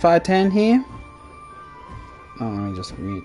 510 here. Oh, let me just mute.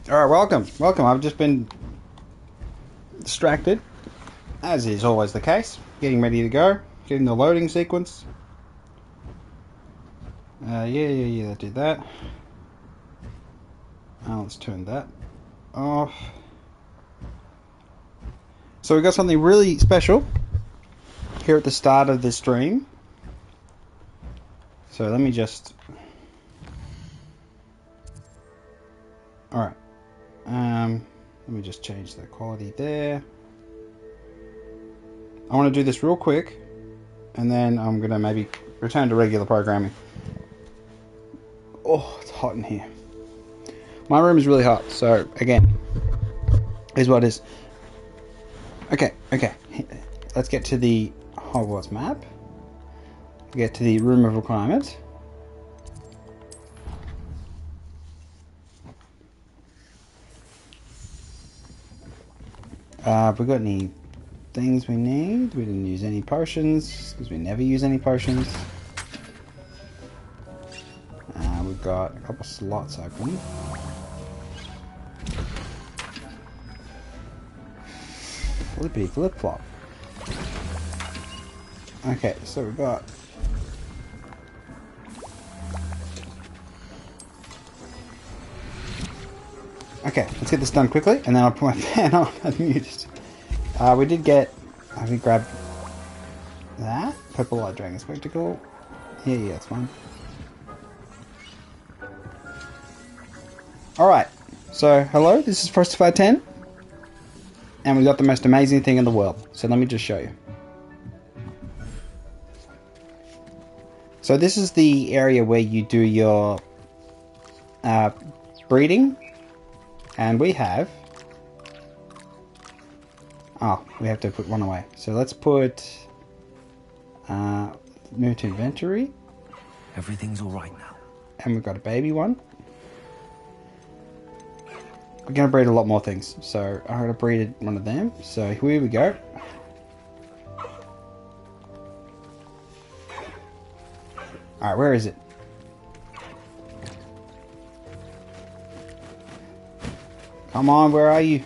Alright, welcome. Welcome. I've just been distracted, as is always the case. Getting ready to go. Getting the loading sequence. Yeah, I did that. Let's turn that off. So we've got something really special here at the start of this stream. So let me just... Alright. Let me just change the quality there. I want to do this real quick, and then I'm going to maybe return to regular programming. Oh, it's hot in here. My room is really hot, so again, here's what it is. Okay. Let's get to the Hogwarts map. Get to the room of requirement. Have we got any things we need? We didn't use any potions, because we never use any potions. We've got a couple slots open. Flippy flip flop. Okay, so we've got... Okay, let's get this done quickly, and then I'll put my fan on and mute it. We did get... I think grab that. Purple Light Dragon Spectacle. Yeah, that's fine. Alright, so hello, this is Frostify 10. And we got the most amazing thing in the world. So let me just show you. So this is the area where you do your breeding. And we have... Oh, we have to put one away. So let's put... move to inventory. Everything's alright now. And we've got a baby one. We're going to breed a lot more things. So I'm going to breed one of them. So here we go. Alright, where is it? Come on, where are you?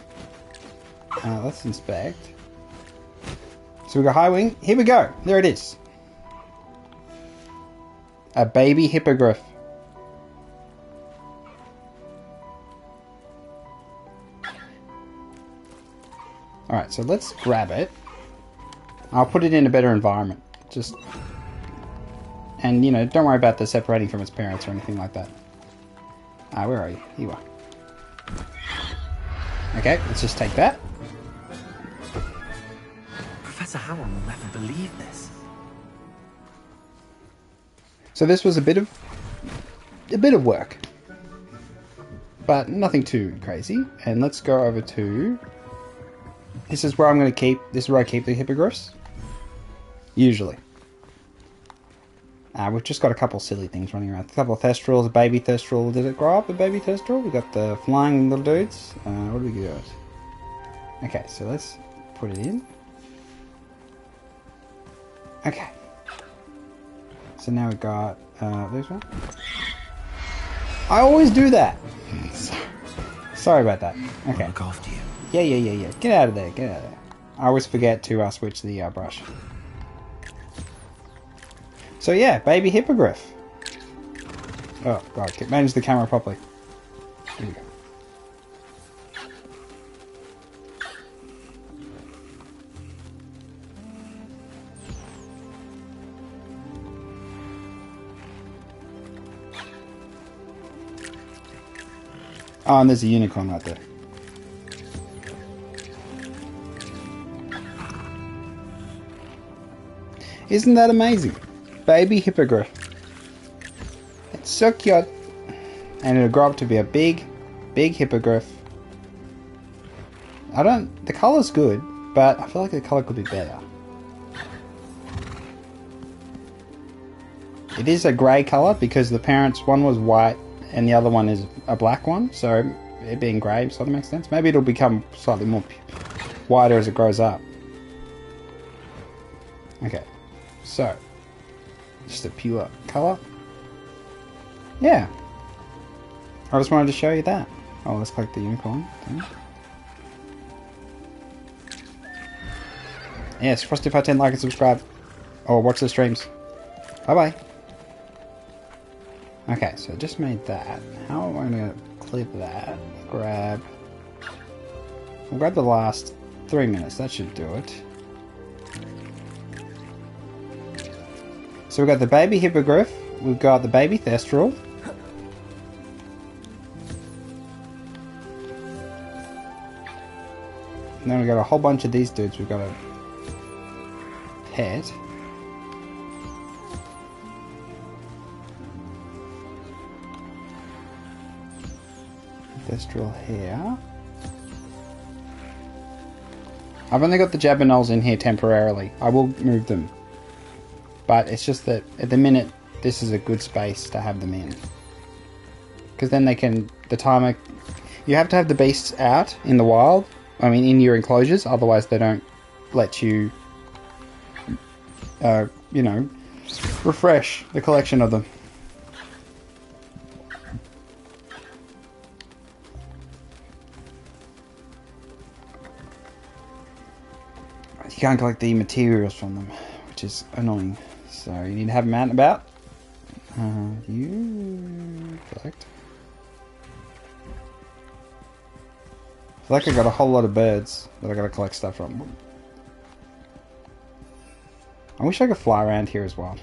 Let's inspect. So we got High Wing. Here we go. There it is. A baby hippogriff. Alright, so let's grab it. I'll put it in a better environment. Just... And, you know, don't worry about the separating from its parents or anything like that. Where are you? Here you are. Okay, let's just take that. Professor Howell will never believe this. So this was a bit of work. But nothing too crazy. And let's go over to... This is where I'm going to keep... This is where I keep the hippogriffs. Usually. We've just got a couple silly things running around. A couple of thestrals, a baby thestral. Did it grow up, a baby thestral? We got the flying little dudes. What do we got? Okay, so let's put it in. Okay. So now we've got... there's one. I always do that! Sorry about that. Okay. I'll look after you. Yeah. Get out of there, get out of there. I always forget to switch the brush. So yeah, baby hippogriff. Oh, right, manage the camera properly. Here we go. Oh, and there's a unicorn right there. Isn't that amazing? Baby hippogriff. It's so cute. And it'll grow up to be a big hippogriff. The colour's good, but I feel like the colour could be better. It is a grey colour because the parents, one was white and the other one is a black one, so it being grey sort of makes sense. Maybe it'll become slightly more whiter as it grows up. Okay, so just a pure colour. Yeah, I just wanted to show you that. Oh, let's collect the unicorn thing. Yes, Frosty510, like and subscribe. Or watch the streams. Bye-bye. Okay, so I just made that. How am I going to clip that? Grab... We'll grab the last 3 minutes. That should do it. So we've got the baby hippogriff. We've got the baby thestral. And then we've got a whole bunch of these dudes. We've got a pet. Thestral here. I've only got the Jabberknolls in here temporarily. I will move them. But it's just that at the minute, this is a good space to have them in. Because then they can... The timer... You have to have the beasts out in the wild. I mean, in your enclosures. Otherwise, they don't let you... you know... refresh the collection of them. You can't collect the materials from them, which is annoying. So you need to have them out and about. You collect. I feel like I got a whole lot of birds that I gotta collect stuff from. I wish I could fly around here as well.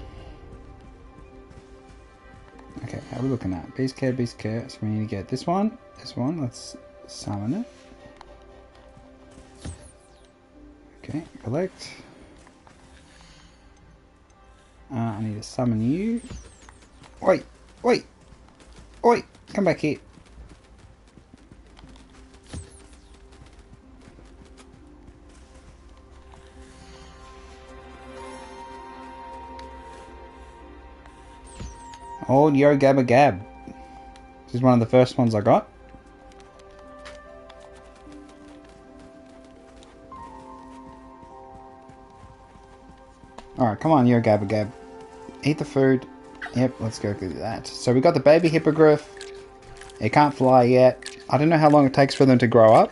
Okay, how are we looking at? Beast care, beast care. So we need to get this one. This one. Let's summon it. Okay, collect. I need to summon you. Wait, wait, wait! Come back here. Old Yo Gabba Gab. This is one of the first ones I got. Alright, come on, Yo Gabba Gab. Eat the food. Yep, let's go do that. So we got the baby hippogriff. It can't fly yet. I don't know how long it takes for them to grow up.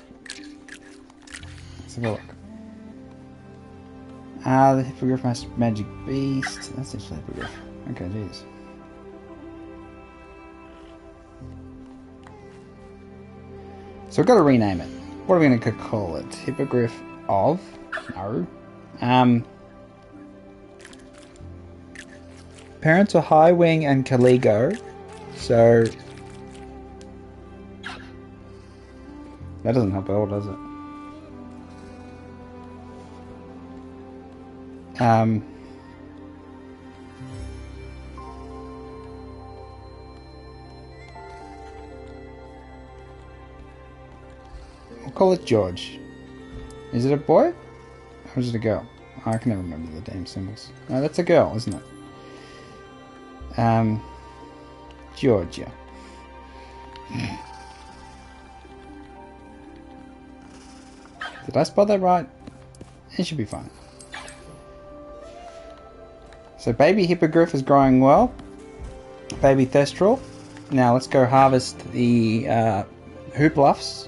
Let's have a look. The hippogriff has magic beast. That's just a hippogriff. Okay, jeez. So we've got to rename it. What are we going to call it? Hippogriff of? No. Parents are High Wing and Caligo, so that doesn't help at all, does it? We'll call it George. Is it a boy? Or is it a girl? I can never remember the damn symbols. No, that's a girl, isn't it? Georgia. Did I spell that right? It should be fine. So baby hippogriff is growing well. Baby thestral. Now let's go harvest the hoopluffs.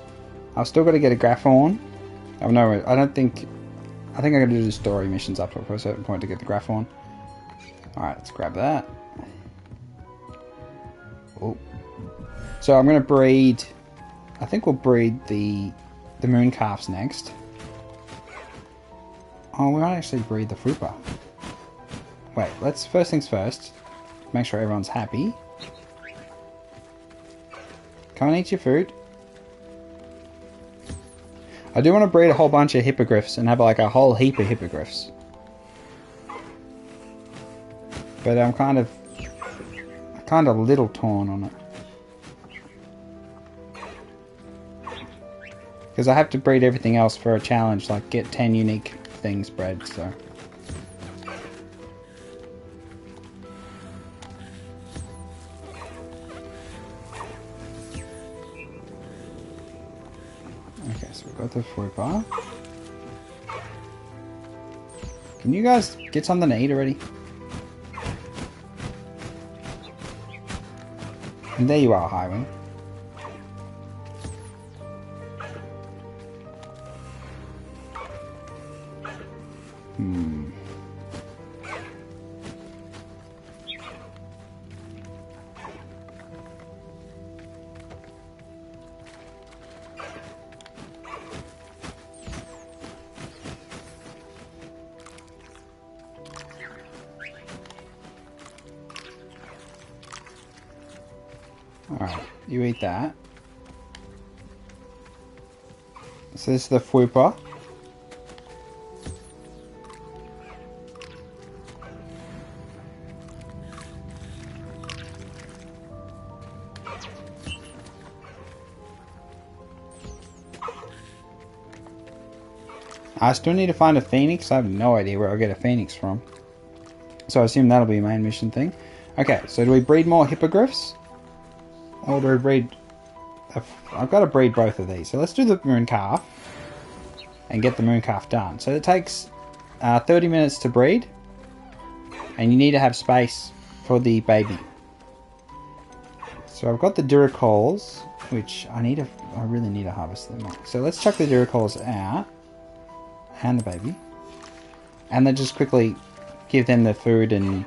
I've still got to get a graphorn. Oh no, I think I gotta do the story missions up to a certain point to get the graphorn. Alright, let's grab that. Oh. So I'm going to breed... I think we'll breed the moon calves next. Oh, we might actually breed the Frupa. Wait, let's... First things first. Make sure everyone's happy. Come and eat your food. I do want to breed a whole bunch of hippogriffs and have like a whole heap of hippogriffs. But I'm kind of a little torn on it. Because I have to breed everything else for a challenge, like get 10 unique things bred, so... Okay, so we've got the fruit bar. Can you guys get something to eat already? And there you are, Highwing. Alright, you eat that. So this is the fupa. I still need to find a phoenix. I have no idea where I'll get a phoenix from. So I assume that'll be a main mission thing. Okay, so do we breed more hippogriffs? Or do we breed... I've got to breed both of these. So let's do the moon calf. And get the moon calf done. So it takes 30 minutes to breed. And you need to have space for the baby. So I've got the duracols, which I really need to harvest them. So let's chuck the duracols out. And the baby. And then just quickly give them the food and...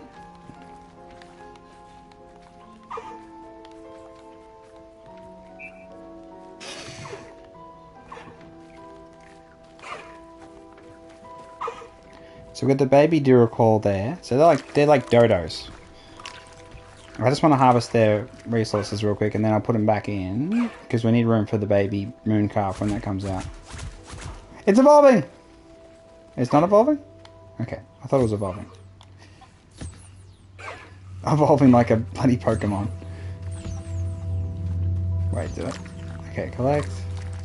So we've got the baby duracol there. So they're like dodos. I just want to harvest their resources real quick and then I'll put them back in. Because we need room for the baby moon calf when that comes out. It's evolving! It's not evolving? Okay, I thought it was evolving. Evolving like a bloody Pokemon. Wait, did it? Okay, collect,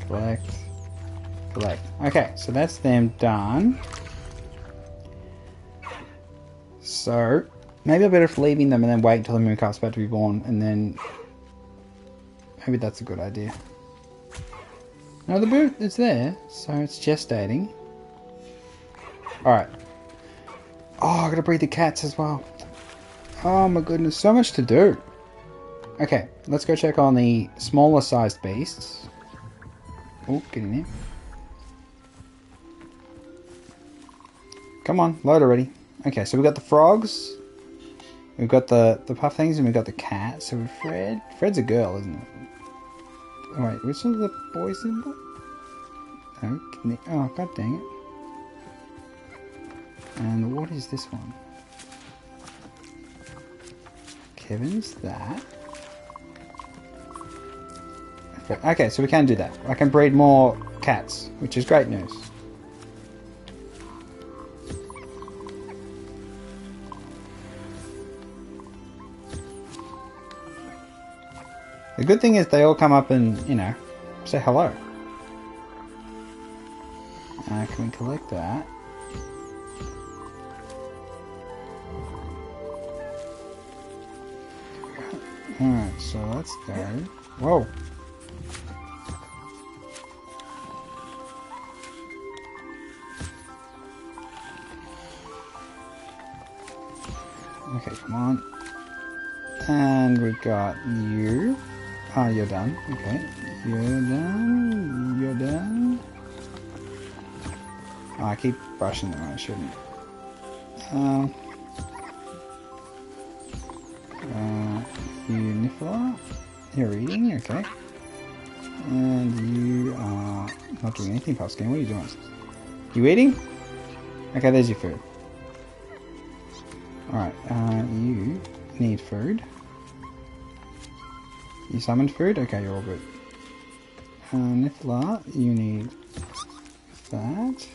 collect, collect. Okay, so that's them done. So, maybe I'm better off leaving them and then wait until the moon calf's about to be born and then... Maybe that's a good idea. No, the boot is there, so it's gestating. Alright. Oh, I gotta breed the cats as well. Oh my goodness, so much to do. Okay, let's go check on the smaller sized beasts. Oh, get in here. Come on, load already. Okay, so we've got the frogs. We've got the puff things and we've got the cat. So Fred. Fred's a girl, isn't it? Oh, wait, which is the boy symbol? Oh, god dang it. And what is this one? Kevin's that. Okay, so we can do that. I can breed more cats, which is great news. The good thing is they all come up and, you know, say hello. Can we collect that? Alright, so let's go. Whoa! Okay, come on. And we got you. Oh, you're done. Okay. You're done. You're done. Oh, I keep brushing them. I shouldn't. Unifla. You're eating? Okay. And you are not doing anything, Puffskin. What are you doing? You eating? Okay, there's your food. Alright, you need food. You summoned food? Okay, you're all good. Nifla, you need that.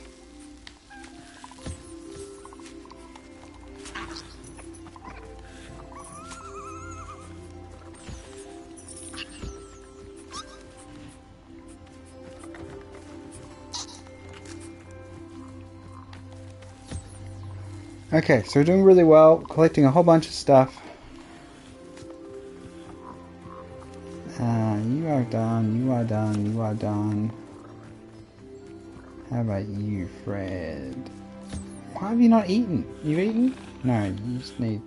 Okay, so we're doing really well, collecting a whole bunch of stuff. You are done, you are done, you are done. How about you, Fred? Why have you not eaten? You eaten? No, you just need...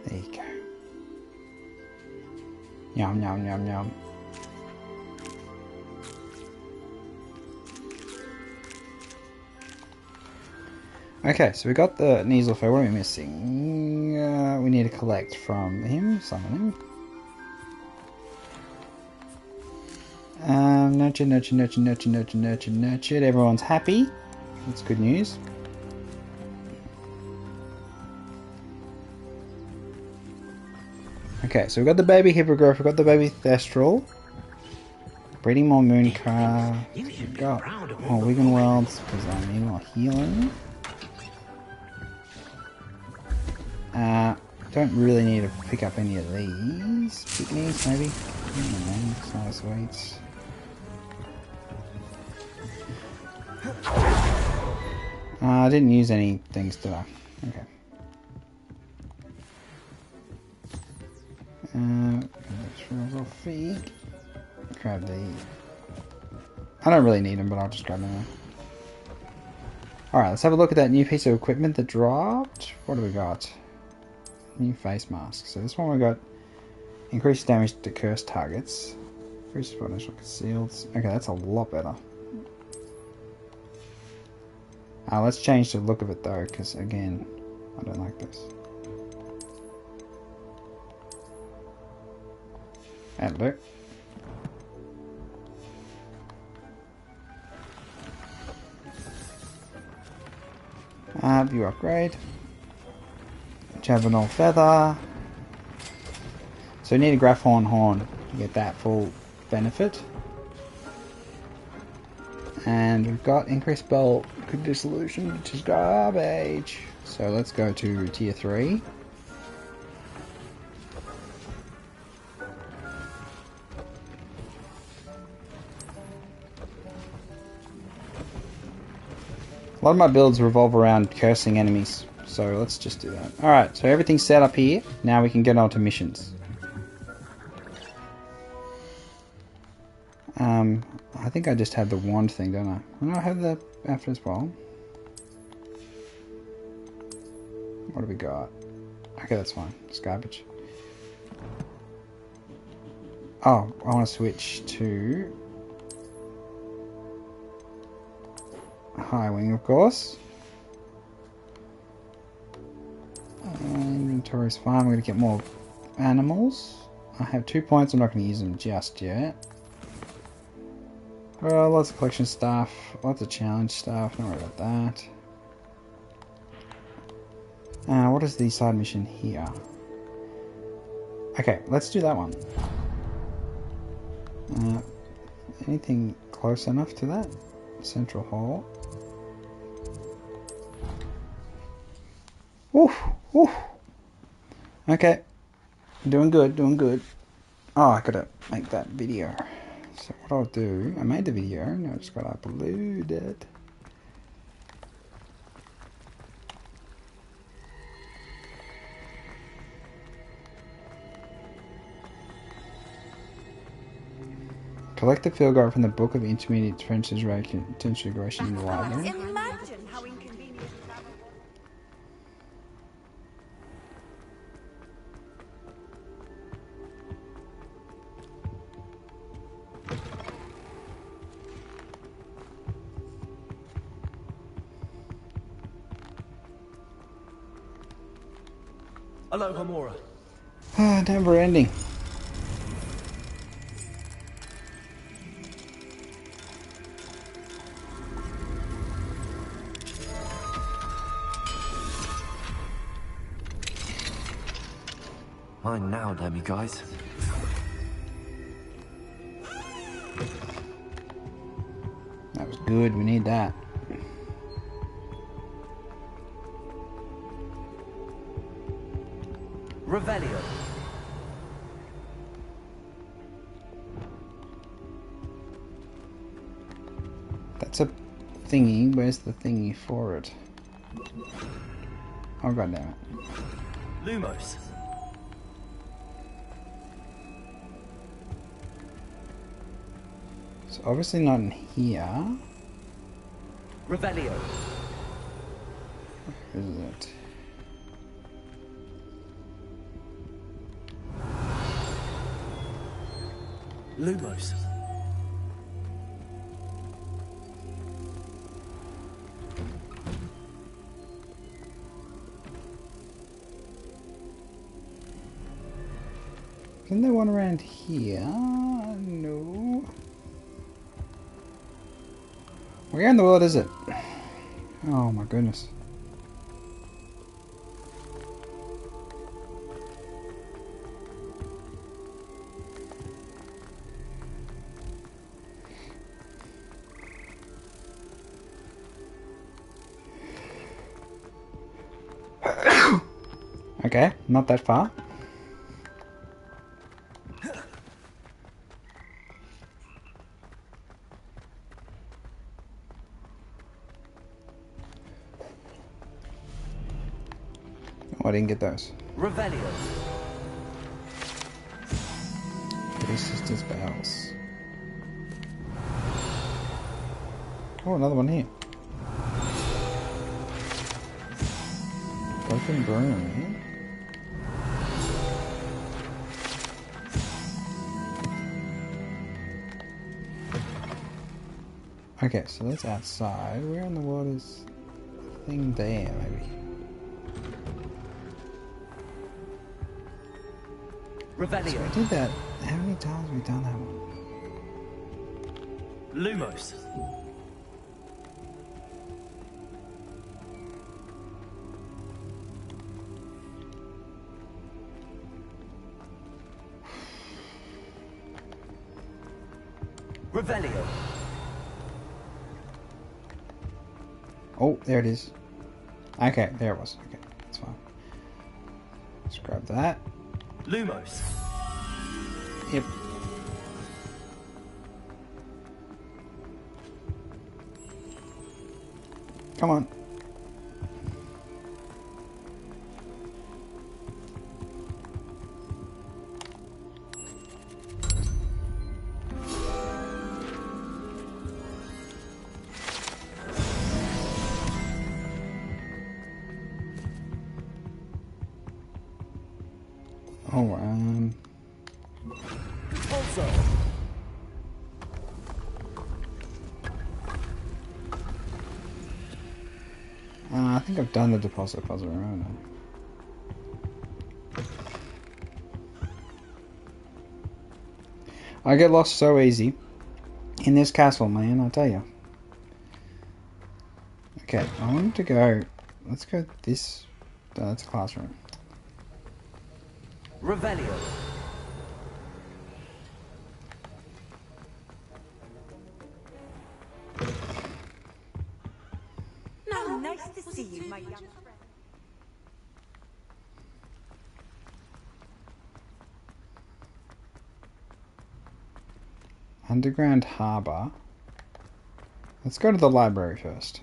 There you go. Yum, yum, yum, yum. Okay, so we got the Kneasel Fair. What are we missing? We need to collect from him, summon him. Nurture, nurture, nurture, nurture, nurture, nurture, nurtured. Everyone's happy. That's good news. Okay, so we've got the baby Hippogriff, we've got the baby Thestral. Breeding more Mooncraft. We've got more Wiggenwelds because I need more healing. Don't really need to pick up any of these. Pygmies, maybe? I don't know, sour sweets. I didn't use any things, did I? Okay. I'll feed. Grab these. I don't really need them, but I'll just grab them. Alright, let's have a look at that new piece of equipment that dropped. What do we got? New face mask. So this one we got increased damage to cursed targets. Increased potential concealed. Okay, that's a lot better. Let's change the look of it though, because again, I don't like this. Hello. View upgrade. Javanol feather. So we need a Graphorn horn to get that full benefit. And we've got increased bulk dissolution, which is garbage. So let's go to tier 3. A lot of my builds revolve around cursing enemies, so let's just do that. Alright, so everything's set up here. Now we can get on to missions. I think I just have the wand thing, don't I? Don't I have the after as well? What do we got? Okay, that's fine. It's garbage. Oh, I want to switch to High Wing, of course. Inventory's fine. We're going to get more animals. I have 2 points. I'm not going to use them just yet. Well, lots of collection stuff. Lots of challenge stuff. Don't worry about that. What is the side mission here? Okay, let's do that one. Anything close enough to that? Central Hall. Oof, oof. Okay. Doing good, doing good. Oh, I gotta make that video. So what I'll do, I made the video, now I just gotta upload it. Collect the field guide from the Book of Intermediate Transfiguration in the library. Imagine how inconvenient that would be. Hello, Homura. Never ending. Mine now, damn you guys. That was good, we need that. Revelio. That's a thingy. Where's the thingy for it? Oh, god damn it. Lumos. It's obviously not in here. Revelio. Where is it? Lumos. Isn't there one around here? No. Where in the world is it? Oh my goodness. Okay, not that far. Oh, I didn't get those. Revelio. Three Sisters Bells. Oh, another one here. Broken Broom. Okay, so that's outside. Where in the world is the thing there, maybe? Revelio. So I did that. How many times have we done that one? Lumos. Revelio. Oh, there it is. Okay, there it was. Okay, that's fine. Let's grab that. Lumos. Yep. Come on. Oh, Also. I think I've done the deposit puzzle, haven't I? I get lost so easy in this castle, man, I tell you. Okay, I want to go. Let's go this. That's a classroom. Revelio. No, nice to see you, my young friend. Underground Harbour. Let's go to the library first.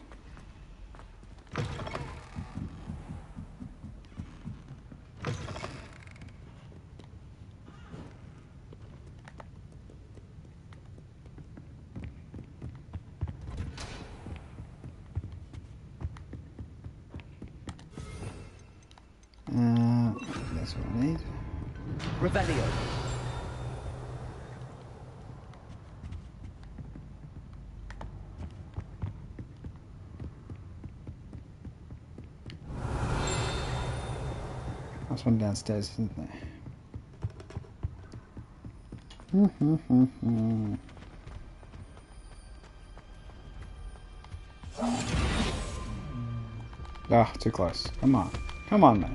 That's what I need. Revelio. That's one downstairs, isn't there? Ah, too close. Come on. Come on, mate.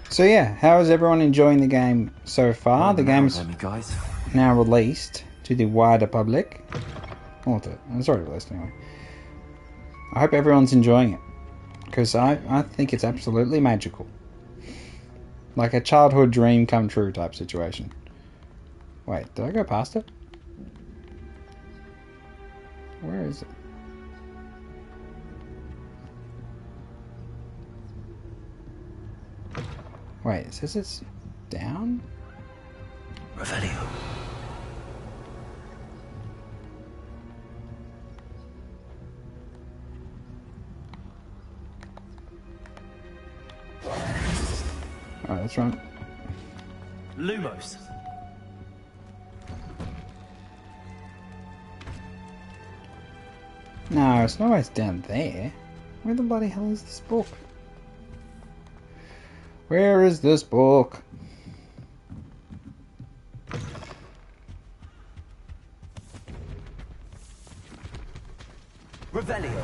So yeah, how is everyone enjoying the game so far? The game's guys. now released to the wider public. Well, it's already released anyway. I hope everyone's enjoying it, because I think it's absolutely magical. Like a childhood dream come true type situation. Wait, did I go past it? Where is it? Wait, it says it's down? Revelio. Alright, that's right. Lumos. No, it's not always down there. Where the bloody hell is this book? Where is this book? Revelio.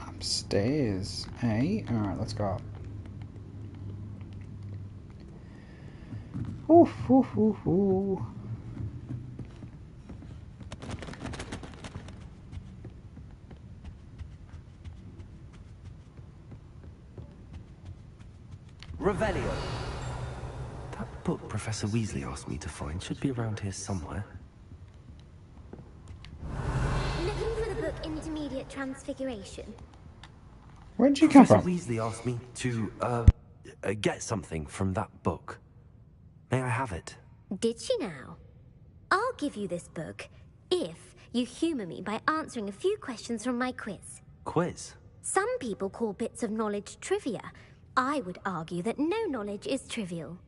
Upstairs, eh? Alright, let's go up. Oof, oof, oof, oof. Revelio. That book Professor Weasley asked me to find should be around here somewhere. Looking for the book Intermediate Transfiguration. Where'd you come Professor from? Weasley asked me to, get something from that book. May I have it? Did she now? I'll give you this book if you humour me by answering a few questions from my quiz. Quiz? Some people call bits of knowledge trivia. I would argue that no knowledge is trivial.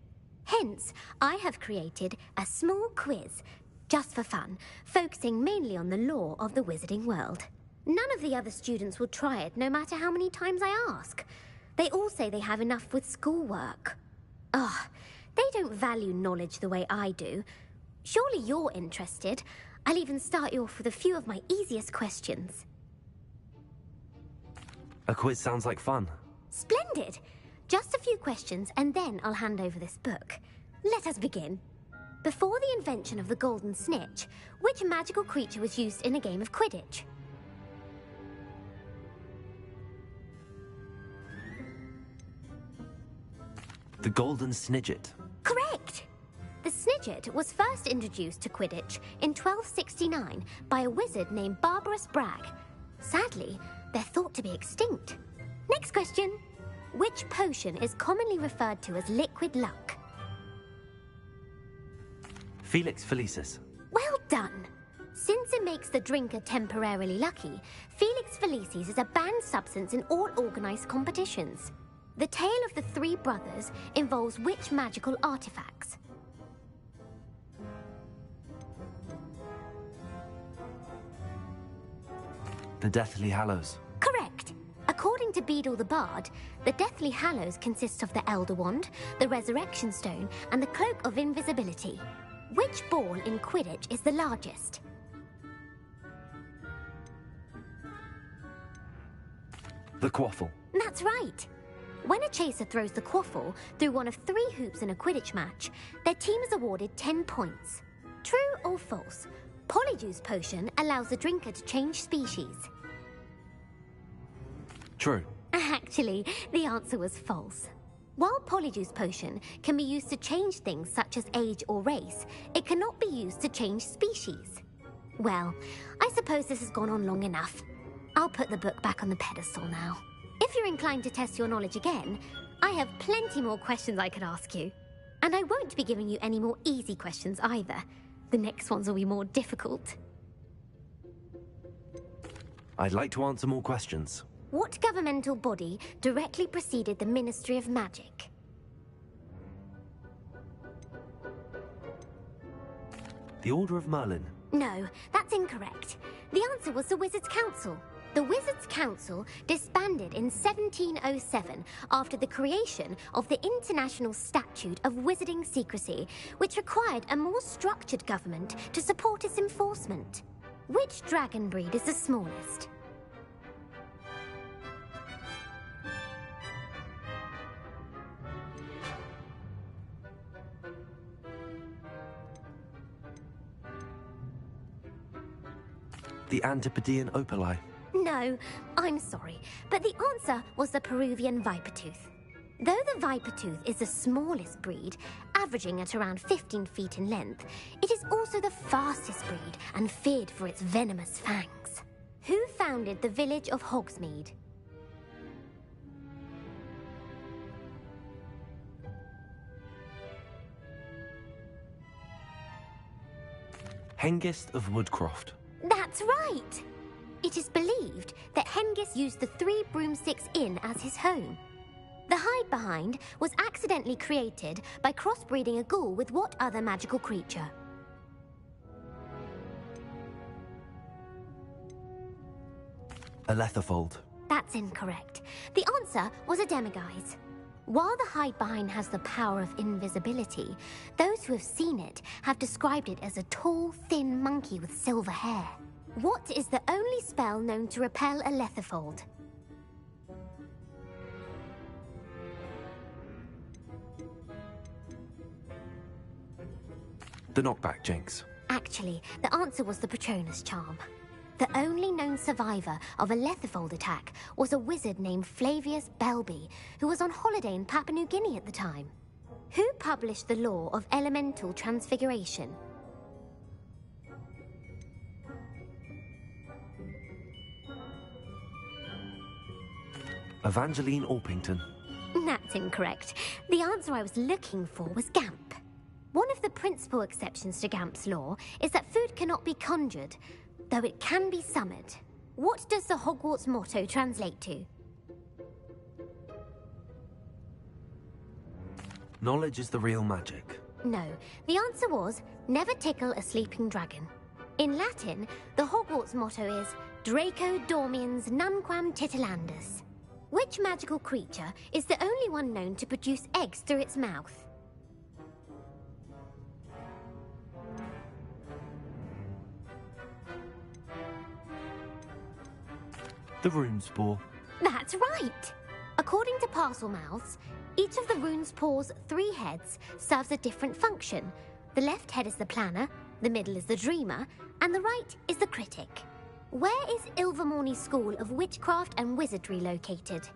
Hence, I have created a small quiz, just for fun, focusing mainly on the lore of the wizarding world. None of the other students will try it, no matter how many times I ask. They all say they have enough with schoolwork. Ugh, they don't value knowledge the way I do. Surely you're interested. I'll even start you off with a few of my easiest questions. A quiz sounds like fun. Splendid! Just a few questions, and then I'll hand over this book. Let us begin. Before the invention of the golden snitch, which magical creature was used in a game of Quidditch? The Golden Snidget. Correct! The Snidget was first introduced to Quidditch in 1269 by a wizard named Barbarous Bragg. Sadly, they're thought to be extinct. Next question. Which potion is commonly referred to as liquid luck? Felix Felicis. Well done! Since it makes the drinker temporarily lucky, Felix Felicis is a banned substance in all organized competitions. The tale of the three brothers involves which magical artifacts? The Deathly Hallows. Correct! According to Beedle the Bard, the Deathly Hallows consist of the Elder Wand, the Resurrection Stone, and the Cloak of Invisibility. Which ball in Quidditch is the largest? The Quaffle. That's right! When a chaser throws the quaffle through one of 3 hoops in a Quidditch match, their team is awarded 10 points. True or false? Polyjuice Potion allows the drinker to change species. True. Actually, the answer was false. While Polyjuice Potion can be used to change things such as age or race, it cannot be used to change species. Well, I suppose this has gone on long enough. I'll put the book back on the pedestal now. If you're inclined to test your knowledge again, I have plenty more questions I could ask you. And I won't be giving you any more easy questions either. The next ones will be more difficult. I'd like to answer more questions. What governmental body directly preceded the Ministry of Magic? The Order of Merlin. No, that's incorrect. The answer was the Wizards' Council. The Wizards' Council disbanded in 1707 after the creation of the International Statute of Wizarding Secrecy, which required a more structured government to support its enforcement. Which dragon breed is the smallest? The Antipodean Opali. No, I'm sorry, but the answer was the Peruvian vipertooth. Though the vipertooth is the smallest breed, averaging at around 15 feet in length, it is also the fastest breed and feared for its venomous fangs. Who founded the village of Hogsmeade? Hengist of Woodcroft. That's right! It is believed that Hengist used the Three Broomsticks Inn as his home. The hide behind was accidentally created by crossbreeding a ghoul with what other magical creature? A Letherfold. That's incorrect. The answer was a demiguise. While the hide behind has the power of invisibility, those who have seen it have described it as a tall, thin monkey with silver hair. What is the only spell known to repel a Letherfold? The Knockback Jinx. Actually, the answer was the Patronus charm. The only known survivor of a Letherfold attack was a wizard named Flavius Belby, who was on holiday in Papua New Guinea at the time. Who published the law of elemental transfiguration? Evangeline Orpington. That's incorrect. The answer I was looking for was Gamp. One of the principal exceptions to Gamp's law is that food cannot be conjured, though it can be summoned. What does the Hogwarts motto translate to? Knowledge is the real magic. No, the answer was, never tickle a sleeping dragon. In Latin, the Hogwarts motto is, Draco dormiens nunquam titilandus. Which magical creature is the only one known to produce eggs through its mouth? The Runespore. That's right! According to Parselmouths, each of the Runespore's 3 heads serves a different function. The left head is the planner, the middle is the dreamer, and the right is the critic. Where is Ilvermorny School of Witchcraft and Wizardry located?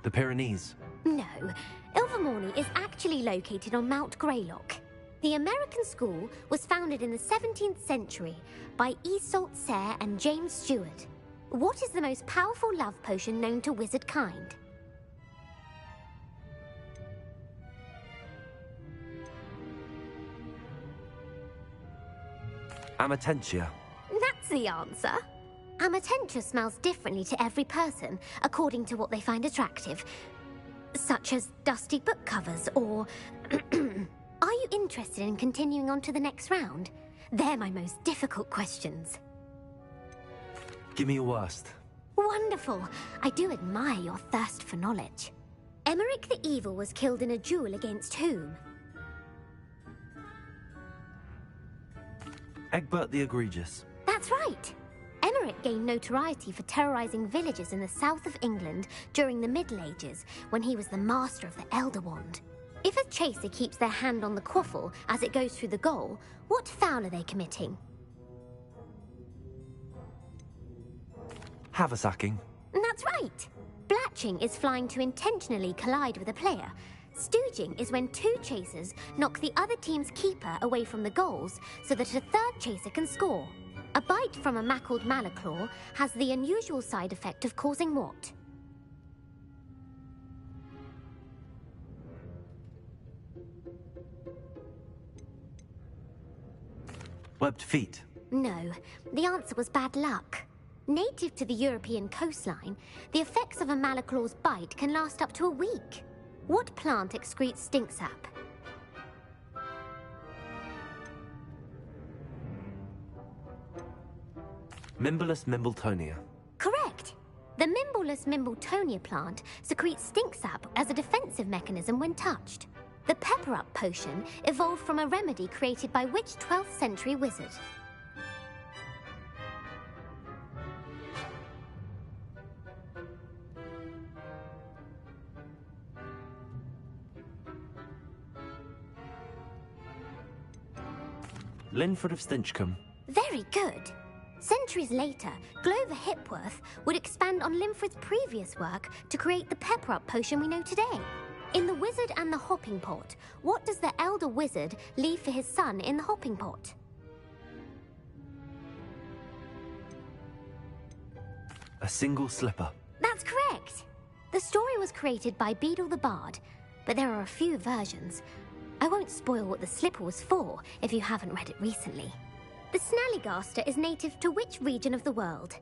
The Pyrenees. No, Ilvermorny is actually located on Mount Greylock. The American school was founded in the 17th century by Iseult Sayre and James Stewart. What is the most powerful love potion known to wizard kind? Amatentia. That's the answer. Amatentia smells differently to every person, according to what they find attractive, such as dusty book covers or... Are you interested in continuing on to the next round? They're my most difficult questions. Give me your worst. Wonderful. I do admire your thirst for knowledge. Emmerich the Evil was killed in a duel against whom? Egbert the Egregious. That's right. Emmerich gained notoriety for terrorizing villages in the south of England during the Middle Ages, when he was the master of the Elder Wand. If a chaser keeps their hand on the quaffle as it goes through the goal, what foul are they committing? Haversacking. That's right. Blatching is flying to intentionally collide with a player. Stooging is when 2 chasers knock the other team's keeper away from the goals so that a 3rd chaser can score. A bite from a mackled malaclaw has the unusual side effect of causing what? Webbed feet. No, the answer was bad luck. Native to the European coastline, the effects of a malaclaw's bite can last up to a week. What plant excretes stink sap? Mimbolus Mimbletonia. Correct. The Mimbolus Mimbletonia plant secretes stink sap as a defensive mechanism when touched. The Pepper Up potion evolved from a remedy created by which 12th century wizard? Linford of Stinchcombe. Very good. Centuries later, Glover Hipworth would expand on Linford's previous work to create the pepper-up potion we know today. In The Wizard and the Hopping Pot, what does the elder wizard leave for his son in the hopping pot? A single slipper. That's correct. The story was created by Beadle the Bard, but there are a few versions. I won't spoil what the slipper was for if you haven't read it recently. The Snallygaster is native to which region of the world?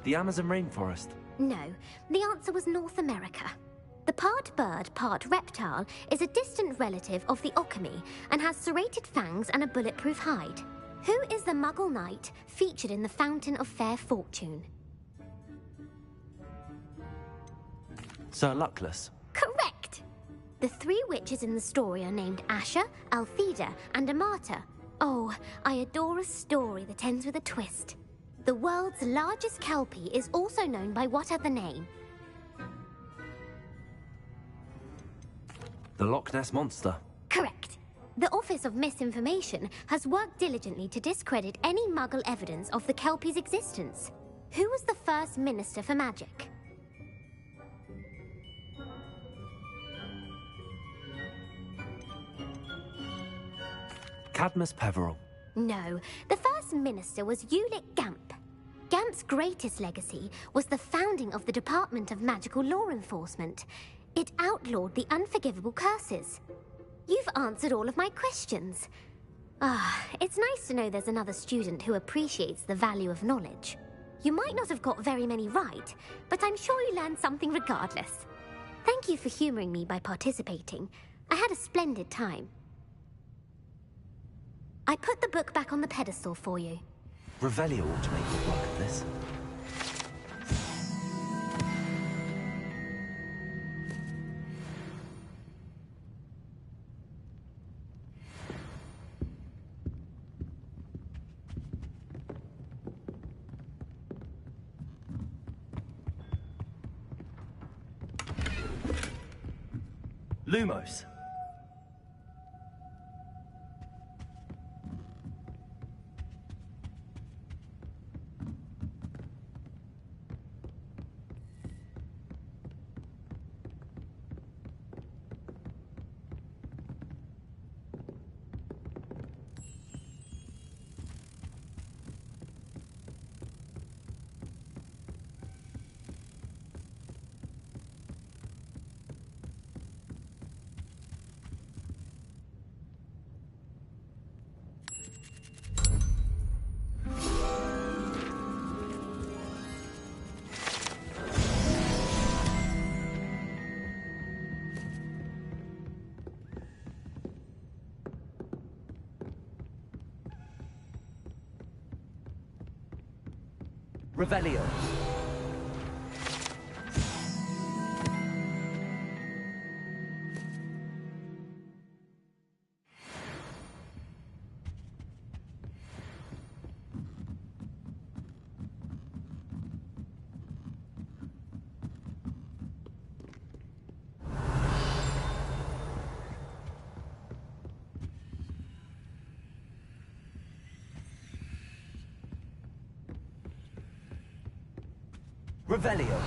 The Amazon rainforest. No, the answer was North America. The part bird, part reptile is a distant relative of the Occamy and has serrated fangs and a bulletproof hide. Who is the Muggle knight featured in the Fountain of Fair Fortune? Sir Luckless. Correct! The three witches in the story are named Asha, Altheda, and Amata. Oh, I adore a story that ends with a twist. The world's largest kelpie is also known by what other name? The Loch Ness Monster. Correct. The Office of Misinformation has worked diligently to discredit any Muggle evidence of the kelpie's existence. Who was the first Minister for Magic? Cadmus Peveril. No, the first minister was Ulick Gamp. Gamp's greatest legacy was the founding of the Department of Magical Law Enforcement. It outlawed the unforgivable curses. You've answered all of my questions. It's nice to know there's another student who appreciates the value of knowledge. You might not have got very many right, but I'm sure you learned something regardless. Thank you for humoring me by participating. I had a splendid time. I put the book back on the pedestal for you. Revelio ought to make good work of this. Lumos. Revelio. Revelio.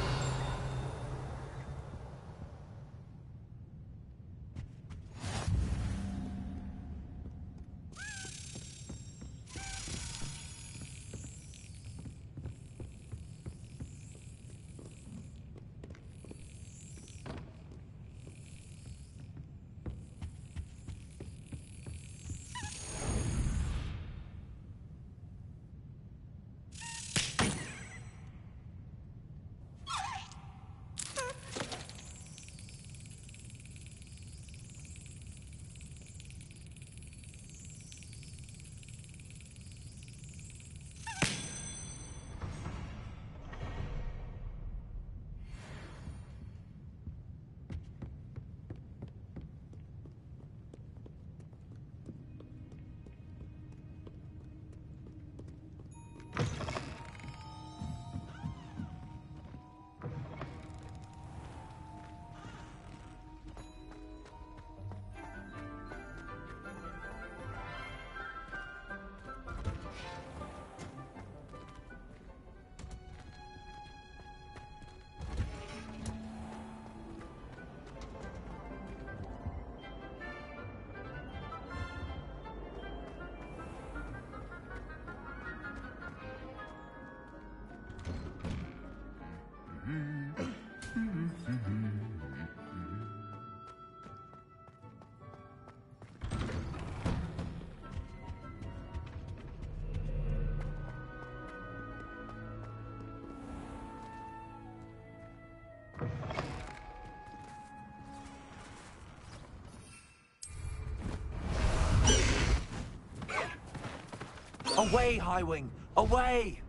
Away, Highwing! Away!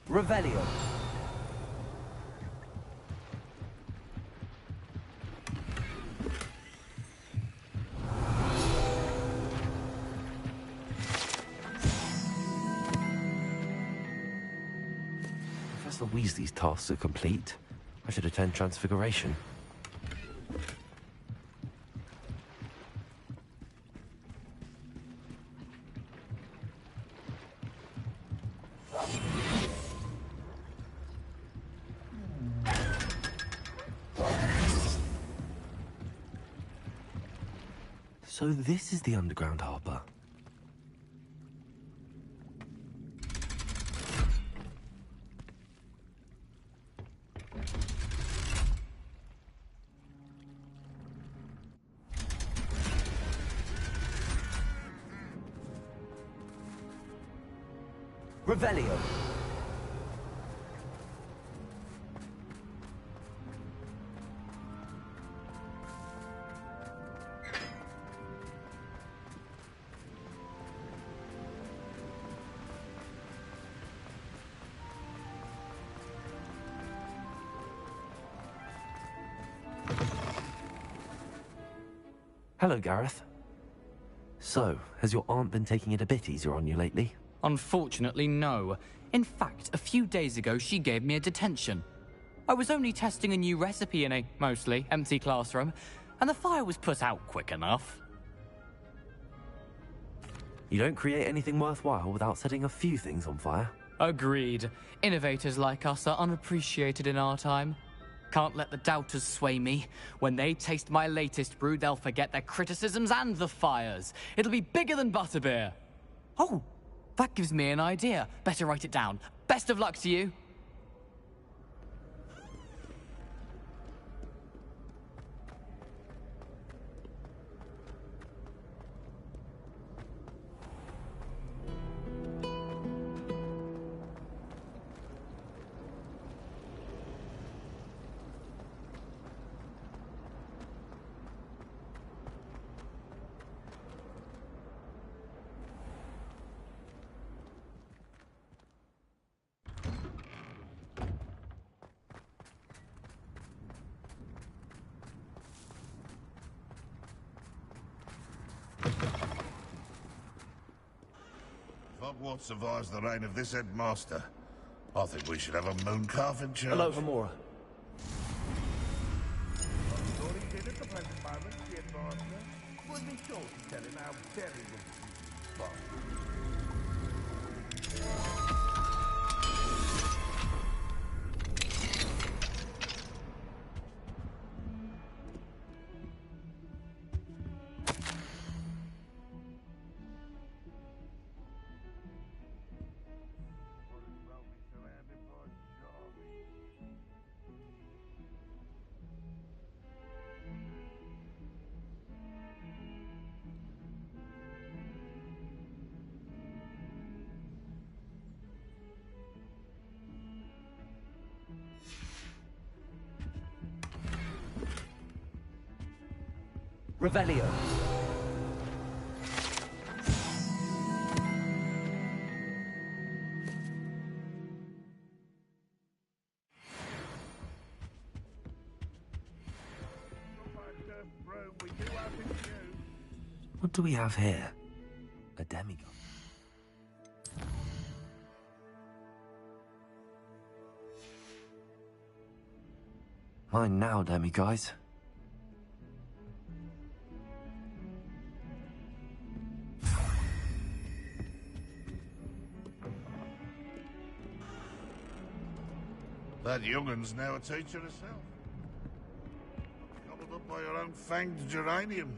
Revelio. Professor Weasley's tasks are complete. I should attend Transfiguration. So this is the underground harbour. Revelio. Hello, Gareth. So, has your aunt been taking it a bit easier on you lately? Unfortunately, no. In fact, a few days ago, she gave me a detention. I was only testing a new recipe in a mostly empty classroom, and the fire was put out quick enough. You don't create anything worthwhile without setting a few things on fire. Agreed. Innovators like us are unappreciated in our time. Can't let the doubters sway me. When they taste my latest brew, they'll forget their criticisms and the fires. It'll be bigger than butterbeer. Oh, that gives me an idea. Better write it down. Best of luck to you. Hogwarts survives the reign of this headmaster. I think we should have a mooncalf in charge. Hello, Vamora. Revelio. What do we have here? A demigod. Mine now, demiguys. That young'un's now a teacher herself. Gobbled up by her own fanged geranium.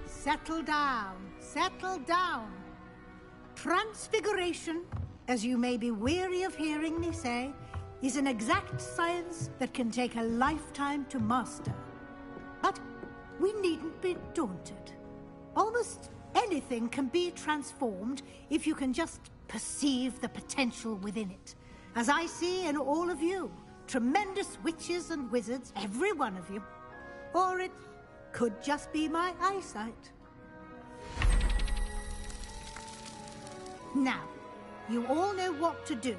Settle down, settle down. Transfiguration, as you may be weary of hearing me say, is an exact science that can take a lifetime to master. But we needn't be daunted. Almost anything can be transformed if you can just perceive the potential within it. As I see in all of you, tremendous witches and wizards, every one of you. Or it could just be my eyesight. Now, you all know what to do.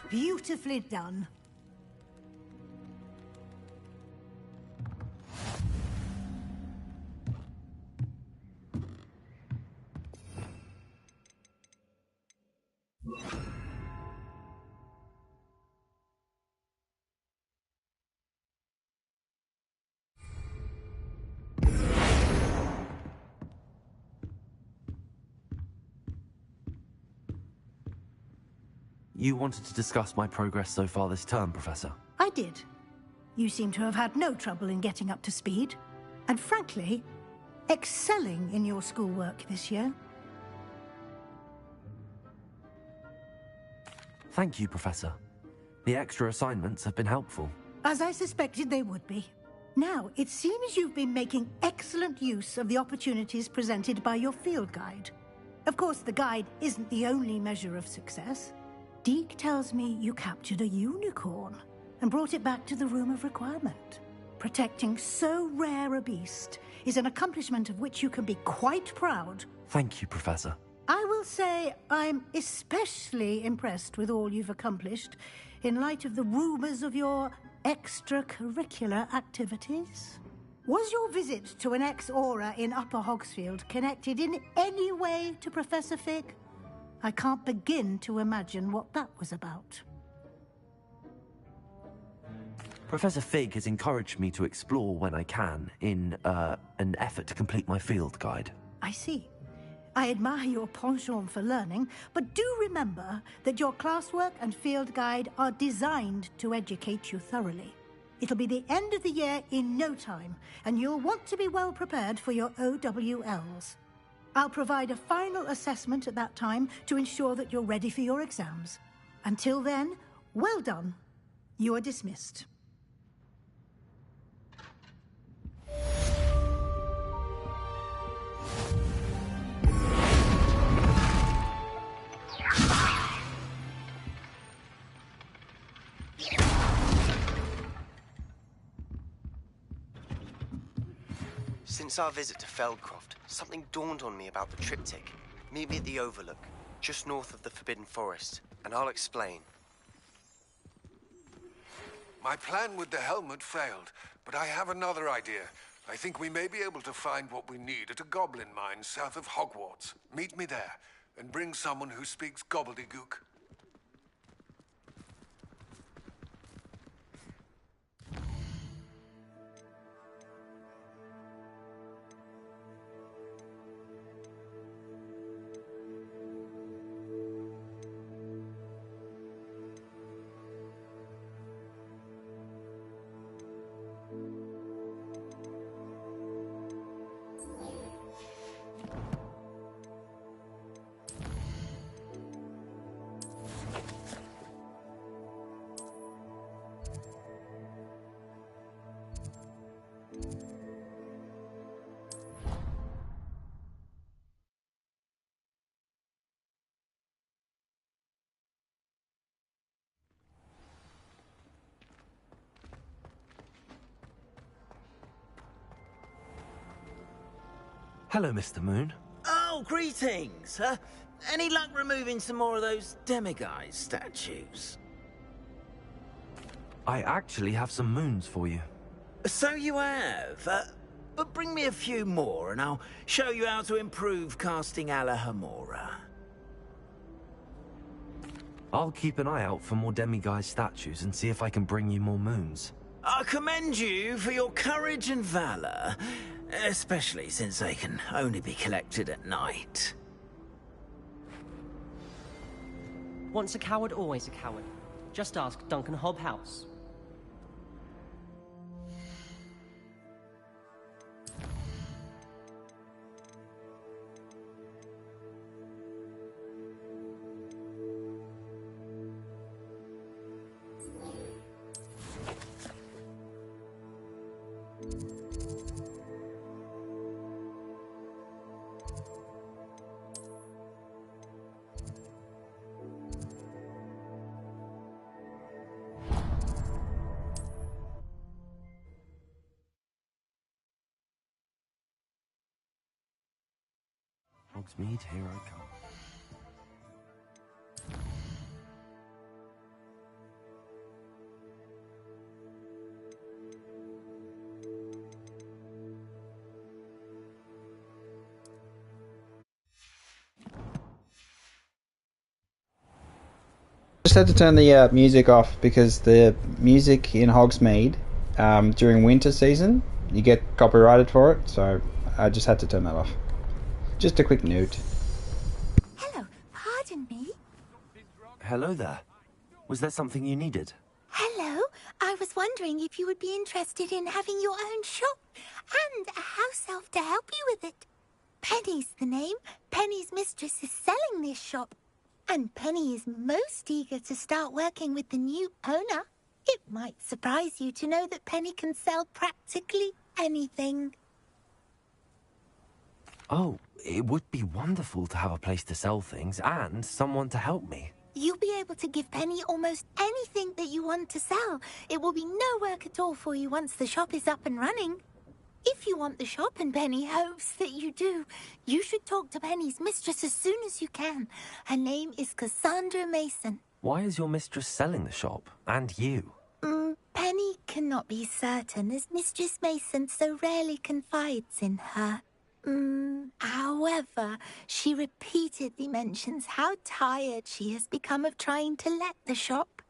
Beautifully done. You wanted to discuss my progress so far this term, Professor? I did. You seem to have had no trouble in getting up to speed. And frankly, excelling in your schoolwork this year. Thank you, Professor. The extra assignments have been helpful. As I suspected they would be. Now, it seems you've been making excellent use of the opportunities presented by your field guide. Of course, the guide isn't the only measure of success. Deke tells me you captured a unicorn and brought it back to the Room of Requirement. Protecting so rare a beast is an accomplishment of which you can be quite proud. Thank you, Professor. I will say I'm especially impressed with all you've accomplished in light of the rumors of your extracurricular activities. Was your visit to an ex-aura in Upper Hogsfield connected in any way to Professor Fig? I can't begin to imagine what that was about. Professor Fig has encouraged me to explore when I can in an effort to complete my field guide. I see. I admire your penchant for learning, but do remember that your classwork and field guide are designed to educate you thoroughly. It'll be the end of the year in no time, and you'll want to be well prepared for your OWLs. I'll provide a final assessment at that time to ensure that you're ready for your exams. Until then, well done. You are dismissed. Since our visit to Feldcroft, something dawned on me about the triptych. Meet me at the Overlook, just north of the Forbidden Forest, and I'll explain. My plan with the helmet failed, but I have another idea. I think we may be able to find what we need at a goblin mine south of Hogwarts. Meet me there, and bring someone who speaks gobbledygook. Hello, Mr. Moon. Oh, greetings! Any luck removing some more of those demiguise statues? I actually have some moons for you. So you have, but bring me a few more and I'll show you how to improve casting Alahamora. I'll keep an eye out for more demiguise statues and see if I can bring you more moons. I commend you for your courage and valor, especially since they can only be collected at night. Once a coward, always a coward. Just ask Duncan Hobhouse. Hogsmeade, here I come. Just had to turn the music off because the music in Hogsmeade during winter season, you get copyrighted for it, so I just had to turn that off. Just a quick note. Hello, pardon me. Hello there. Was there something you needed? Hello, I was wondering if you would be interested in having your own shop and a house elf to help you with it. Penny's the name. Penny's mistress is selling this shop. And Penny is most eager to start working with the new owner. It might surprise you to know that Penny can sell practically anything. Oh, it would be wonderful to have a place to sell things and someone to help me. You'll be able to give Penny almost anything that you want to sell. It will be no work at all for you once the shop is up and running. If you want the shop, and Penny hopes that you do, you should talk to Penny's mistress as soon as you can. Her name is Cassandra Mason. Why is your mistress selling the shop? And you? Penny cannot be certain, as Mistress Mason so rarely confides in her. However, she repeatedly mentions how tired she has become of trying to let the shop.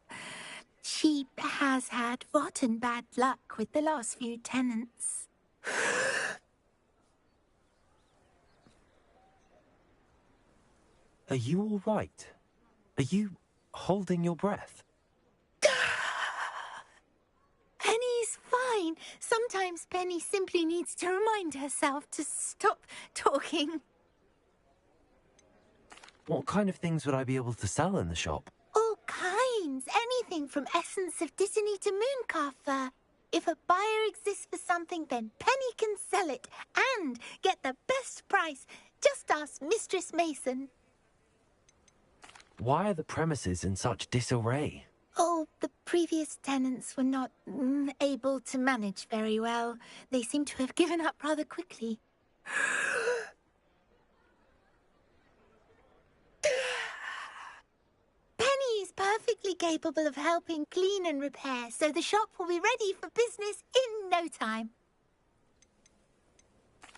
She has had rotten bad luck with the last few tenants. Are you all right? Are you holding your breath? Penny's fine. Sometimes Penny simply needs to remind herself to stop talking. What kind of things would I be able to sell in the shop? All kinds. Anything from essence of Disney to mooncalf fur. If a buyer exists for something, then Penny can sell it and get the best price. Just ask Mistress Mason. Why are the premises in such disarray? Oh, the previous tenants were not able to manage very well. They seem to have given up rather quickly. Penny is perfectly capable of helping clean and repair, so the shop will be ready for business in no time.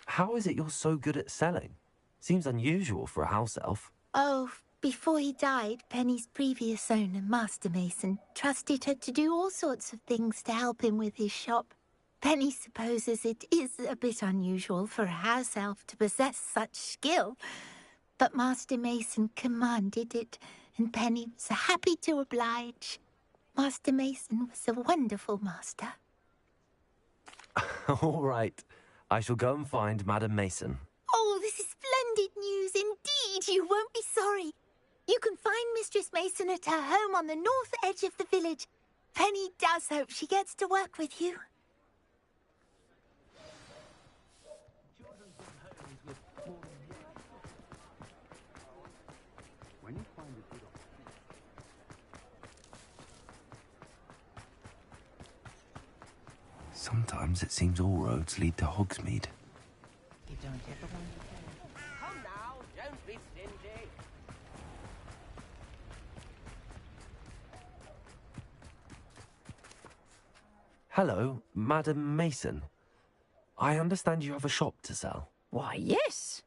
How is it you're so good at selling? Seems unusual for a house elf. Oh, before he died, Penny's previous owner, Master Mason, trusted her to do all sorts of things to help him with his shop. Penny supposes it is a bit unusual for a house elf to possess such skill, but Master Mason commanded it, and Penny was happy to oblige. Master Mason was a wonderful master. All right. I shall go and find Madam Mason. Oh, this is splendid news indeed. You won't be sorry. You can find Mistress Mason at her home on the north edge of the village. Penny does hope she gets to work with you. Sometimes it seems all roads lead to Hogsmeade. You don't ever want to Come now, don't be stingy. Hello, Madam Mason. I understand you have a shop to sell. Why, yes.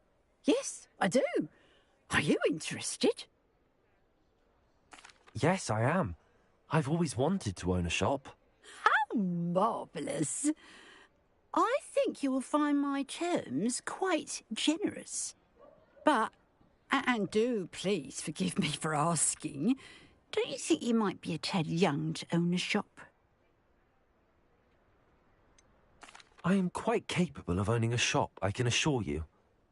Yes, I do. Are you interested? Yes, I am. I've always wanted to own a shop. How marvellous. I think you will find my terms quite generous. But, and do please forgive me for asking, don't you think you might be a tad young to own a shop? I am quite capable of owning a shop, I can assure you.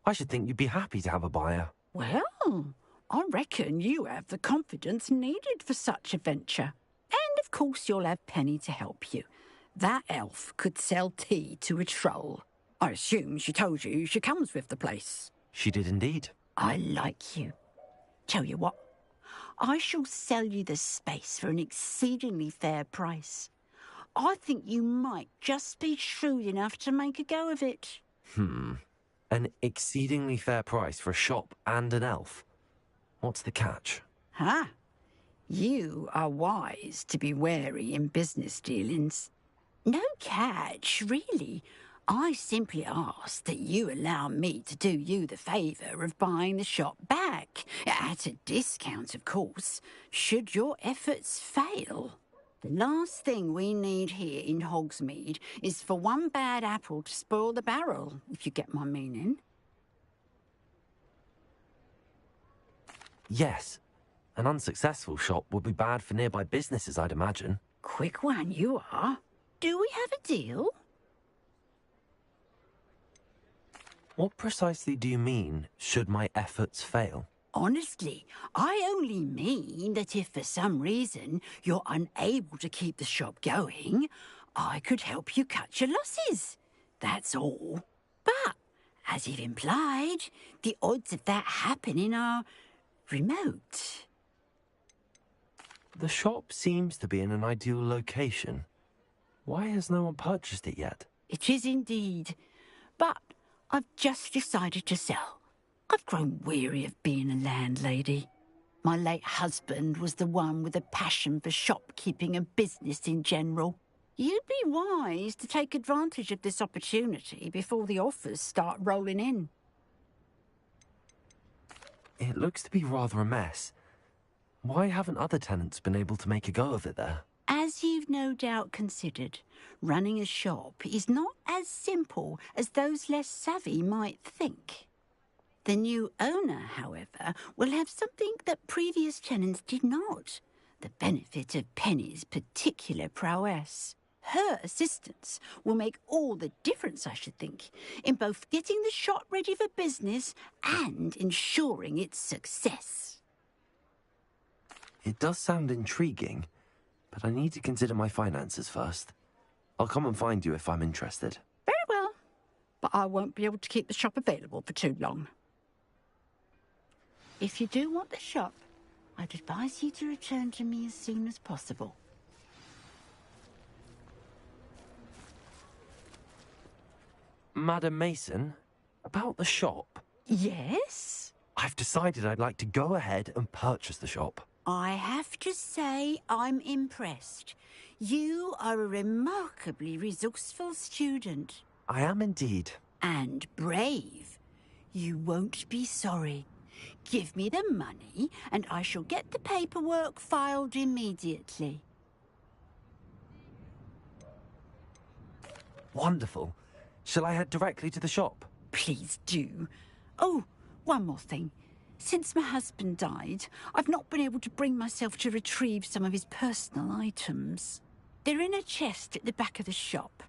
I should think you'd be happy to have a buyer. Well, I reckon you have the confidence needed for such a venture. And of course you'll have Penny to help you. That elf could sell tea to a troll. I assume she told you she comes with the place. She did indeed. I like you. Tell you what, I shall sell you the space for an exceedingly fair price. I think you might just be shrewd enough to make a go of it. An exceedingly fair price for a shop and an elf. What's the catch? Ah, you are wise to be wary in business dealings. No catch, really. I simply ask that you allow me to do you the favour of buying the shop back, at a discount, of course, should your efforts fail. The last thing we need here in Hogsmeade is for one bad apple to spoil the barrel, if you get my meaning. Yes. An unsuccessful shop would be bad for nearby businesses, I'd imagine. Quick one you are. Do we have a deal? What precisely do you mean, should my efforts fail? Honestly, I only mean that if for some reason you're unable to keep the shop going, I could help you cut your losses. That's all. But, as you've implied, the odds of that happening are remote. The shop seems to be in an ideal location. Why has no one purchased it yet? It is indeed. But I've just decided to sell. I've grown weary of being a landlady. My late husband was the one with a passion for shopkeeping and business in general. You'd be wise to take advantage of this opportunity before the offers start rolling in. It looks to be rather a mess. Why haven't other tenants been able to make a go of it there? As you've no doubt considered, running a shop is not as simple as those less savvy might think. The new owner, however, will have something that previous tenants did not, the benefit of Penny's particular prowess. Her assistance will make all the difference, I should think, in both getting the shop ready for business and ensuring its success. It does sound intriguing, but I need to consider my finances first. I'll come and find you if I'm interested. Very well, but I won't be able to keep the shop available for too long. If you do want the shop, I'd advise you to return to me as soon as possible. Madam Mason, about the shop. Yes? I've decided I'd like to go ahead and purchase the shop. I have to say I'm impressed. You are a remarkably resourceful student. I am indeed. And brave. You won't be sorry. Give me the money, and I shall get the paperwork filed immediately. Wonderful. Shall I head directly to the shop? Please do. Oh, one more thing. Since my husband died, I've not been able to bring myself to retrieve some of his personal items. They're in a chest at the back of the shop.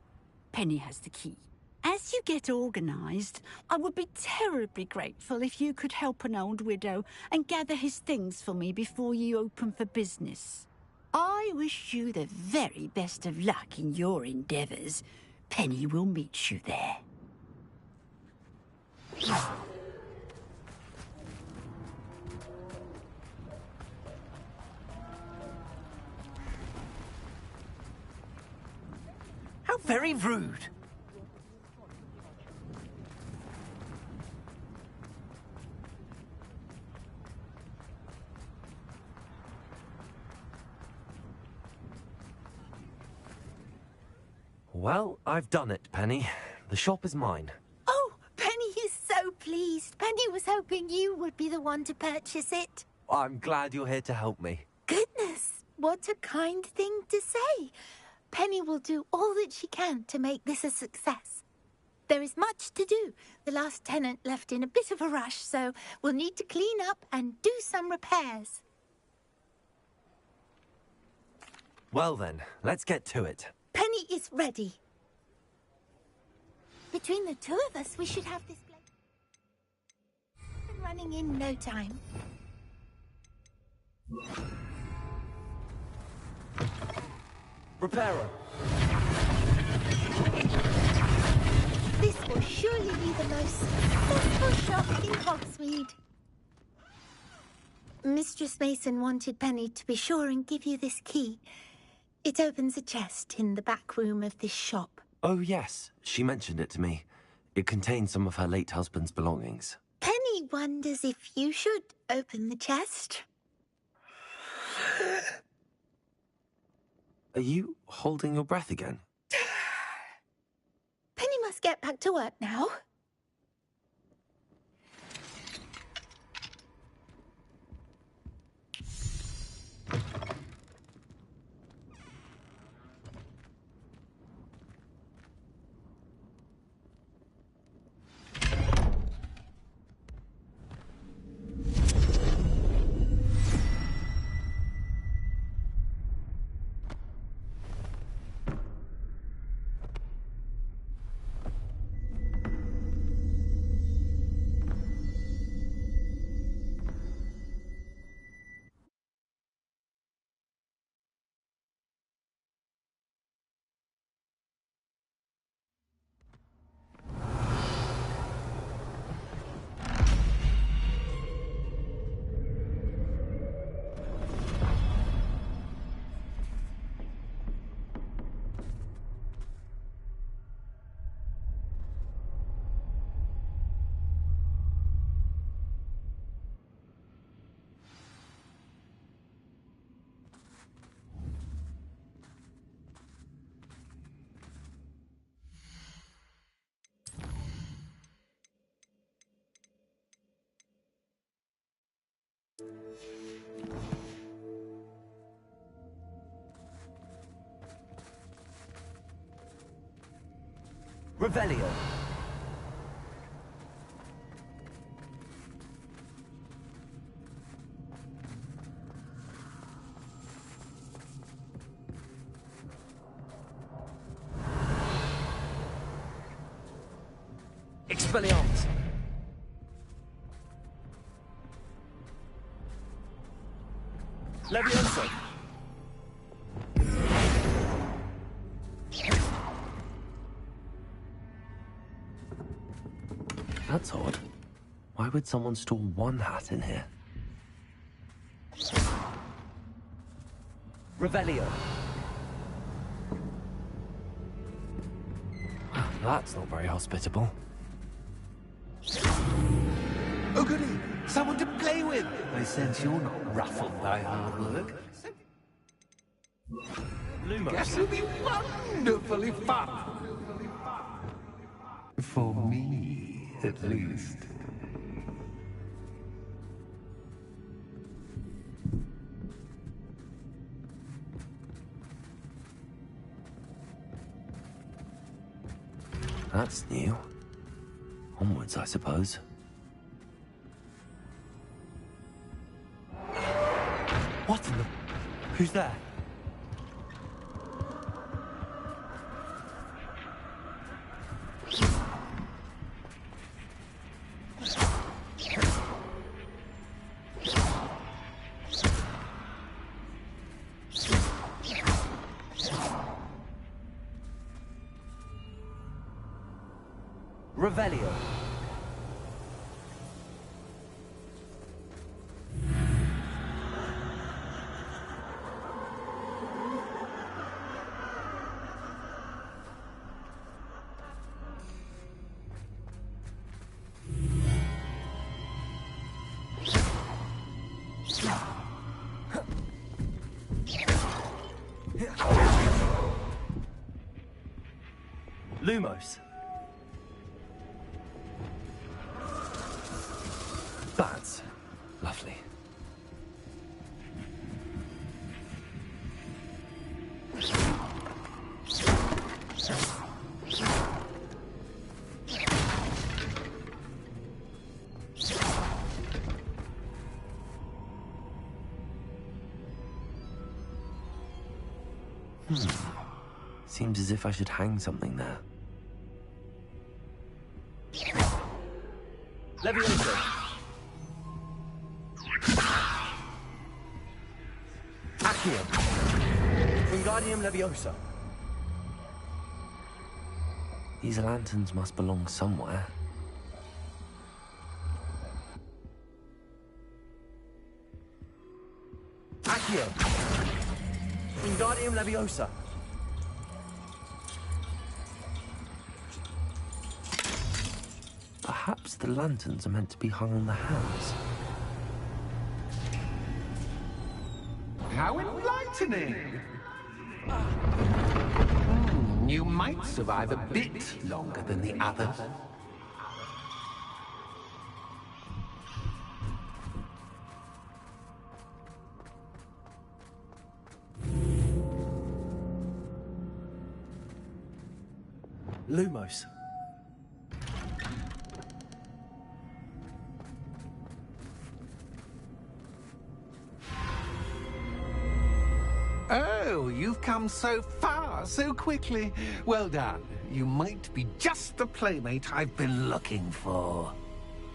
Penny has the key. As you get organised, I would be terribly grateful if you could help an old widow and gather his things for me before you open for business. I wish you the very best of luck in your endeavours. Penny will meet you there. How very rude. Well, I've done it, Penny. The shop is mine. Oh, Penny is so pleased. Penny was hoping you would be the one to purchase it. I'm glad you're here to help me. Goodness, what a kind thing to say. Penny will do all that she can to make this a success. There is much to do. The last tenant left in a bit of a rush, so we'll need to clean up and do some repairs. Well then, let's get to it. Penny is ready. Between the two of us, we should have this place running in no time. Repairer. This will surely be the most successful shop in Hogsmeade. Mistress Mason wanted Penny to be sure and give you this key. It opens a chest in the back room of this shop. Oh yes, she mentioned it to me. It contains some of her late husband's belongings. Penny wonders if you should open the chest. Are you holding your breath again? Penny must get back to work now. Revelio. Expelliarmus. Levioso. That's odd. Why would someone store one hat in here? Revelio. That's not very hospitable. Oh goody! Someone to play with! I sense you're not ruffled by hard work. Lumos. Guess it'll be wonderfully fun! For me, at least. That's new. Onwards, I suppose. What in the... Who's there? Revelio. Lumos. That's lovely. Seems as if I should hang something there. Levioso. Accio. Wingardium Leviosa. These lanterns must belong somewhere. Accio. Wingardium Leviosa. Perhaps the lanterns are meant to be hung on the hands. How enlightening! You might survive a bit longer than the others. Lumos. Oh, you've come so far, so quickly. Well done. You might be just the playmate I've been looking for.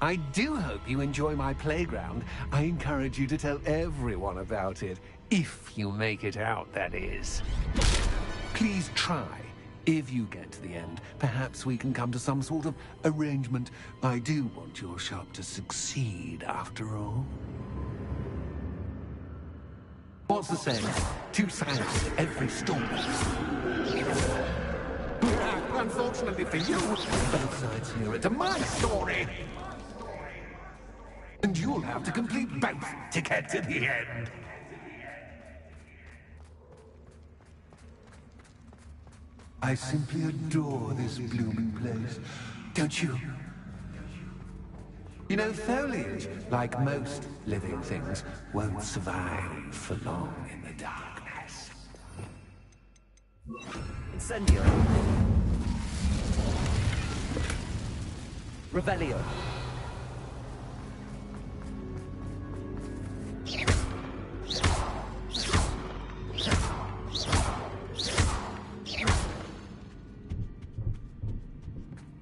I do hope you enjoy my playground. I encourage you to tell everyone about it. If you make it out, that is. Please try. If you get to the end, perhaps we can come to some sort of arrangement. I do want your shop to succeed, after all. What's the saying? Two sides to every story. Unfortunately for you, both sides hear it to my story. And you'll have to complete both to get to the end. I simply adore this blooming place, don't you? You know, foliage, like most living things, won't survive for long in the darkness. Incendio. Revelio.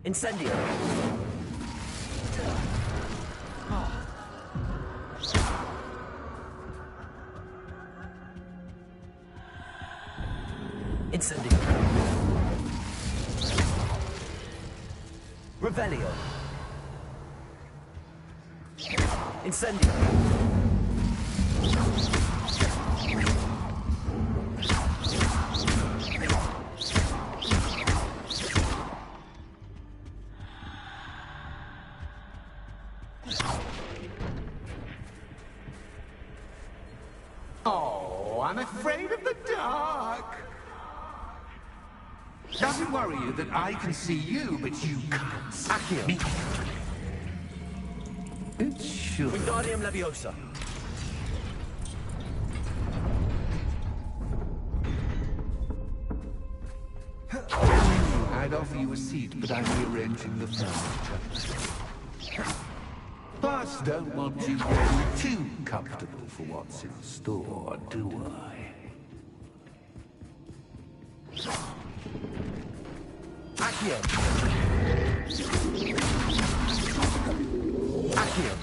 Incendio. Incendio. Revelio. Incendio. I'm afraid of the dark. Does it worry you that I can see you, but you can't see me? It should. Wingardium Leviosa. I'd offer you a seat, but I'm rearranging the furniture. But don't want you getting too comfortable for what's in store, do I? Accio. Accio.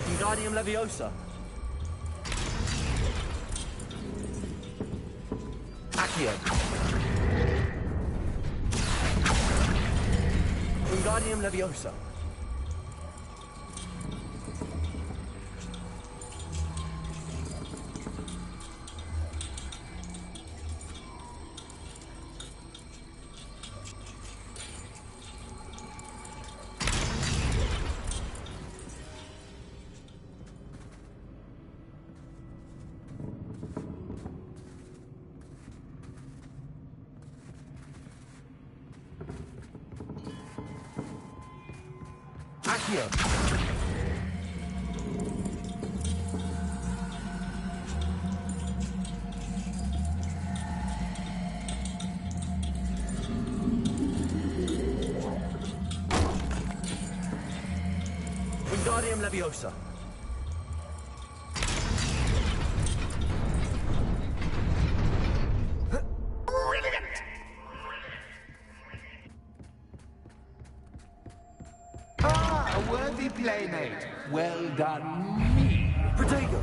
Wingardium Leviosa. Accio. Wingardium Leviosa. Accio. Wingardium Leviosa. Ah, a worthy playmate. Well done, me. Protego.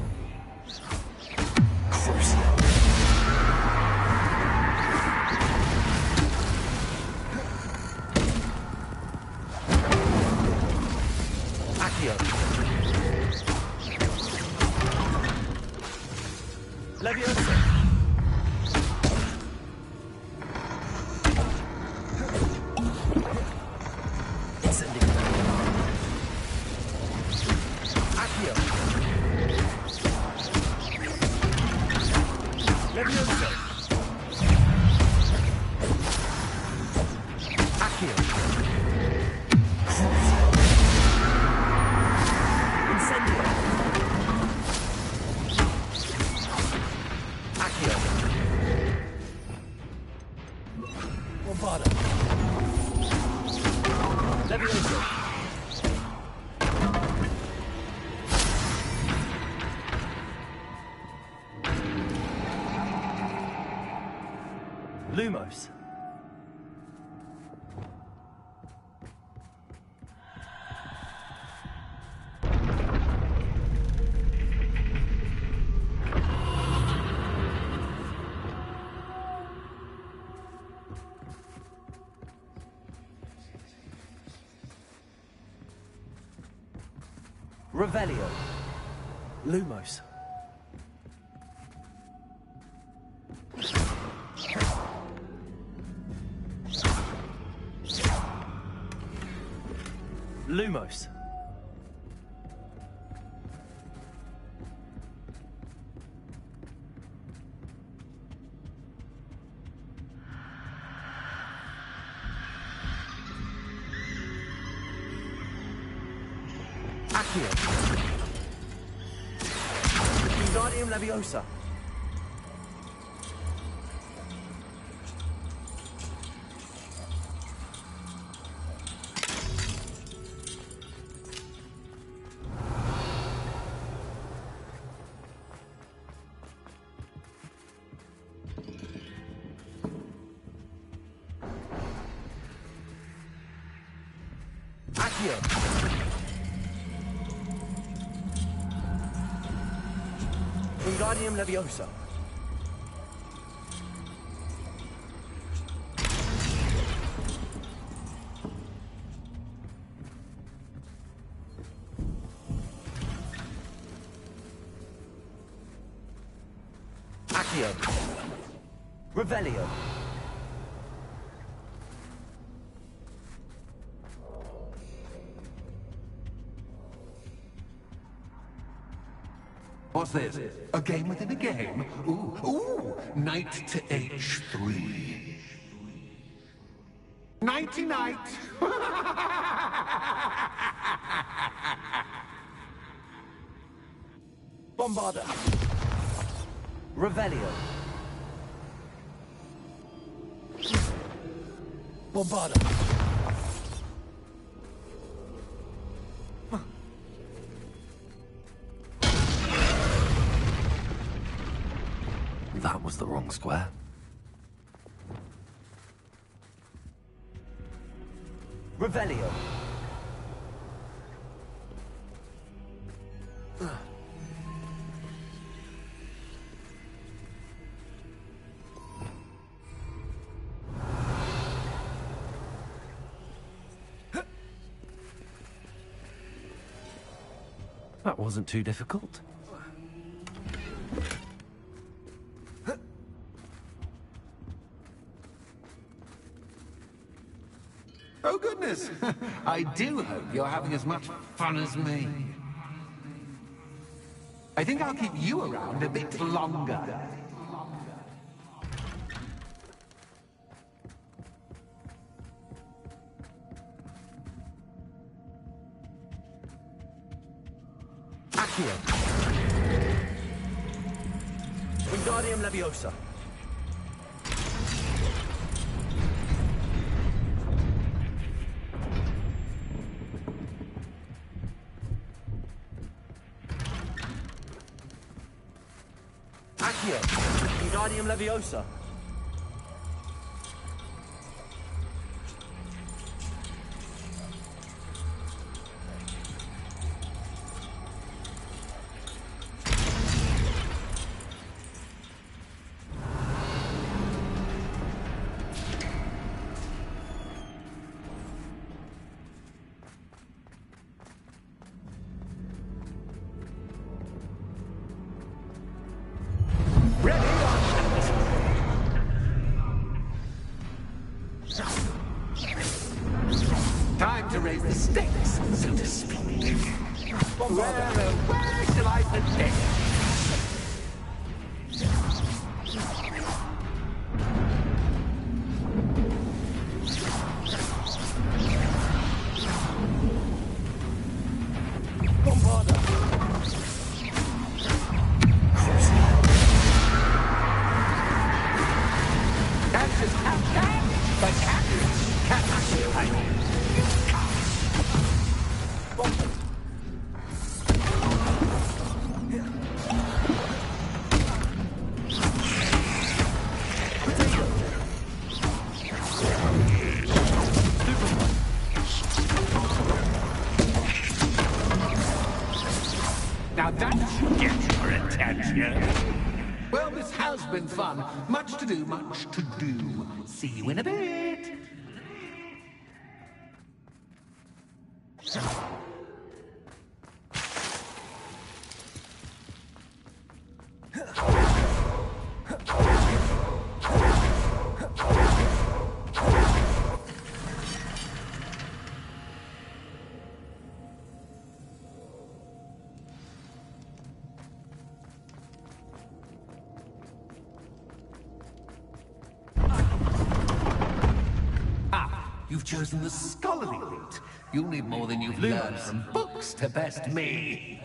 Accio. Leviosa. Incendio. Accio. Leviosa. Accio. Incendio. Accio. Bombarda. Leviosa. Lumos. Revelio. Lumos. Lumos. Accio. Wingardium Leviosa. Accio. Wingardium Leviosa. Accio. Revelio. What's this? A game within a game? Ooh, knight to H3. Nighty-night! Bombarda. Revelio. Bombarda. That was the wrong square. Revelio. That wasn't too difficult. Oh goodness! I do hope you're having as much fun as me. I think I'll keep you around a bit longer. Accio. Wingardium Leviosa. Accio. Wingardium Leviosa. Time to raise the stakes, so to speak. Where shall I put this? Now that should get your attention. Well, this has been fun. Much to do, much to do. See you in a bit. You've chosen the scholarly route. You'll need more than you've learned from books to best me.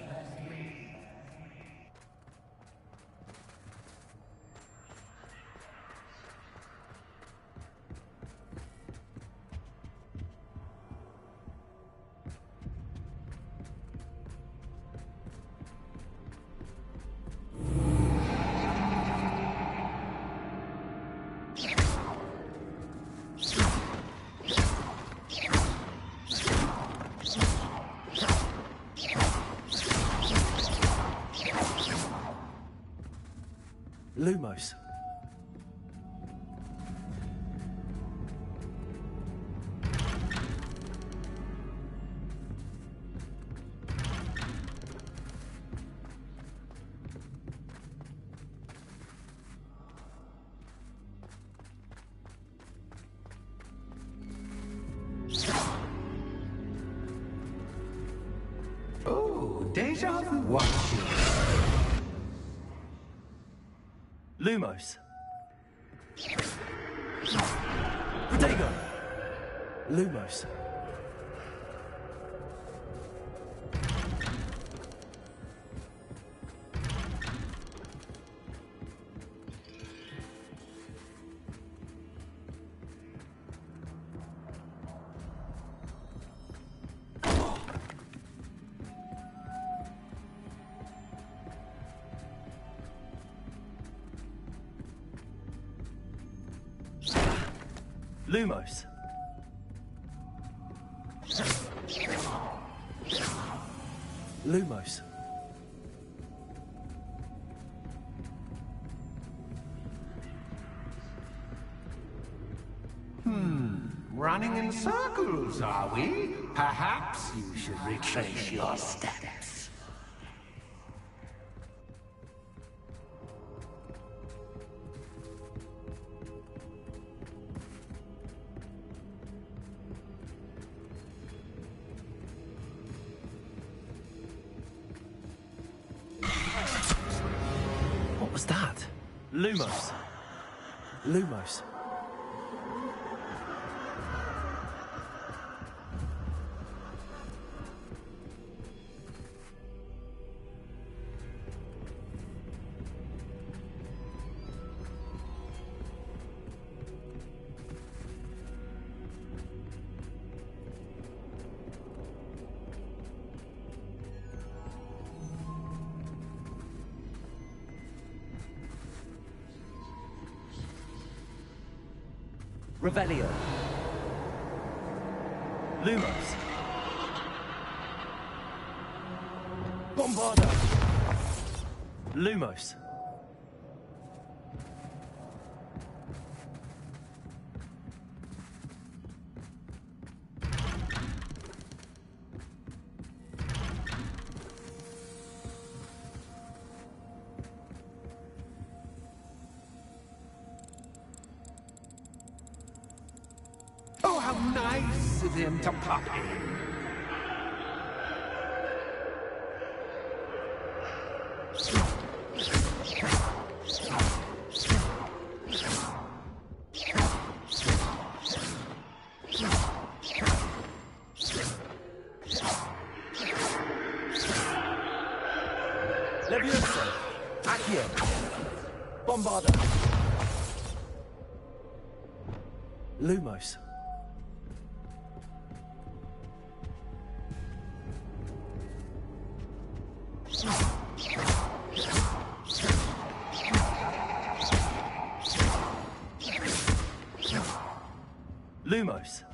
Lumos. Oh, deja vu. Watch you. Lumos. Protego. Lumos. Lumos. Lumos. Running in circles, are we? Perhaps you should retrace your steps. What was that? Lumos. Lumos. Revelio. Lumos. Bombarda. Lumos. Oh, how nice of him to pop in. Levioso. Accio. Bombarda. Lumos. Lumos.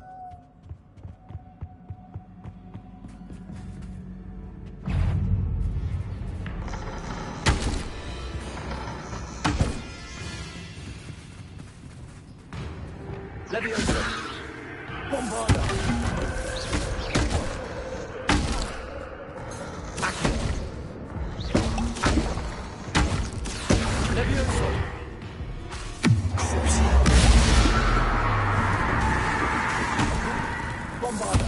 Levioso. Bombarda. Accio. Levioso. Bombarda.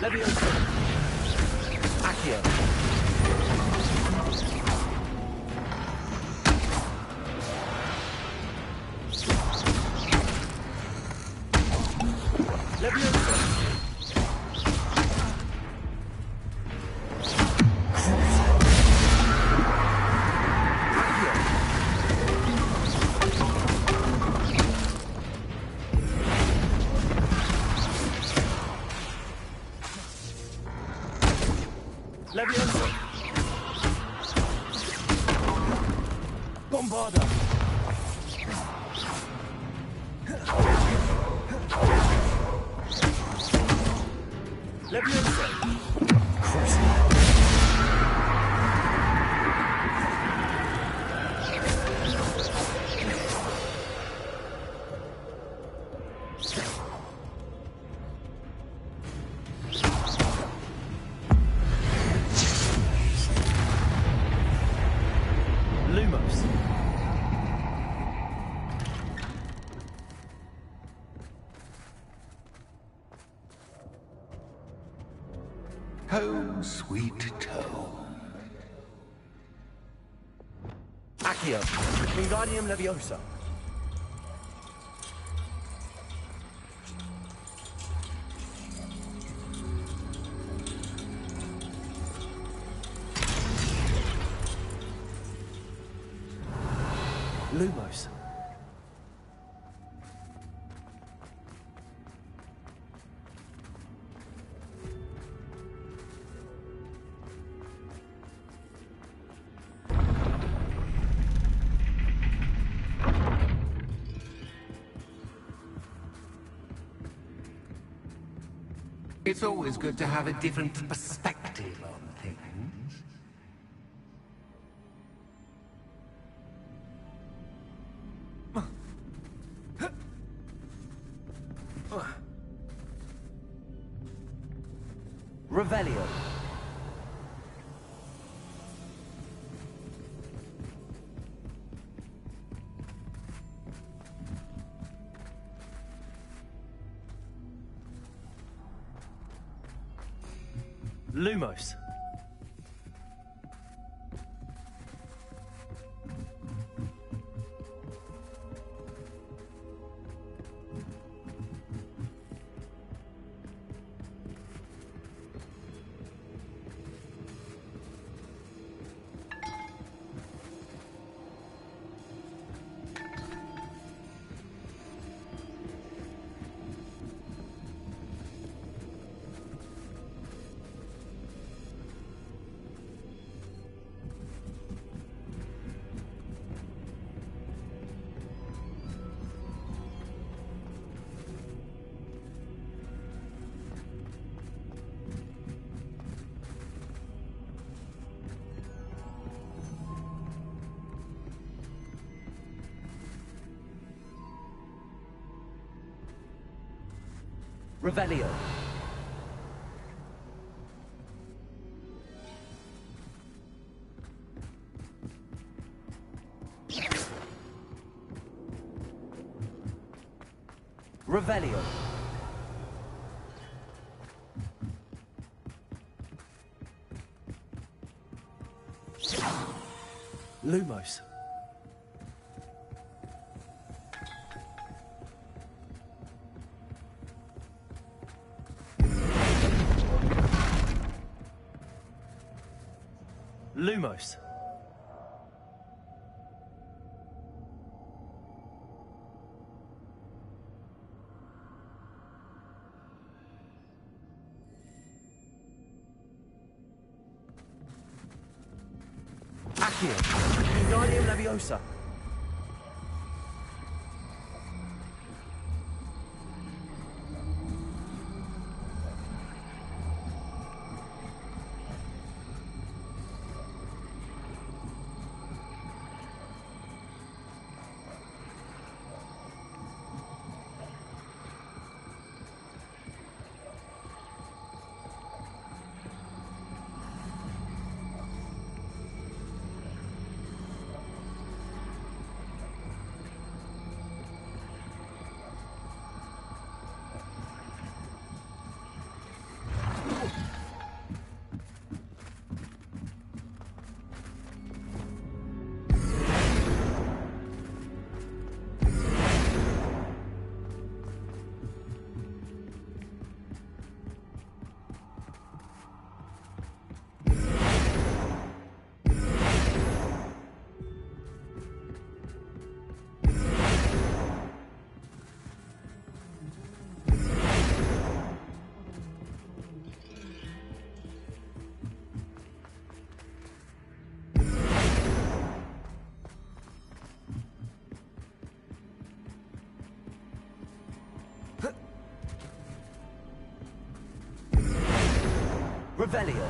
Levioso. Accio. Levioso. Levioso. Bombarda. Levioso. Lumos. Home, sweet home. Accio. Wingardium Leviosa. Lumos. It's always good to have a different perspective on things. Revelio. Lumos. Revelio. Revelio. Lumos. Lumos. Accio. Wingardium Leviosa. Revelio.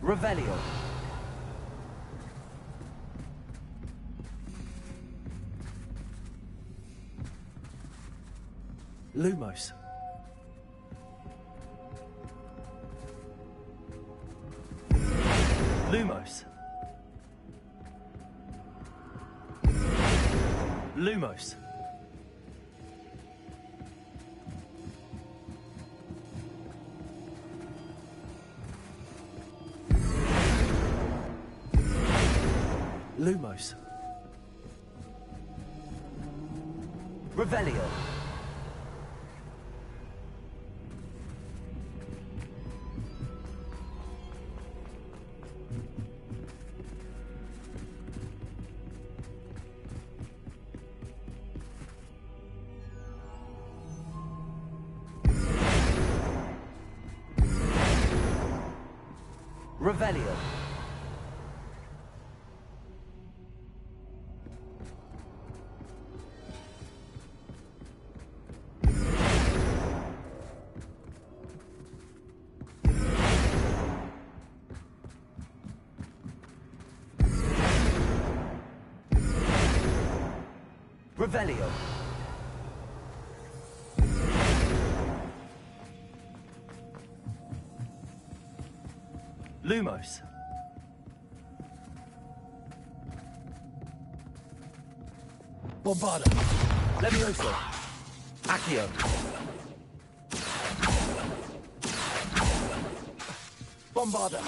Revelio. Lumos. Lumos. Lumos. Lumos. Revelio. Revelio. Revelio. Lumos. Bombarda. Levioso. Accio. Bombarda.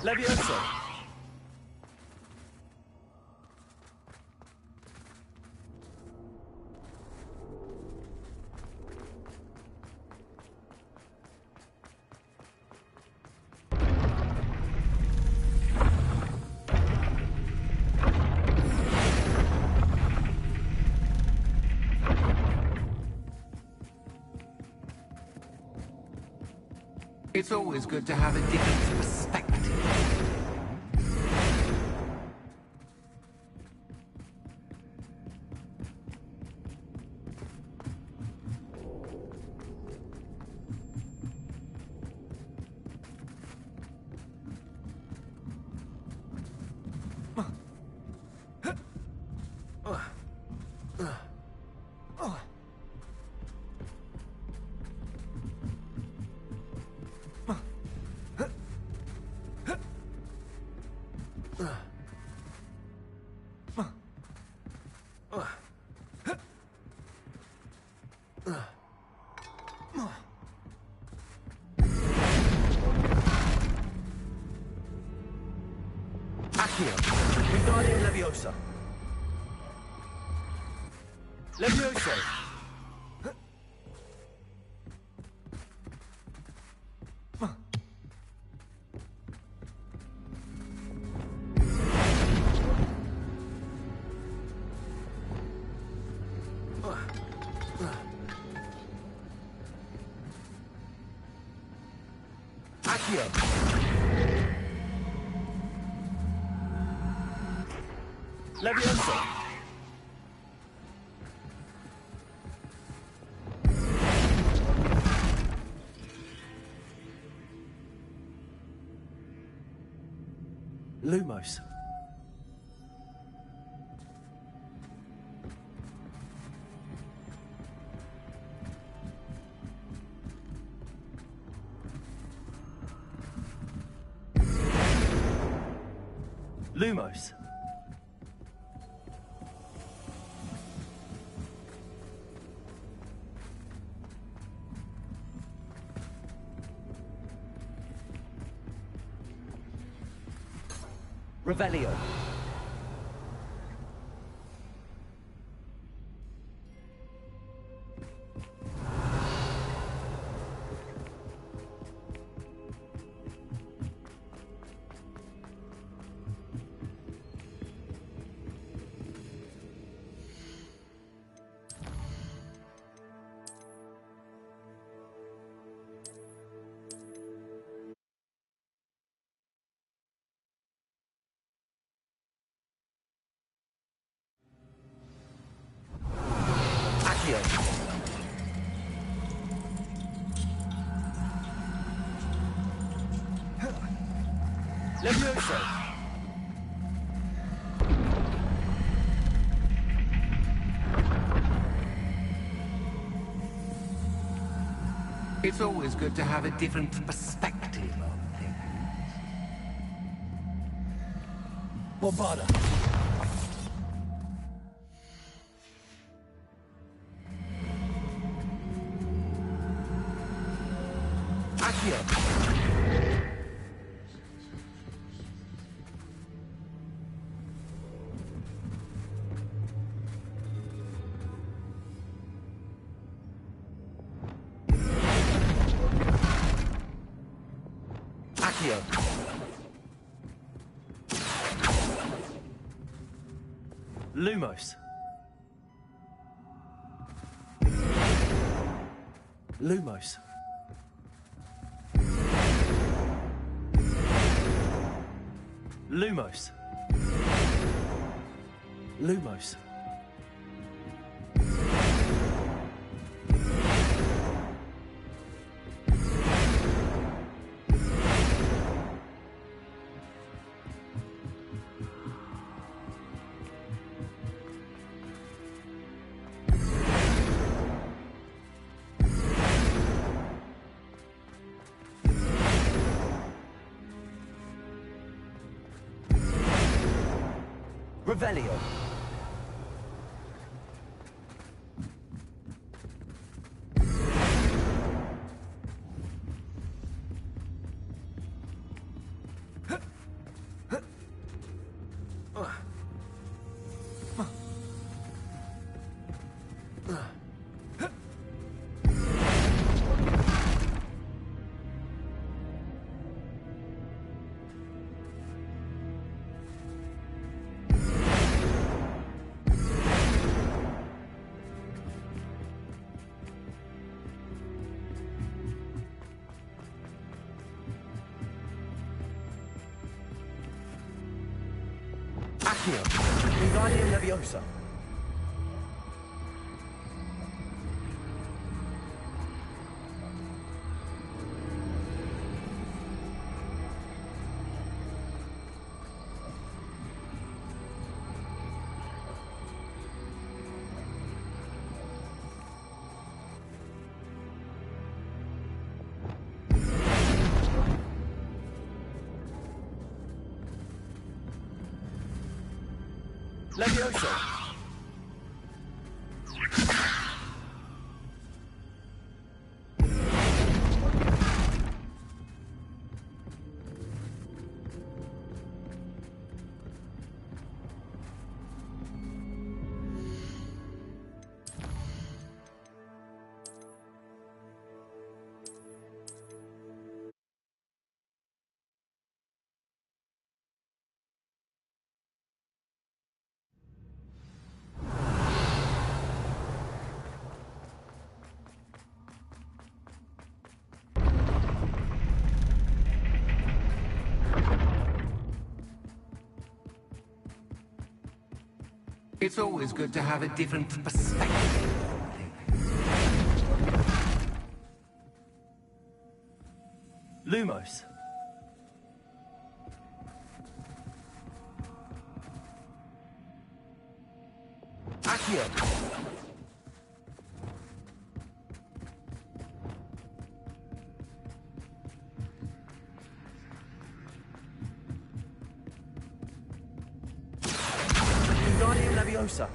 Levioso. It's always good to have a different perspective. Accio. Wingardium Leviosa. Levioso. Accio. Levioso. Lumos. Lumos. Revelio. Levioso! It's always good to have a different perspective on things. Bombarda! Accio! Accio! Lumos! Lumos! Lumos! Lumos! Revelio. Accio. Wingardium Leviosa. Levioso! It's always good to have a different perspective on things. Lumos. Accio. Wingardium Leviosa.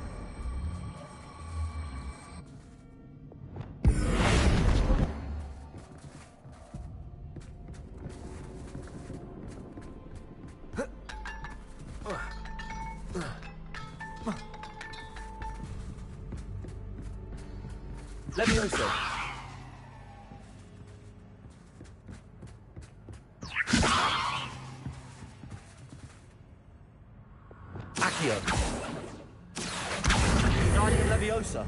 Levioso. Accio. Wingardium Leviosa.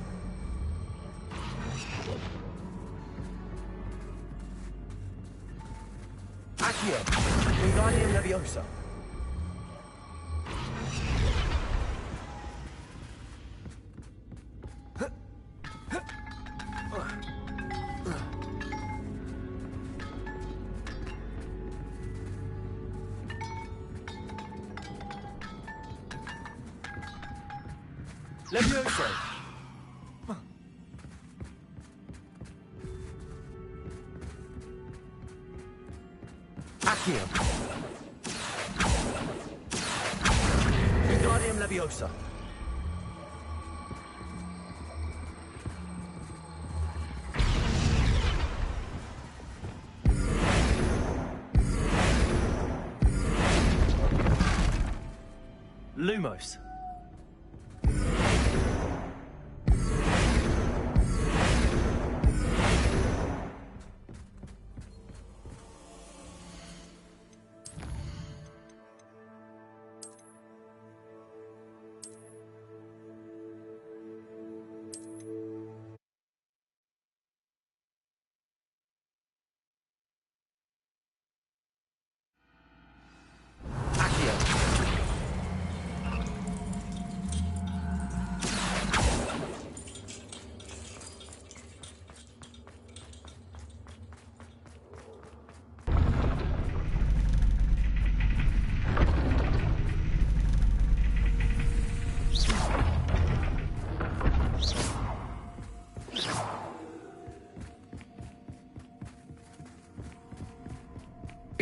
Accio. Wingardium Leviosa. Levioso! Accio! Wingardium Leviosa! Lumos!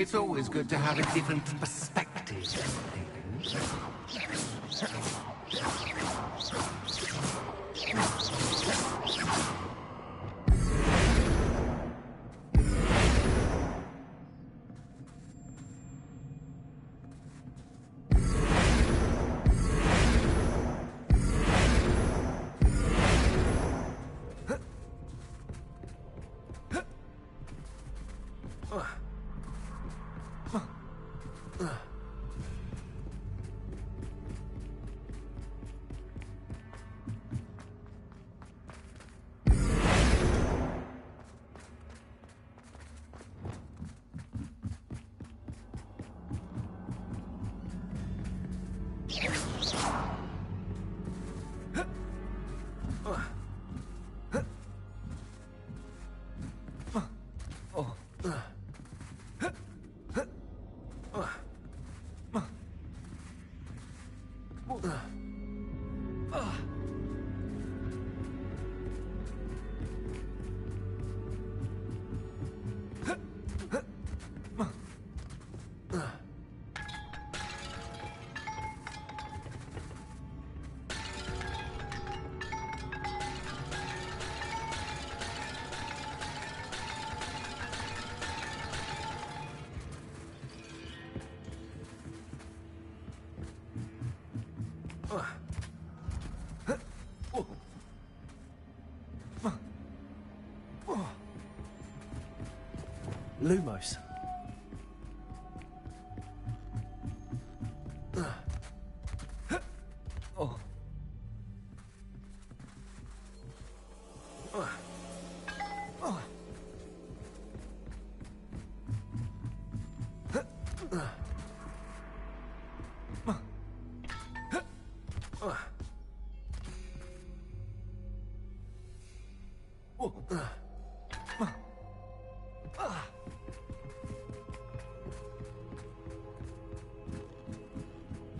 It's always good to have a different perspective. Lumos.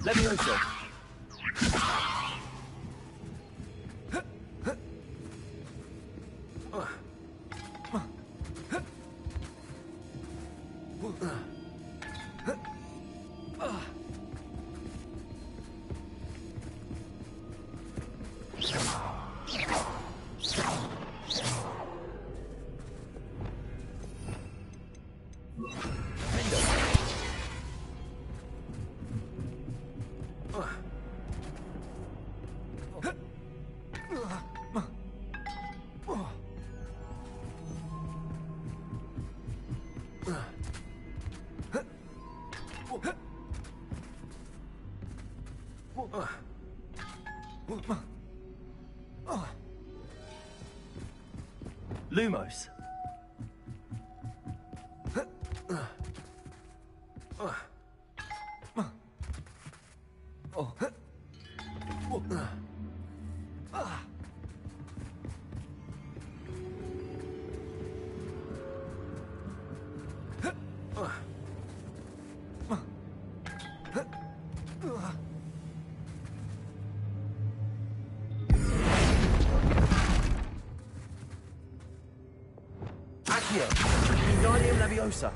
Levioso. Lumos. Accio. Wingardium Leviosa.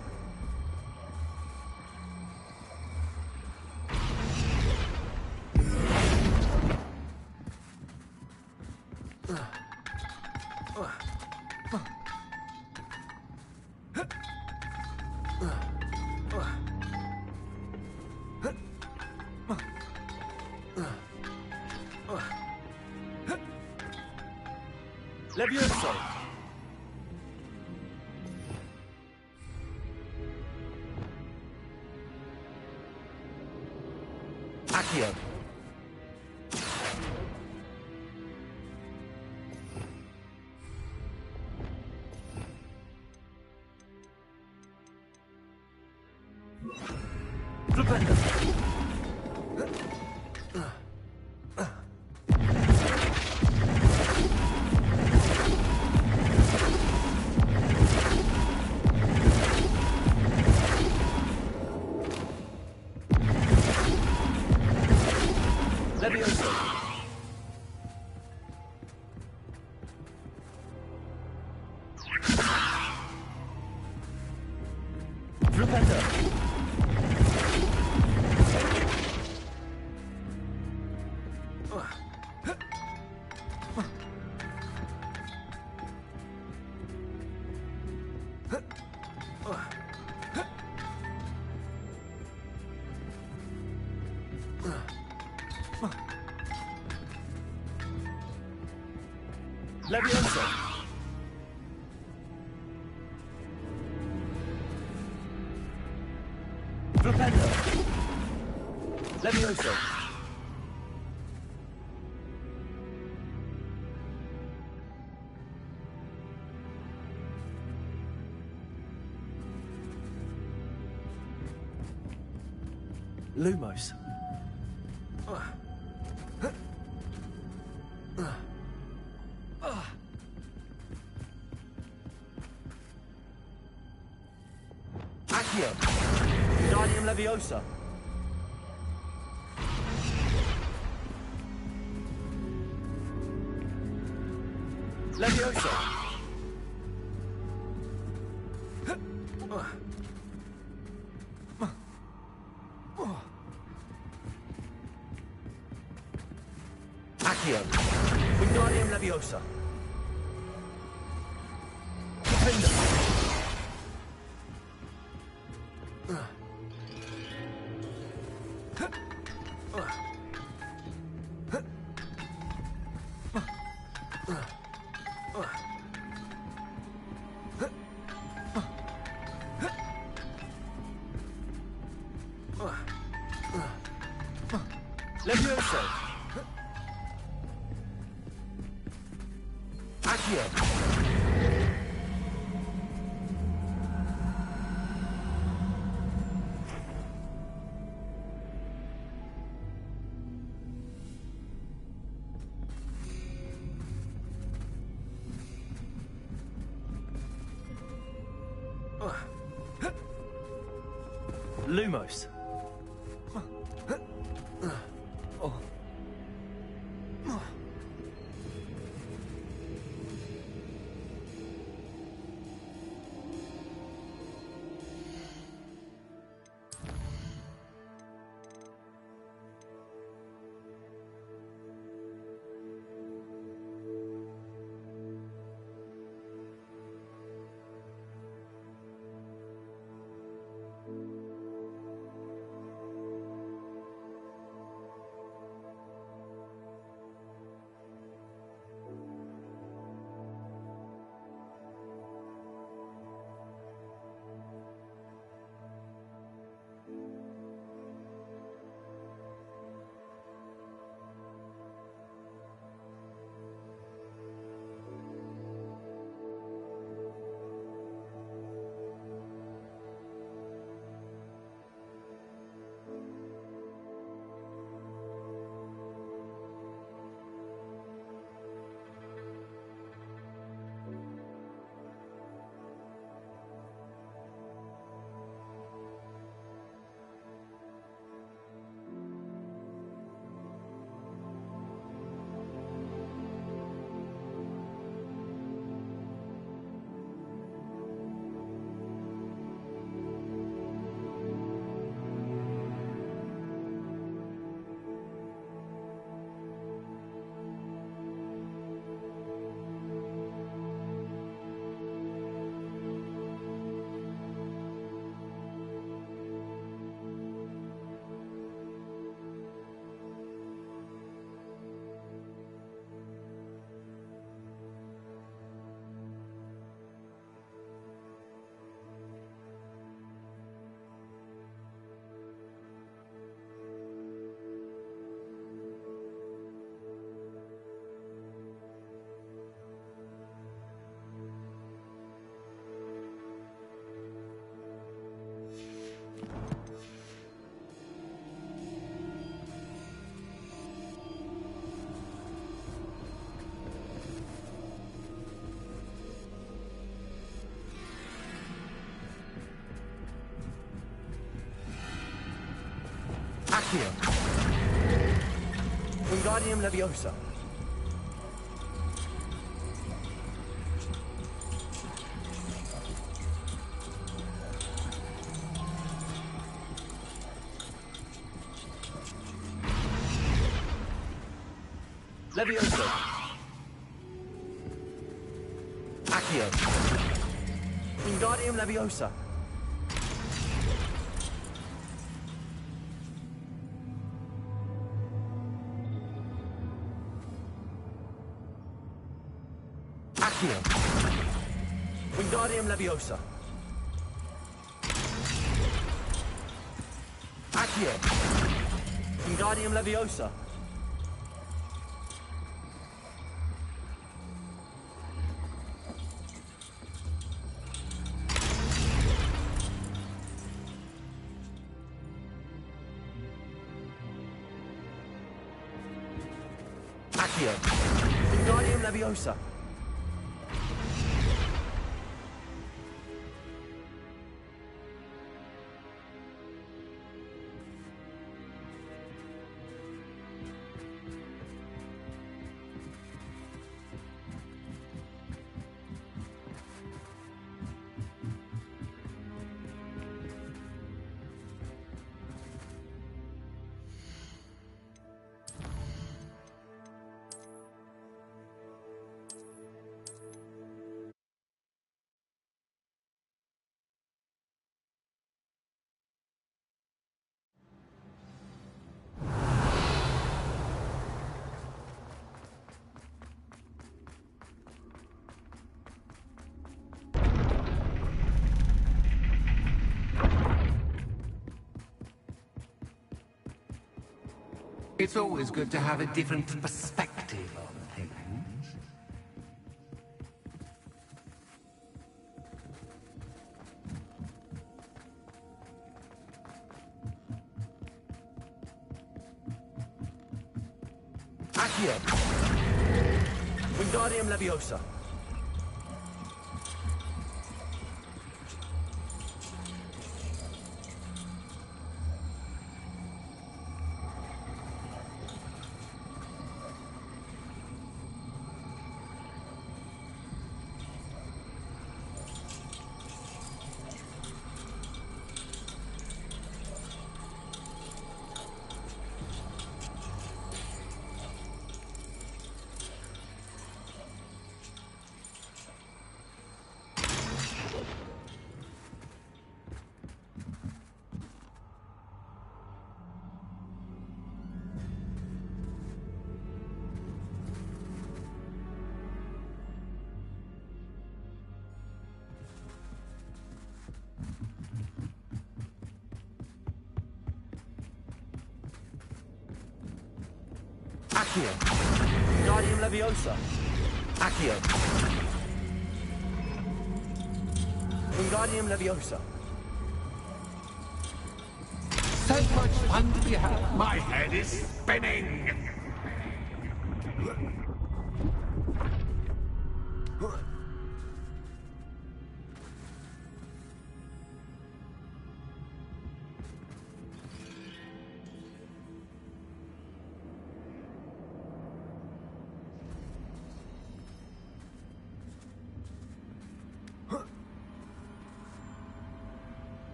Levioso. Accio. Flipendo. Levioso. Flipendo. Levioso. Flipendo. Levioso. Lumos. Accio. Wingardium Leviosa. Leviosa. Accio. Wingardium Leviosa. Defender. Levioso. Accio. Lumos. Accio. Wingardium Leviosa. Leviosa. Accio. Wingardium Leviosa. Accio. Wingardium Leviosa. Accio. Wingardium Leviosa. Accio. Wingardium Leviosa. It's always good to have a different perspective on things. Accio. Wingardium Leviosa. Accio. Wingardium Leviosa. Accio. Wingardium Leviosa. So much fun to be had. My head is spinning.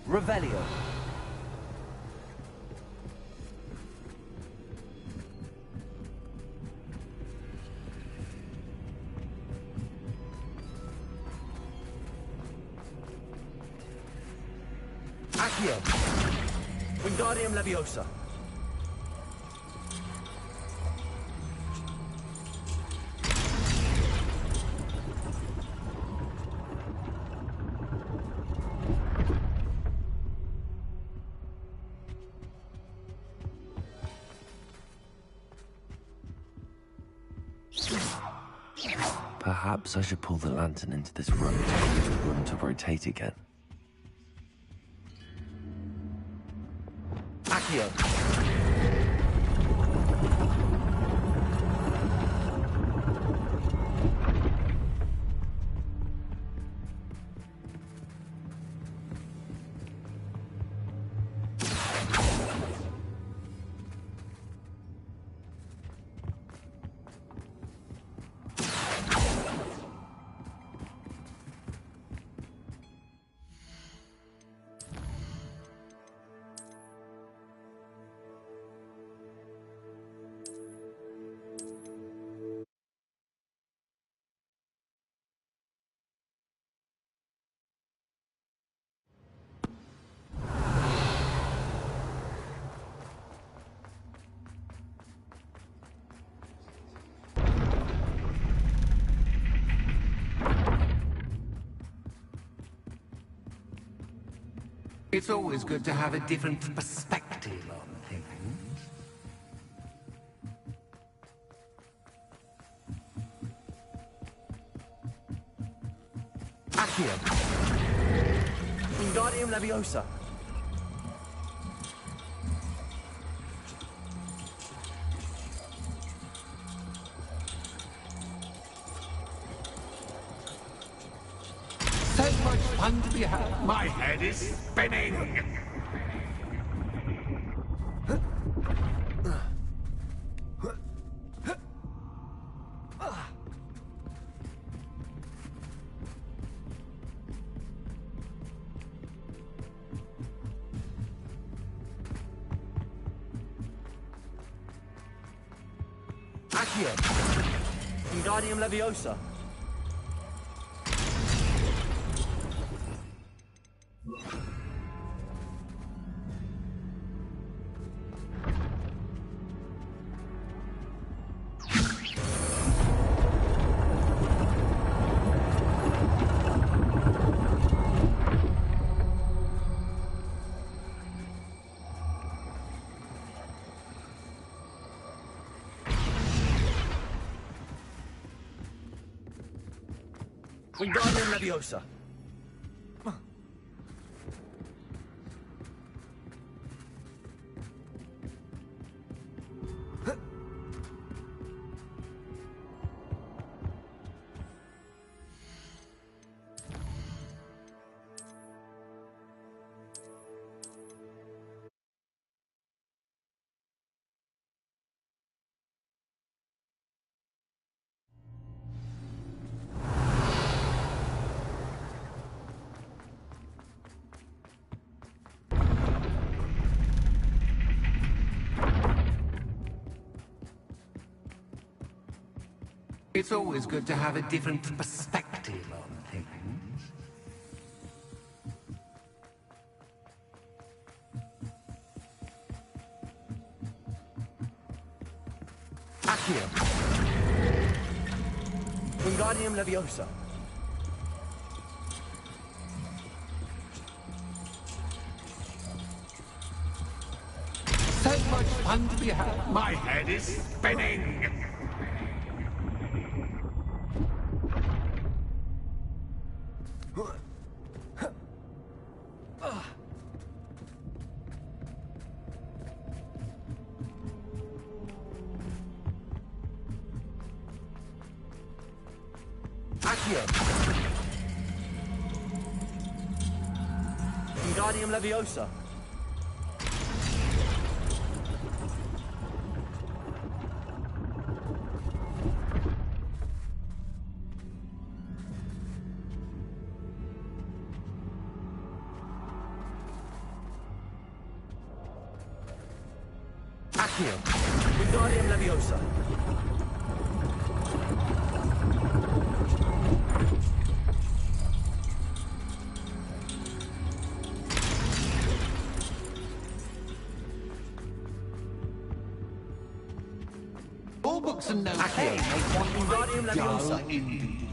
Revelio. Accio. Wingardium Leviosa. Perhaps I should pull the lantern into this room to cause the room to rotate again. Accio. It's always good to have a different perspective on things. Accio. Wingardium Leviosa. So much fun to be had. My head is spinning. Accio. Wingardium Leviosa. Wingardium Leviosa. It's always good to have a different perspective on things. Accio. Wingardium Leviosa. So much fun to be had. My head is spinning. Accio. Wingardium Leviosa. Accio. Wingardium Leviosa. All books and no Accio. Wingardium Leviosa. indeed.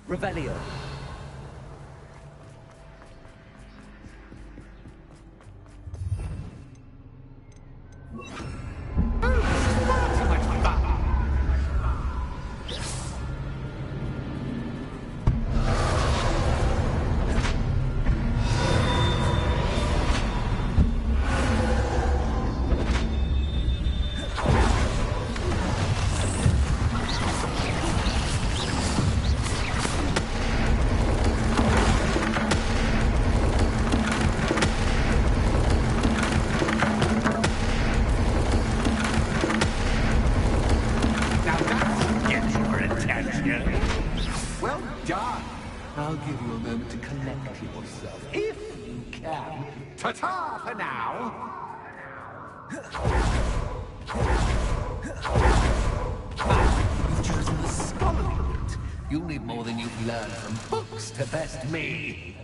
Revelio. Well done. I'll give you a moment to collect yourself, if you can. Ta-ta for now. You've chosen the scholarly route. You'll need more than you've learned from books to best me.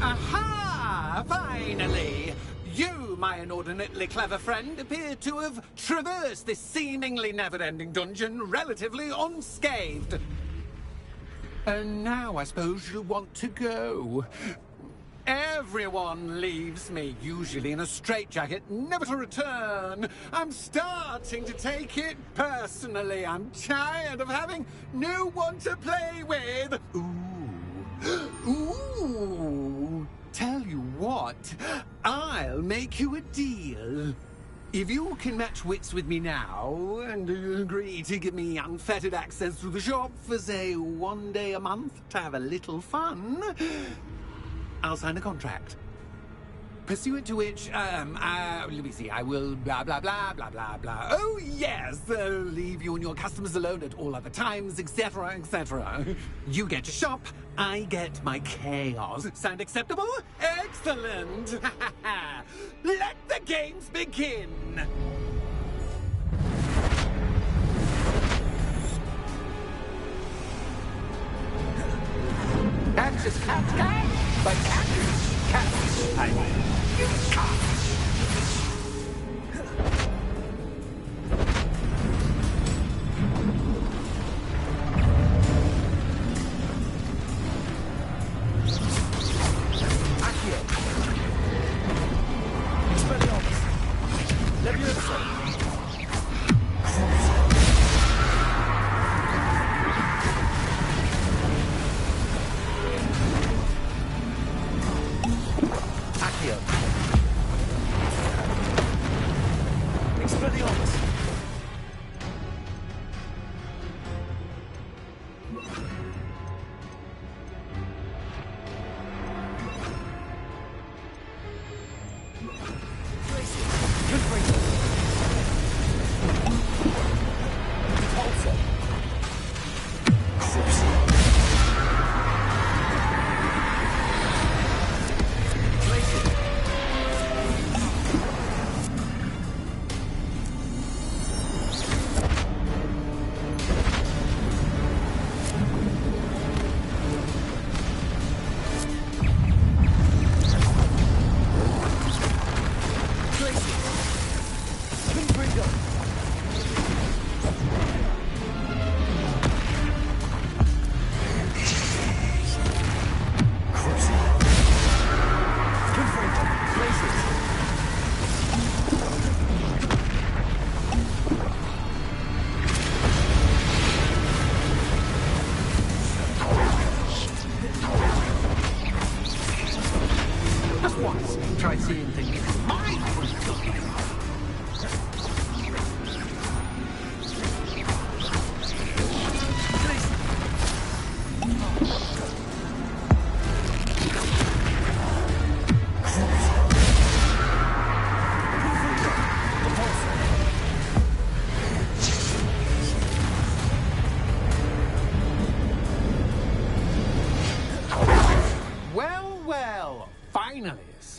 Aha! Finally! You, my inordinately clever friend, appear to have traversed this seemingly never-ending dungeon relatively unscathed. And now I suppose you want to go. Everyone leaves me, usually in a straitjacket, never to return. I'm starting to take it personally. I'm tired of having no one to play with. Ooh. Tell you what, I'll make you a deal. If you can match wits with me now, and agree to give me unfettered access to the shop for, say, 1 day a month to have a little fun, I'll sign a contract. Pursuant to which, let me see, I will blah, blah, blah, blah, blah, blah. Oh, yes, leave you and your customers alone at all other times, etc., etc. You get to shop, I get my chaos. Sound acceptable? Excellent! Let the games begin! Catch cat, but catch. I mean, you can't. Accio. Expelliarmus. Leviosa. Accio. Expelliarmus.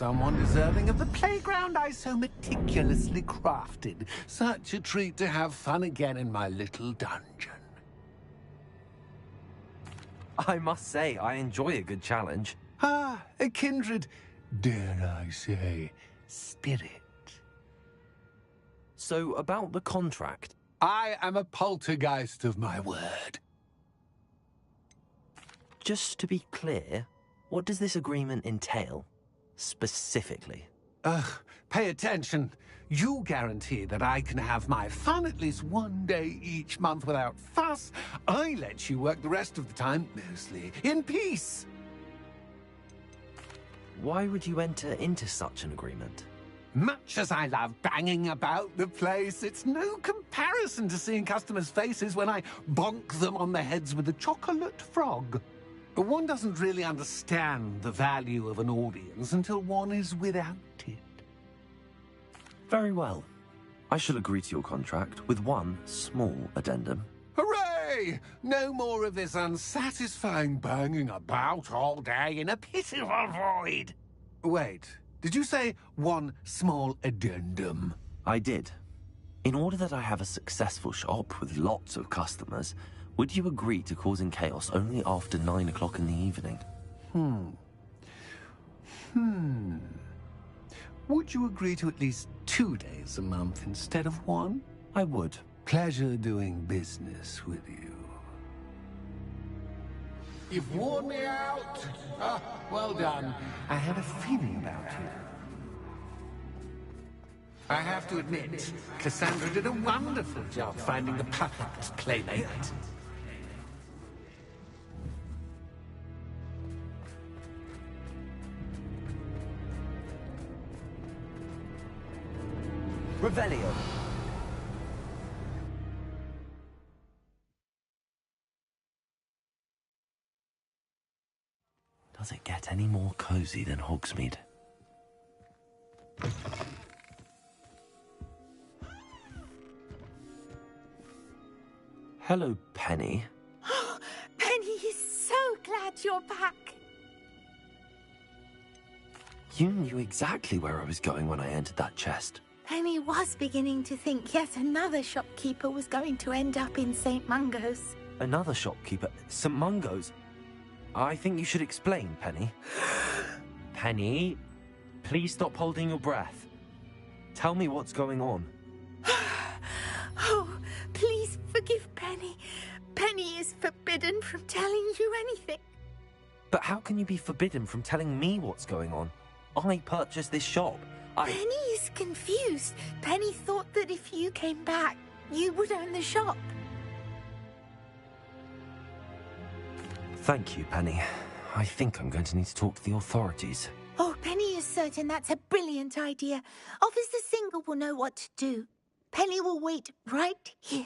someone deserving of the playground I so meticulously crafted. Such a treat to have fun again in my little dungeon. I must say, I enjoy a good challenge. Ah, a kindred, dare I say, spirit. So, about the contract. I am a poltergeist of my word. Just to be clear, what does this agreement entail, specifically? Pay attention. You guarantee that I can have my fun at least one day each month without fuss. I let you work the rest of the time, mostly in peace. Why would you enter into such an agreement? Much as I love banging about the place, it's no comparison to seeing customers' faces when I bonk them on the heads with a chocolate frog. One doesn't really understand the value of an audience until one is without it. Very well. I shall agree to your contract with one small addendum. Hooray! No more of this unsatisfying banging about all day in a pitiful void. Wait, did you say one small addendum? I did. In order that I have a successful shop with lots of customers, would you agree to causing chaos only after 9 o'clock in the evening? Would you agree to at least 2 days a month instead of one? I would. Pleasure doing business with you. You've worn me out. Ah, well done. I had a feeling about you. I have to admit, Cassandra did a wonderful job finding the perfect playmate. Revelio. Does it get any more cozy than Hogsmeade? Hello, Penny. Penny is so glad you're back. You knew exactly where I was going when I entered that chest. Penny was beginning to think yet another shopkeeper was going to end up in St. Mungo's. Another shopkeeper? St. Mungo's? I think you should explain, Penny. Penny, please stop holding your breath. Tell me what's going on. Oh, please forgive Penny. Penny is forbidden from telling you anything. But how can you be forbidden from telling me what's going on? I purchased this shop. Penny is confused. Penny thought that if you came back, you would own the shop. Thank you, Penny. I think I'm going to need to talk to the authorities. Oh, Penny is certain that's a brilliant idea. Officer Single will know what to do. Penny will wait right here.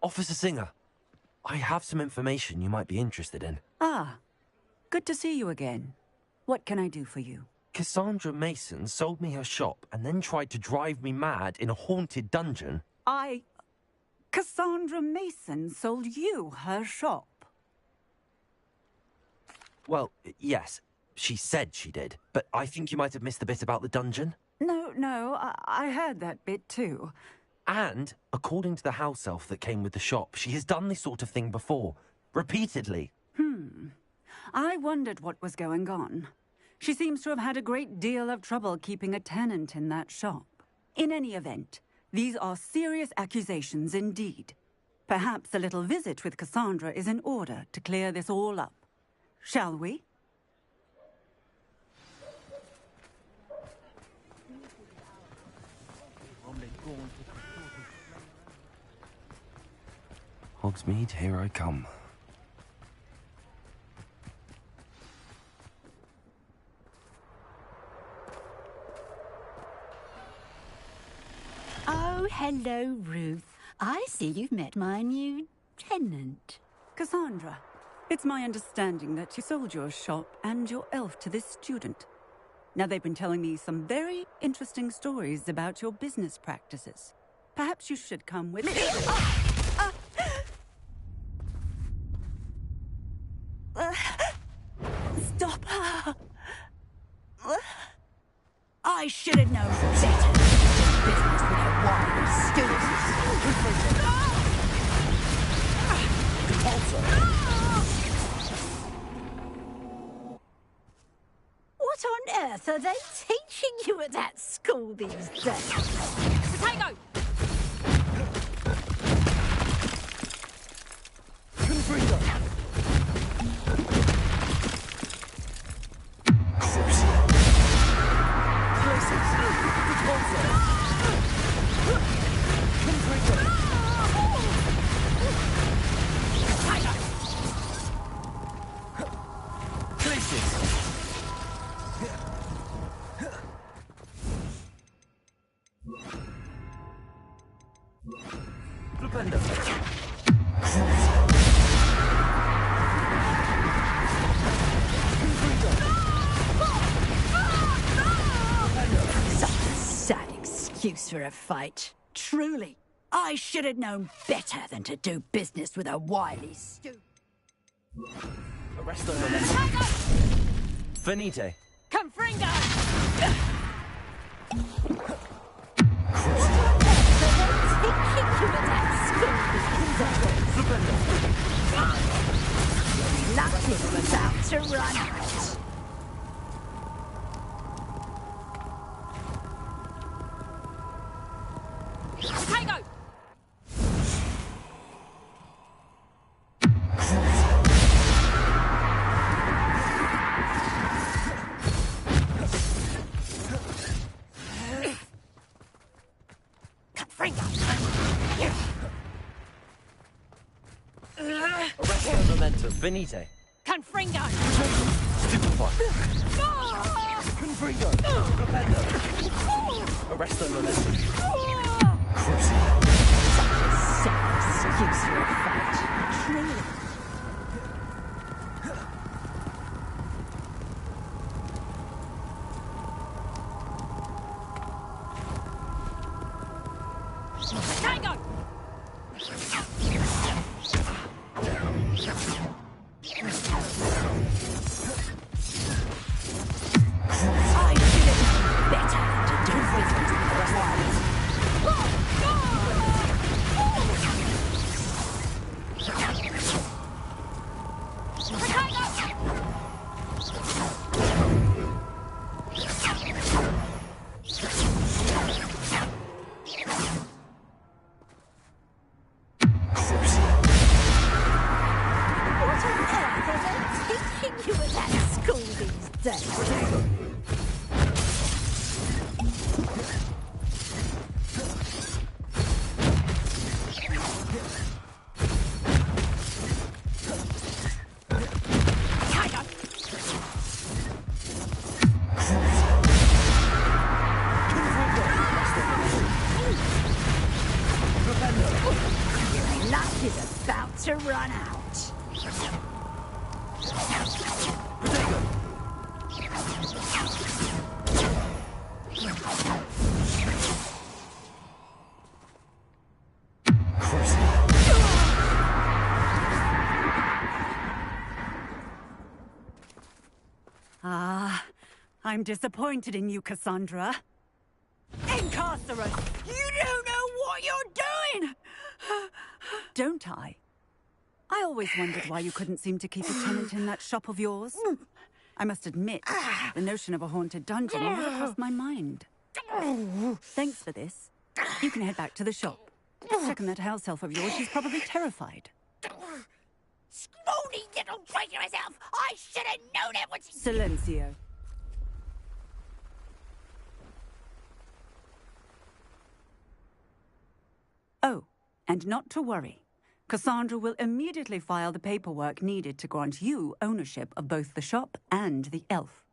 Officer Singer, I have some information you might be interested in. Ah, good to see you again. What can I do for you? Cassandra Mason sold me her shop and then tried to drive me mad in a haunted dungeon. Cassandra Mason sold you her shop? Well, yes, she said she did, but I think you might have missed the bit about the dungeon. No, I heard that bit too. And, according to the house elf that came with the shop, she has done this sort of thing before. Repeatedly. I wondered what was going on. She seems to have had a great deal of trouble keeping a tenant in that shop. In any event, these are serious accusations indeed. Perhaps a little visit with Cassandra is in order to clear this all up. Shall we? Hogsmeade, here I come. Oh, hello, Ruth. I see you've met my new tenant. Cassandra, it's my understanding that you sold your shop and your elf to this student. Now, they've been telling me some very interesting stories about your business practices. Perhaps you should come with me. Stop her! I should have known better than to do business with a wily student. What on earth are they teaching you at that school these days? Potato! Such a sad excuse for a fight. Truly, I should have known better than to do business with a wily student. Arrest them. Finite. Confringo! Lucky was out to run out. Potato! Arrest momentum. Finite. Confringo! Stupefy. Confringo. Propendo. Arrest momentum. Such a sad excuse for a fight. Truly. Tango! I should have known better than to do business with a wily. What on earth are they teaching you at that school these days? Luck is about to run out. Ah, I'm disappointed in you, Cassandra. Incarcerate! You don't know what you're doing! Don't I? I always wondered why you couldn't seem to keep a tenant in that shop of yours. I must admit, the notion of a haunted dungeon never crossed my mind. Thanks for this. You can head back to the shop. Check on that house elf of yours. She's probably terrified. Scrawny little traitor herself! I should have known it was... Silencio. Oh, and not to worry. Cassandra will immediately file the paperwork needed to grant you ownership of both the shop and the elf.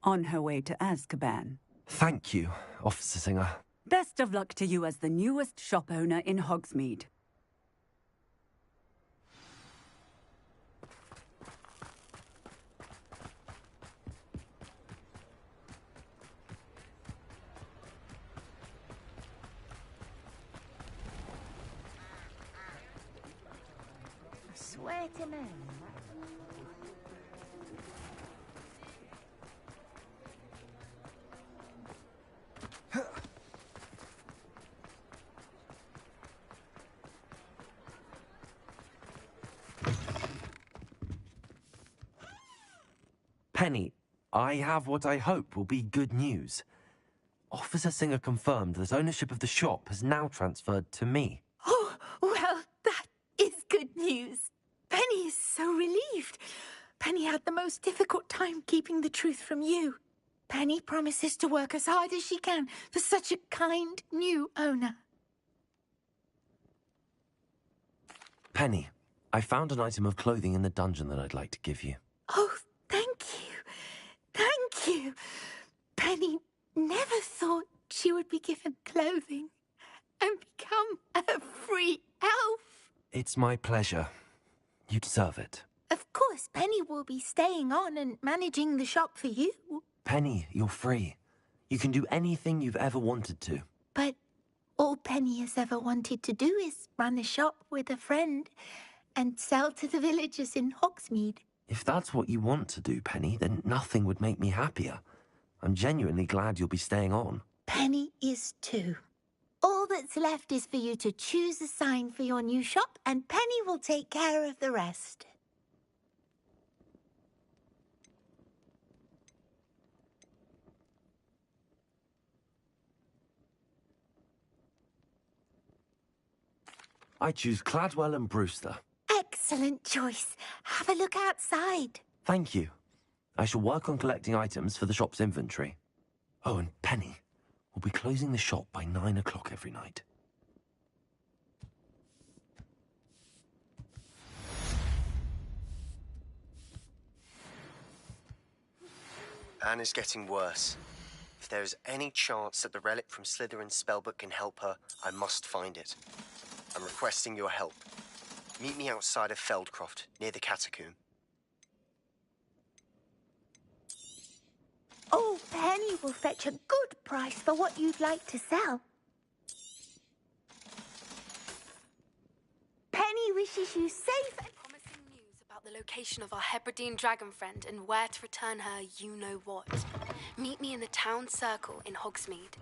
On her way to Azkaban. Thank you, Officer Singer. Best of luck to you as the newest shop owner in Hogsmeade. I swear to man. Penny, I have what I hope will be good news. Officer Singer confirmed that ownership of the shop has now transferred to me. Oh, well, that is good news. Penny is so relieved. Penny had the most difficult time keeping the truth from you. Penny promises to work as hard as she can for such a kind new owner. Penny, I found an item of clothing in the dungeon that I'd like to give you. Oh, thank you. Thank you. Penny never thought she would be given clothing and become a free elf. It's my pleasure. You deserve it. Of course, Penny will be staying on and managing the shop for you. Penny, you're free. You can do anything you've ever wanted to. But all Penny has ever wanted to do is run a shop with a friend and sell to the villagers in Hogsmeade. If that's what you want to do, Penny, then nothing would make me happier. I'm genuinely glad you'll be staying on. Penny is too. All that's left is for you to choose a sign for your new shop, and Penny will take care of the rest. I choose Cladwell and Brewster. Excellent choice. Have a look outside. Thank you. I shall work on collecting items for the shop's inventory. Oh, and Penny, we'll be closing the shop by 9 o'clock every night. Anne is getting worse. If there is any chance that the relic from Slytherin's spellbook can help her, I must find it. I'm requesting your help. Meet me outside of Feldcroft, near the catacomb. Oh, Penny will fetch a good price for what you'd like to sell. Penny wishes you safe and promising news about the location of our Hebridean dragon friend and where to return her you-know-what. Meet me in the town circle in Hogsmeade.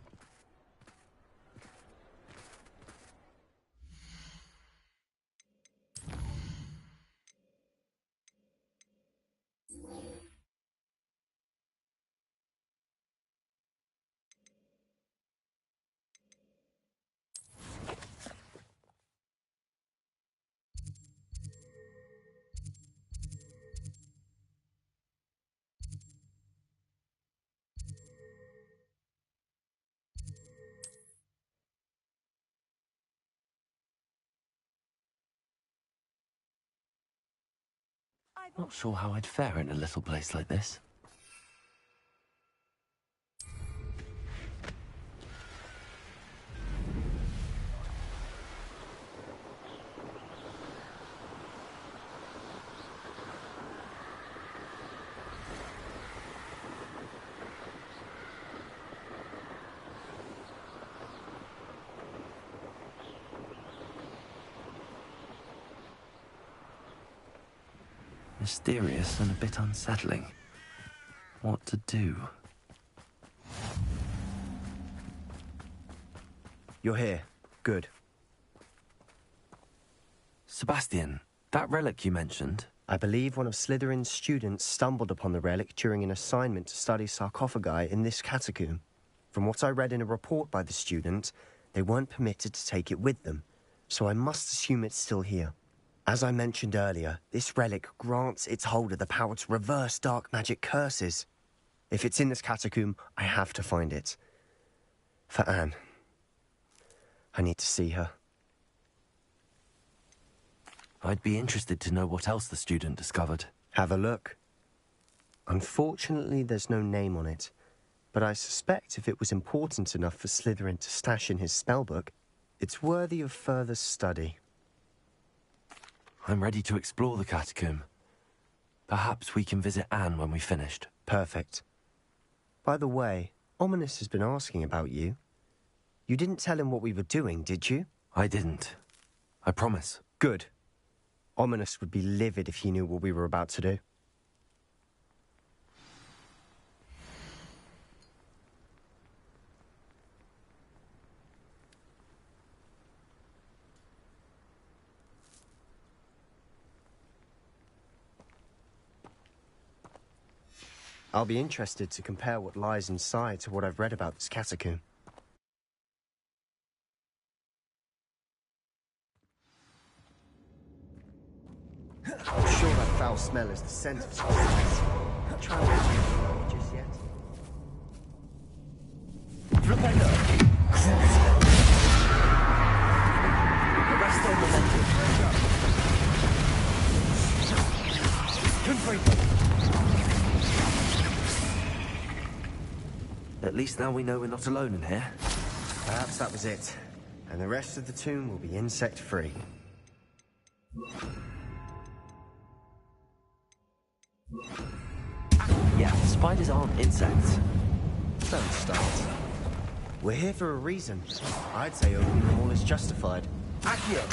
Not sure how I'd fare in a little place like this. Mysterious and a bit unsettling. What to do? You're here. Good. Sebastian, that relic you mentioned... I believe one of Slytherin's students stumbled upon the relic during an assignment to study sarcophagi in this catacomb. From what I read in a report by the student, they weren't permitted to take it with them, so I must assume it's still here. As I mentioned earlier, this relic grants its holder the power to reverse dark magic curses. If it's in this catacomb, I have to find it. For Anne. I need to see her. I'd be interested to know what else the student discovered. Have a look. Unfortunately, there's no name on it, but I suspect if it was important enough for Slytherin to stash in his spellbook, it's worthy of further study. I'm ready to explore the catacomb. Perhaps we can visit Anne when we've finished. Perfect. By the way, Ominous has been asking about you. You didn't tell him what we were doing, did you? I didn't. I promise. Good. Ominous would be livid if he knew what we were about to do. I'll be interested to compare what lies inside to what I've read about this catacomb. I'm sure that foul smell is the scent of success. Try not to just yet. At least now we know we're not alone in here. Perhaps that was it. And the rest of the tomb will be insect-free. Yeah, spiders aren't insects. Don't start. We're here for a reason. I'd say opening them all is justified. Accio!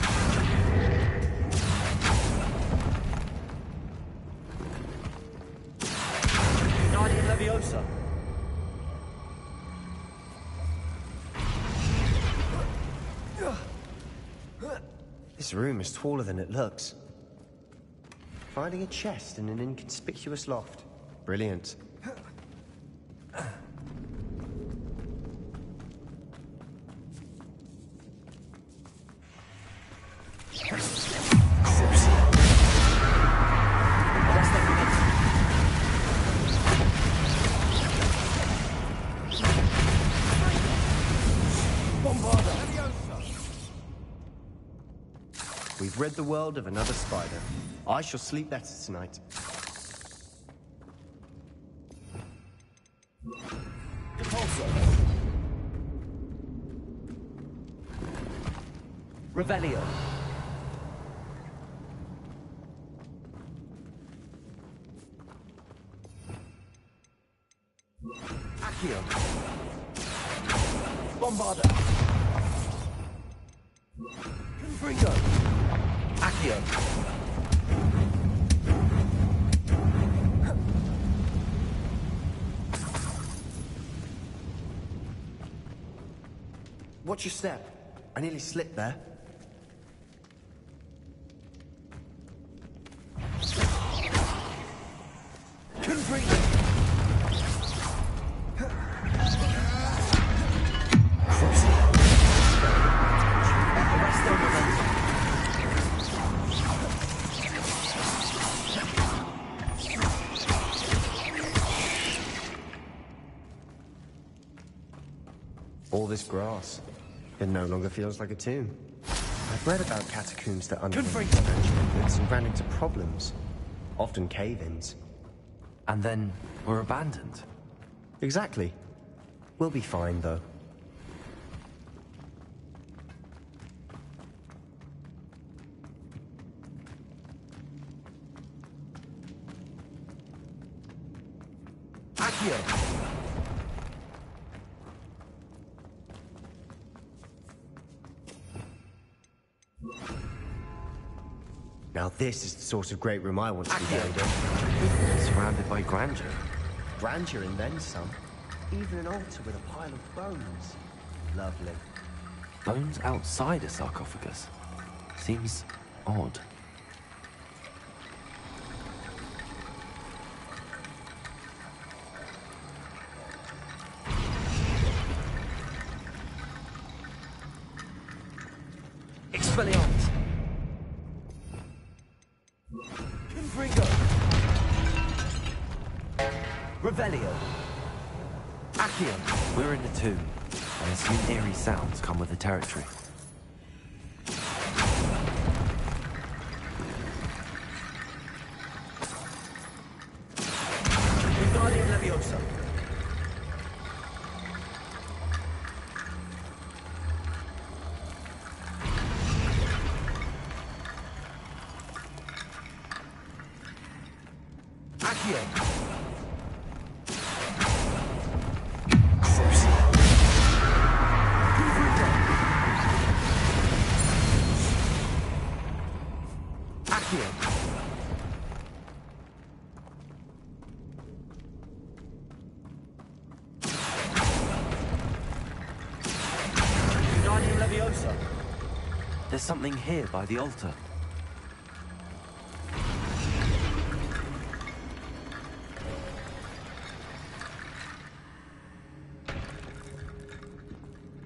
Guardian Leviosa! This room is taller than it looks. Finding a chest in an inconspicuous loft. Brilliant. We've rid the world of another spider. I shall sleep better tonight. Revelio. Accio. Bombarda. Confringo. Accio. Watch your step. I nearly slipped there. All this grass. It no longer feels like a tomb. I've read about catacombs that underwent expansion efforts and ran into problems. Often cave-ins. And then were abandoned. Exactly. We'll be fine, though. Accio. Now this is the sort of great room I want to be buried in. Surrounded by grandeur. Grandeur and then some. Even an altar with a pile of bones. Lovely. Bones outside a sarcophagus. Seems odd. Expelliarmus. Confringo. Revelio. Accio. We're in the tomb. I assume eerie sounds come with the territory. Accio. Accio. Wingardium Leviosa. There's something here by the altar.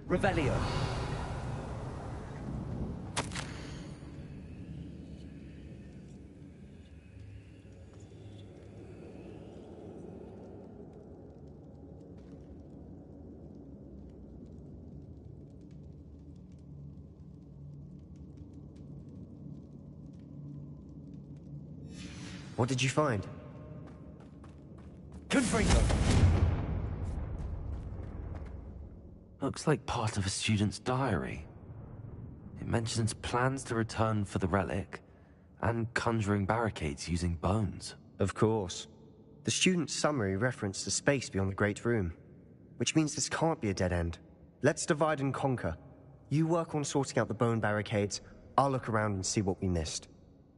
Revelio. What did you find? Confringo. Looks like part of a student's diary. It mentions plans to return for the relic and conjuring barricades using bones. Of course. The student's summary referenced the space beyond the Great Room, which means this can't be a dead end. Let's divide and conquer. You work on sorting out the bone barricades, I'll look around and see what we missed.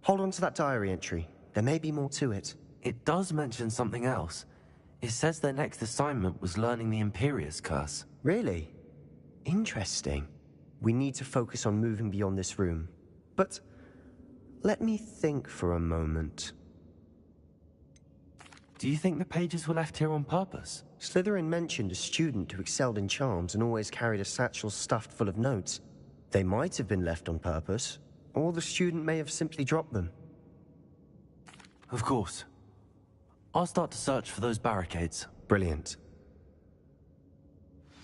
Hold on to that diary entry. There may be more to it. It does mention something else. It says their next assignment was learning the Imperius Curse. Really? Interesting. We need to focus on moving beyond this room. But let me think for a moment. Do you think the pages were left here on purpose? Slytherin mentioned a student who excelled in charms and always carried a satchel stuffed full of notes. They might have been left on purpose, or the student may have simply dropped them. Of course. I'll start to search for those barricades. Brilliant.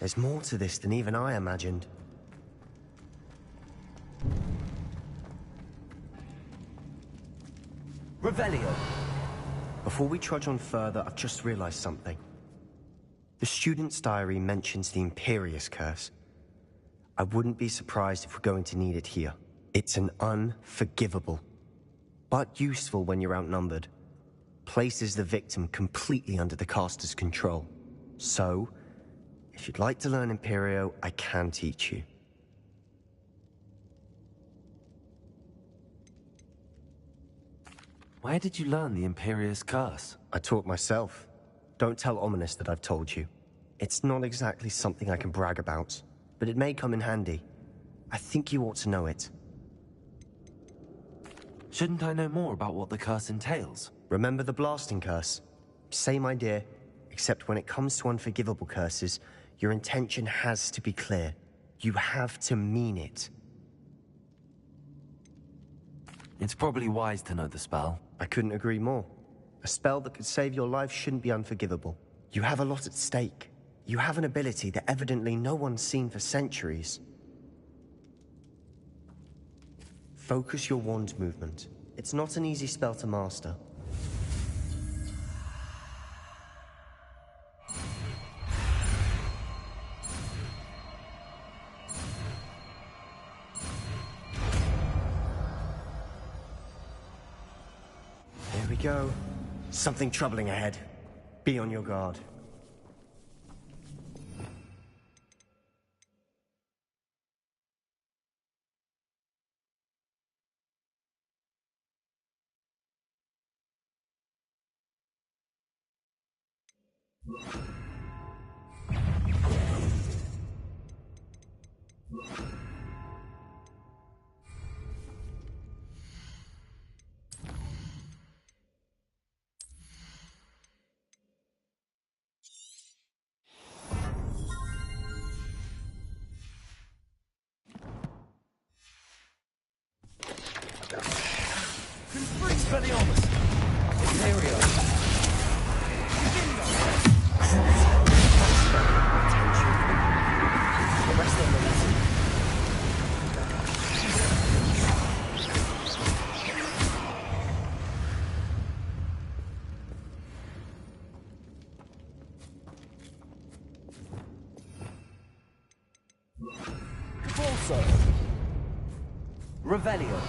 There's more to this than even I imagined. Revelio. Before we trudge on further, I've just realized something. The student's diary mentions the Imperius Curse. I wouldn't be surprised if we're going to need it here. It's an unforgivable, but useful when you're outnumbered. Places the victim completely under the caster's control. So, if you'd like to learn Imperio, I can teach you. Where did you learn the Imperius Curse? I taught myself. Don't tell Ominous that I've told you. It's not exactly something I can brag about, but it may come in handy. I think you ought to know it. Shouldn't I know more about what the curse entails? Remember the blasting curse? Same idea, except when it comes to unforgivable curses, your intention has to be clear. You have to mean it. It's probably wise to know the spell. I couldn't agree more. A spell that could save your life shouldn't be unforgivable. You have a lot at stake. You have an ability that evidently no one's seen for centuries. Focus your wand movement. It's not an easy spell to master. Here we go. Something troubling ahead. Be on your guard. Expelliarmus. Imperio. The rest of them. Corso. Revelio.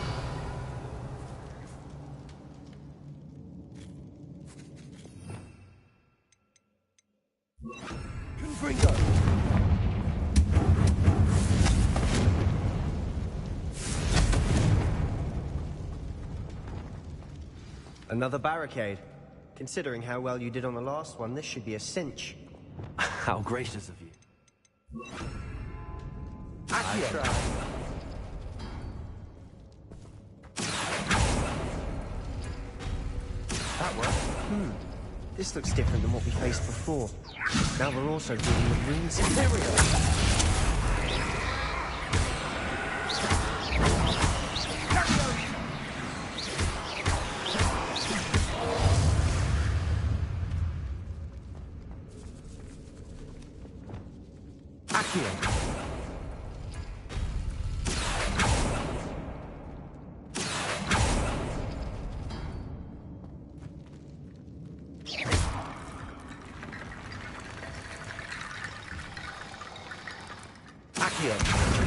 Confringo! Another barricade. Considering how well you did on the last one, this should be a cinch. How gracious of you. Accio. That worked. This looks different than what we faced before. Now we're also dealing with runes. Accio.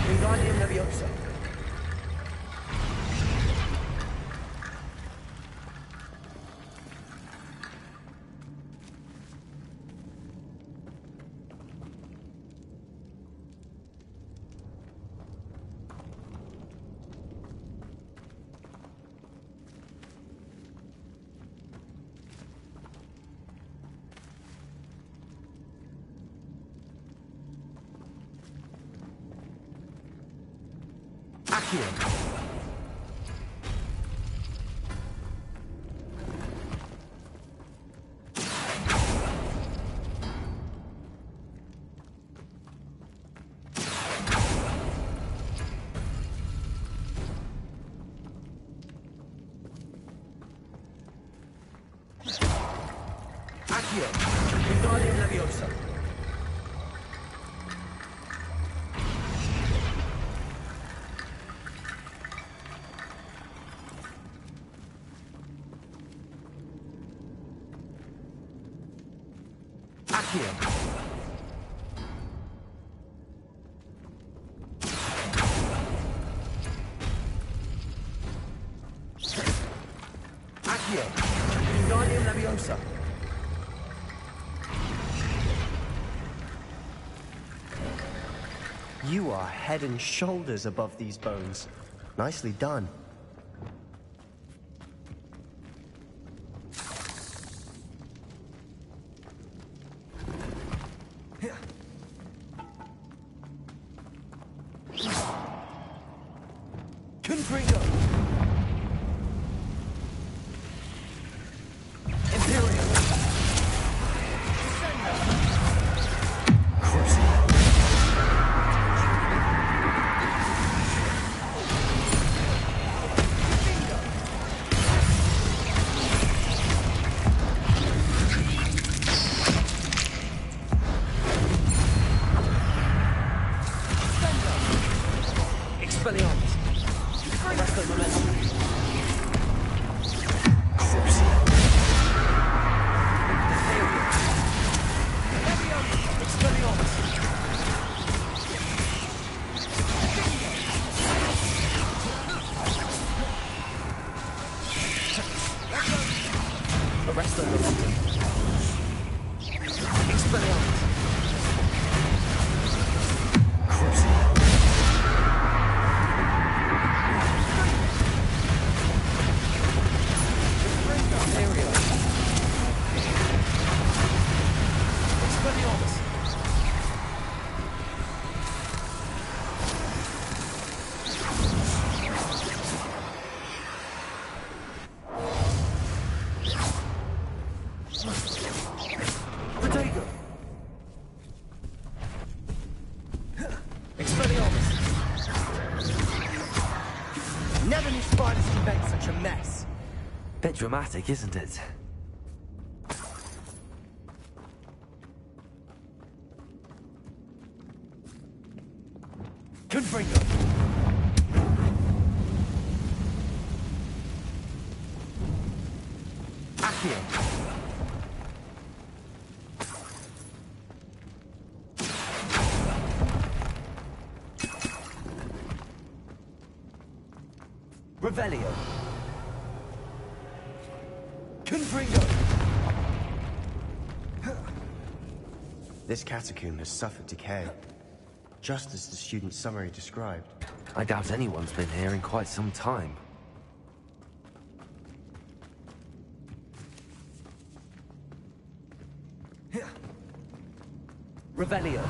Wingardium Leviosa. Accio. Accio. Wingardium Leviosa. Accio. Accio. Wingardium Leviosa. You are head and shoulders above these bones. Nicely done. Confringo. Imperium. Expelliarmus. Arresto Momentum. Crucia. Expelliarmus. Arresto Momentum. Expelliarmus. Crucia. Never knew spiders could make such a mess. Bit dramatic, isn't it? Confringo. Accio. Revelio. Confringo. This catacomb has suffered decay, just as the student's summary described. I doubt anyone's been here in quite some time. Revelio.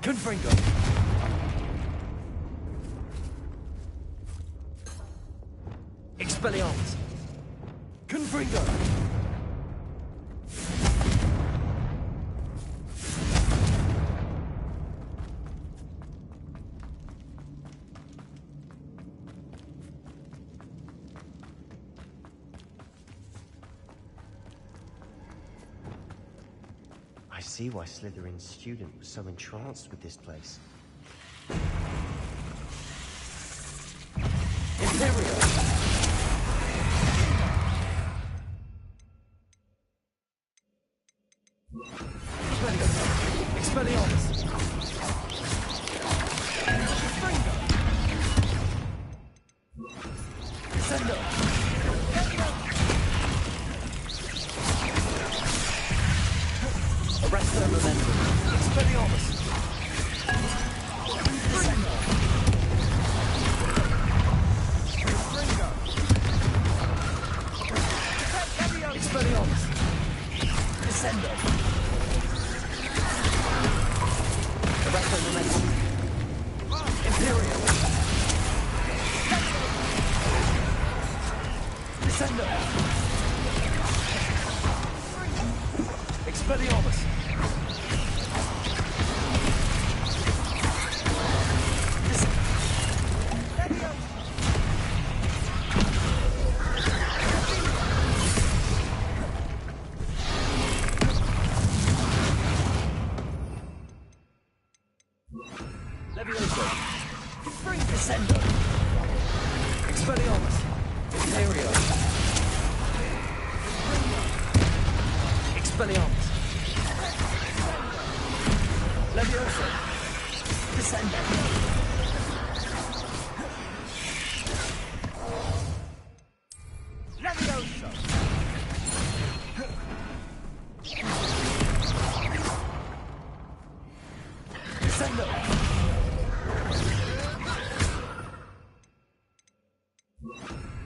Confringo. Expelliarmus. Confringo. I see why Slytherin's student was so entranced with this place. Imperio. Expelliarmus. Confringo. Descendo. Arrest their momentum. Expelliarmus. Descendo. Confringo. Expelliarmus. Descendo. Arrest their momentum. Imperial. Descendo. Expelliarmus. Levioso. Descendo. Expelliarmus. Imperio. Expelliarmus. Levioso. Descendo. Levioso. Descendo.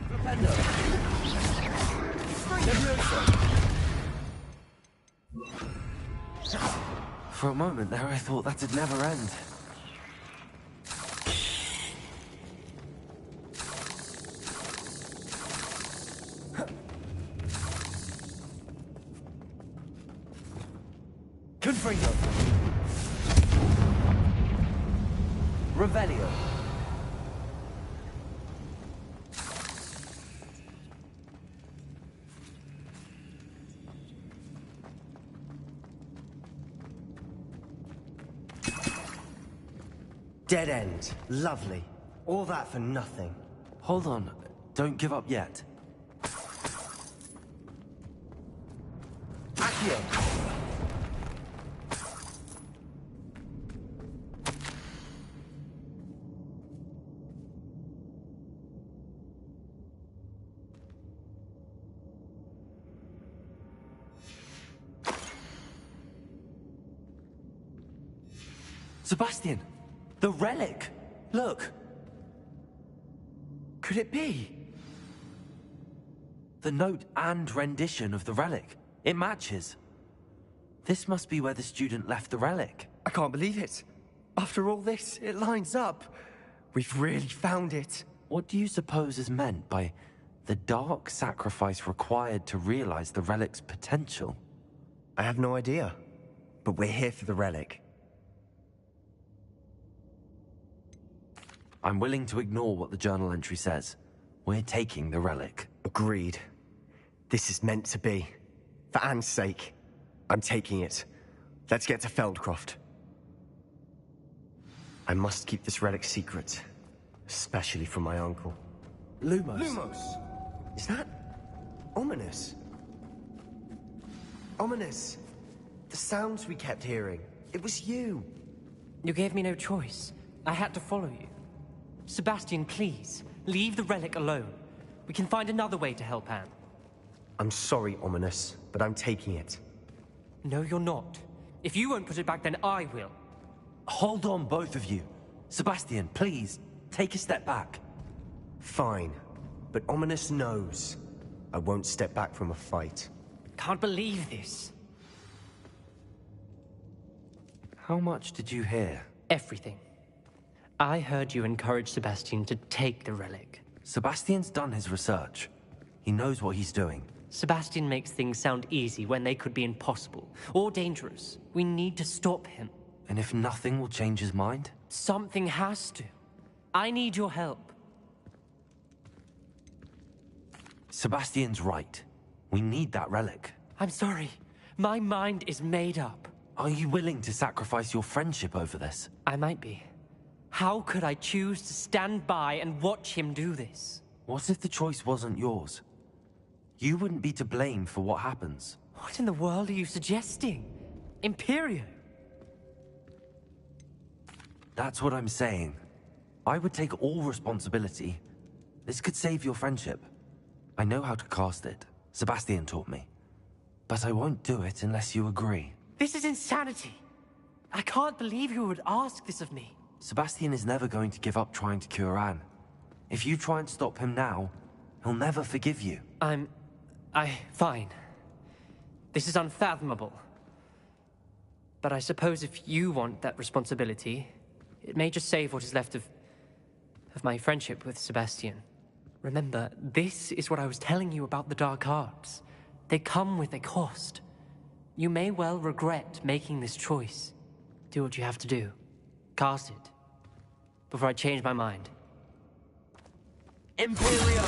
Propendo. Levioso. For a moment there, I thought that'd never end. Confringo. Revelio. Dead end. Lovely. All that for nothing. Hold on. Don't give up yet. Accio. Sebastian! The relic! Look! Could it be? The note and rendition of the relic. It matches. This must be where the student left the relic. I can't believe it. After all this, it lines up. We've really found it. What do you suppose is meant by the dark sacrifice required to realize the relic's potential? I have no idea. But we're here for the relic. I'm willing to ignore what the journal entry says. We're taking the relic. Agreed. This is meant to be. For Anne's sake. I'm taking it. Let's get to Feldcroft. I must keep this relic secret. Especially from my uncle. Lumos. Lumos! Is that... ominous? Ominous! The sounds we kept hearing. It was you. You gave me no choice. I had to follow you. Sebastian, please, leave the relic alone. We can find another way to help Anne. I'm sorry, Ominous, but I'm taking it. No, you're not. If you won't put it back, then I will. Hold on, both of you. Sebastian, please, take a step back. Fine. But Ominous knows I won't step back from a fight. Can't believe this. How much did you hear? Everything. I heard you encourage Sebastian to take the relic. Sebastian's done his research. He knows what he's doing. Sebastian makes things sound easy when they could be impossible or dangerous. We need to stop him. And if nothing will change his mind? Something has to. I need your help. Sebastian's right. We need that relic. I'm sorry. My mind is made up. Are you willing to sacrifice your friendship over this? I might be. How could I choose to stand by and watch him do this? What if the choice wasn't yours? You wouldn't be to blame for what happens. What in the world are you suggesting? Imperio? That's what I'm saying. I would take all responsibility. This could save your friendship. I know how to cast it. Sebastian taught me. But I won't do it unless you agree. This is insanity. I can't believe you would ask this of me. Sebastian is never going to give up trying to cure Anne. If you try and stop him now, he'll never forgive you. Fine. This is unfathomable. But I suppose if you want that responsibility, it may just save what is left of my friendship with Sebastian. Remember, this is what I was telling you about the dark arts. They come with a cost. You may well regret making this choice. Do what you have to do. Cast it. Before I change my mind. Imperio!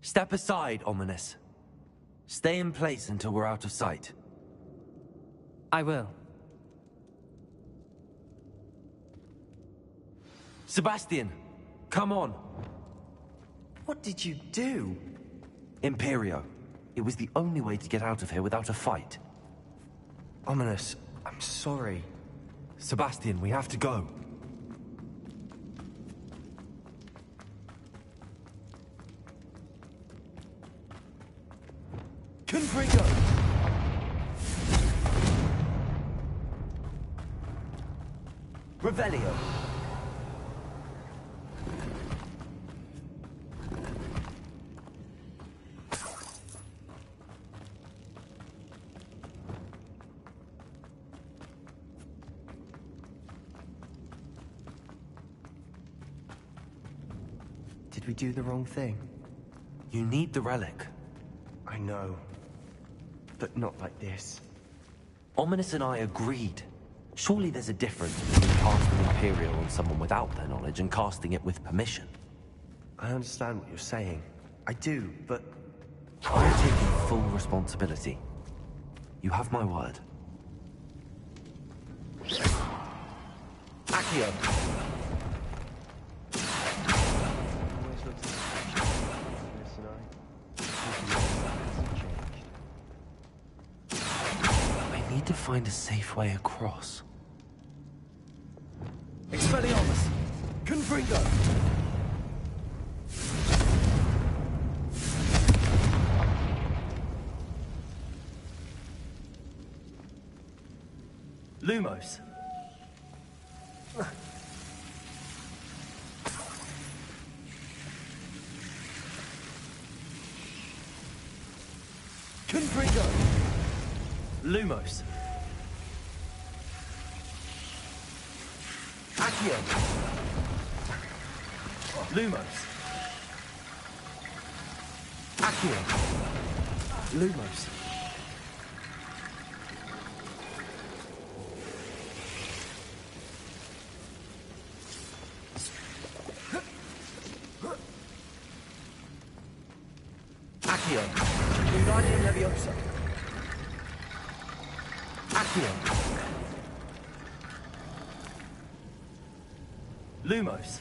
Step aside, Ominous. Stay in place until we're out of sight. I will. Sebastian, come on. What did you do? Imperio. It was the only way to get out of here without a fight. Ominous, I'm sorry. Sebastian, we have to go. Confringo! Revelio! Did we do the wrong thing? You need the relic. I know. But not like this. Ominous and I agreed. Surely there's a difference between casting Imperial on someone without their knowledge and casting it with permission. I understand what you're saying. I do, but... I'm taking full responsibility. You have my word. Accio! I need to find a safe way across. Expelliarmus! Confringo! Lumos! Confringo! Lumos! Accio! Lumos! Accio! Lumos! Accio! Wingardium Leviosa! Accio! Lumos!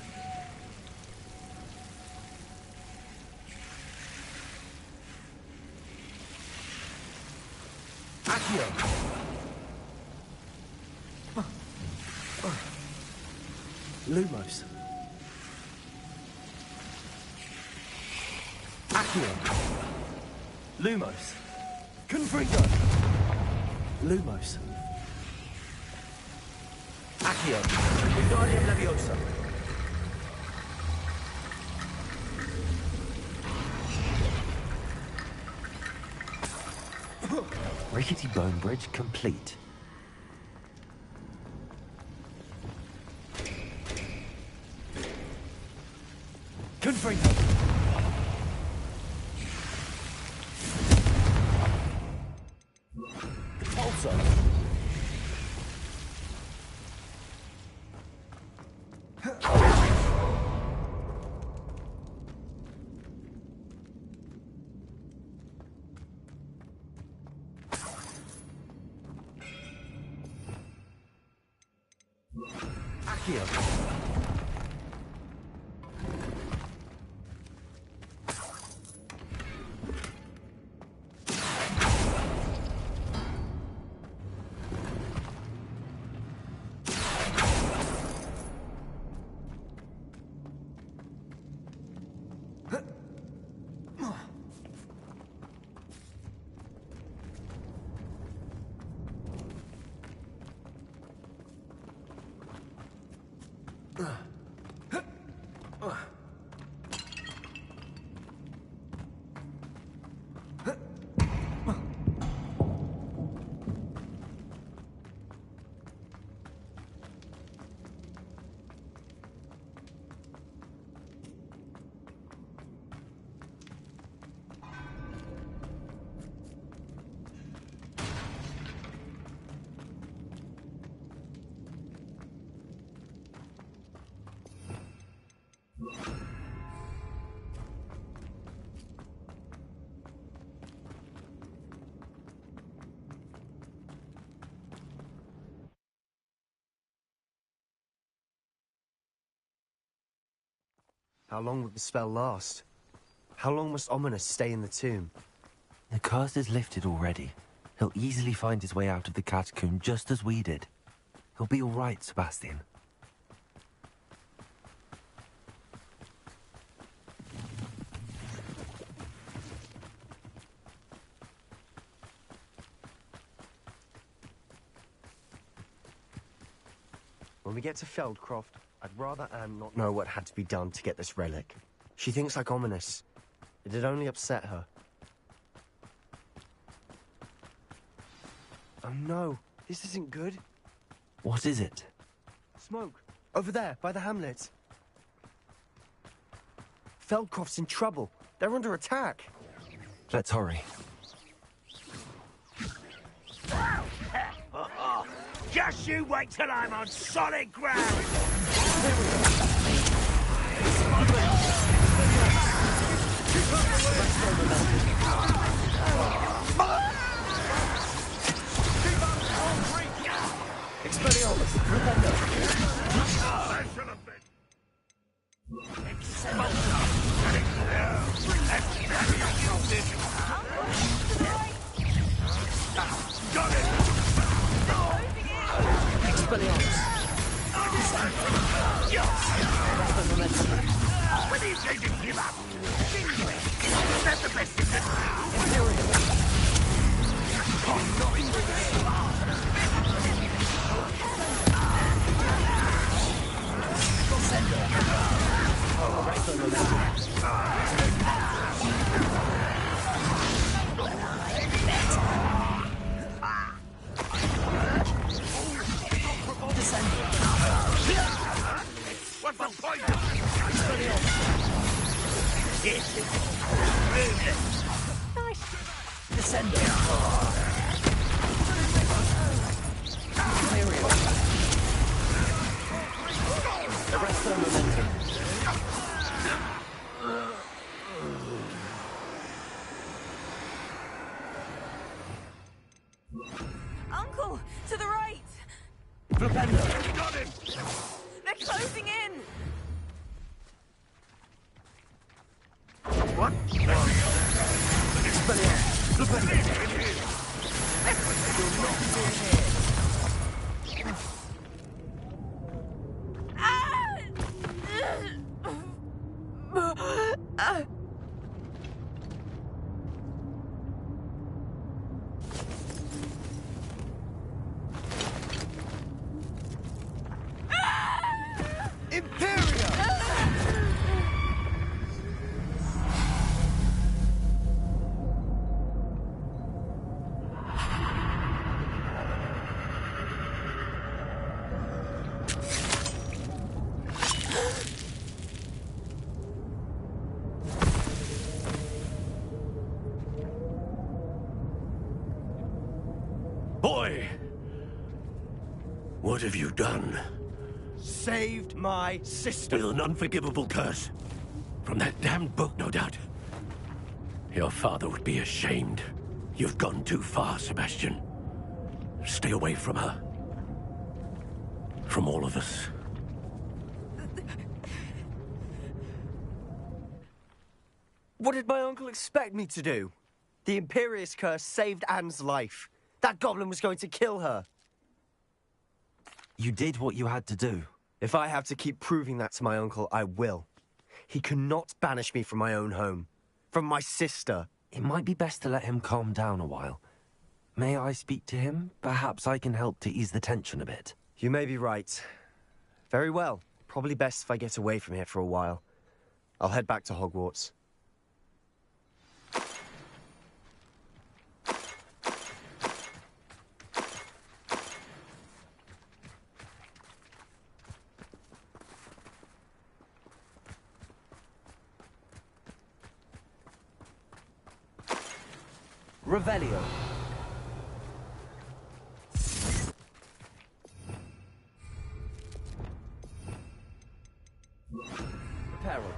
Accio! Lumos! Accio! Lumos. Confringo. Lumos. Accio. Wingardium Leviosa. Rickety bone bridge complete. Confringo. Pulsar. Accio. How long will the spell last? How long must Ominous stay in the tomb? The curse is lifted already. He'll easily find his way out of the catacomb just as we did. He'll be all right, Sebastian. When we get to Feldcroft, I'd rather Anne not know what had to be done to get this relic. She thinks like Ominous. It'd only upset her. Oh no, this isn't good. What is it? Smoke, over there, by the hamlet. Feldcroft's in trouble. They're under attack. Let's hurry. Just you wait till I'm on solid ground! Expelliarmus. Rependo. Got it! Expelliarmus. When are you going to give up? That's the best you can do. Not what's the point? Yes, nice. Descender. Arrest their momentum. Uncle, to the right! Flipendo. Got him! They're closing in! What? Expelliarmus. Flipendo. boy! What have you done? Saved my sister. With an unforgivable curse. From that damned book, no doubt. Your father would be ashamed. You've gone too far, Sebastian. Stay away from her. From all of us. What did my uncle expect me to do? The Imperious curse saved Anne's life. That goblin was going to kill her. You did what you had to do. If I have to keep proving that to my uncle, I will. He cannot banish me from my own home. From my sister. It might be best to let him calm down a while. May I speak to him? Perhaps I can help to ease the tension a bit. You may be right. Very well. Probably best if I get away from here for a while. I'll head back to Hogwarts. Revelio. Reparo.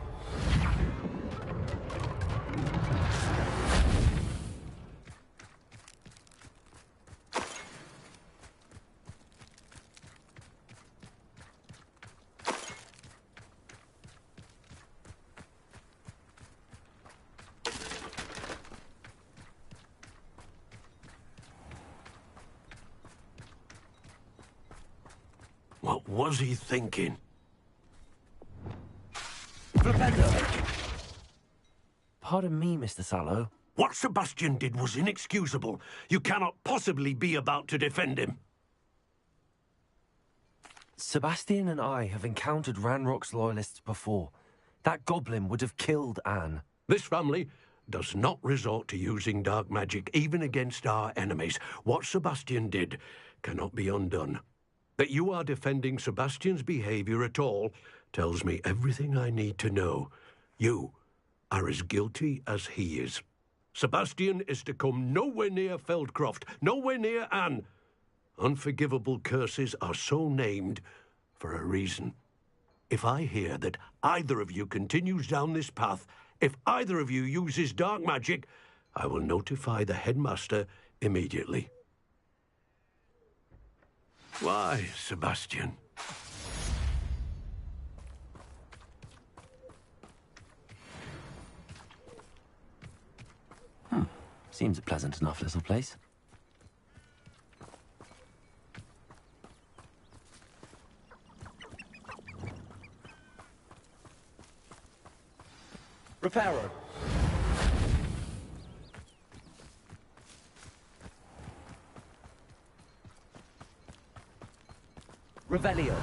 What was he thinking? Pardon me, Mr. Sallow. What Sebastian did was inexcusable. You cannot possibly be about to defend him. Sebastian and I have encountered Ranrock's loyalists before. That goblin would have killed Anne. This family does not resort to using dark magic, even against our enemies. What Sebastian did cannot be undone. That you are defending Sebastian's behavior at all tells me everything I need to know. You are as guilty as he is. Sebastian is to come nowhere near Feldcroft, nowhere near Anne. Unforgivable curses are so named for a reason. If I hear that either of you continues down this path, if either of you uses dark magic, I will notify the headmaster immediately. Why, Sebastian? Seems a pleasant enough little place. Reparo. Revelio.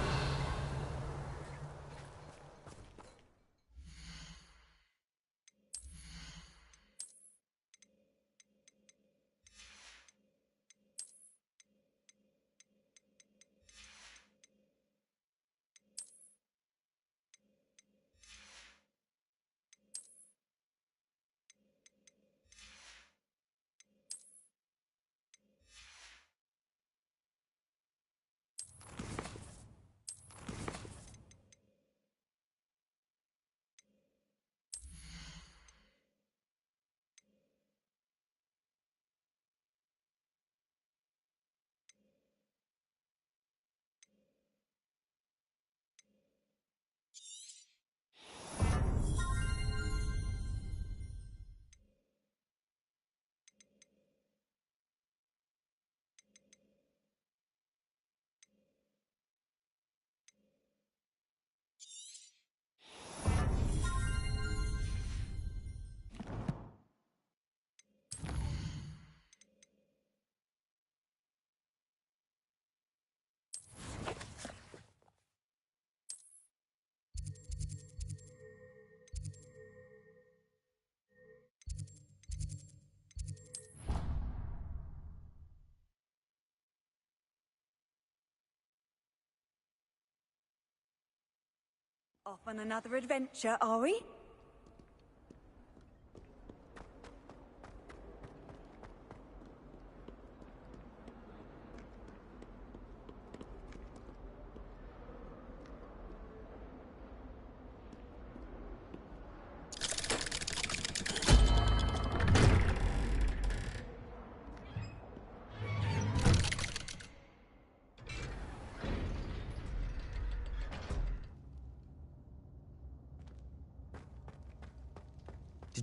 Off on another adventure, are we?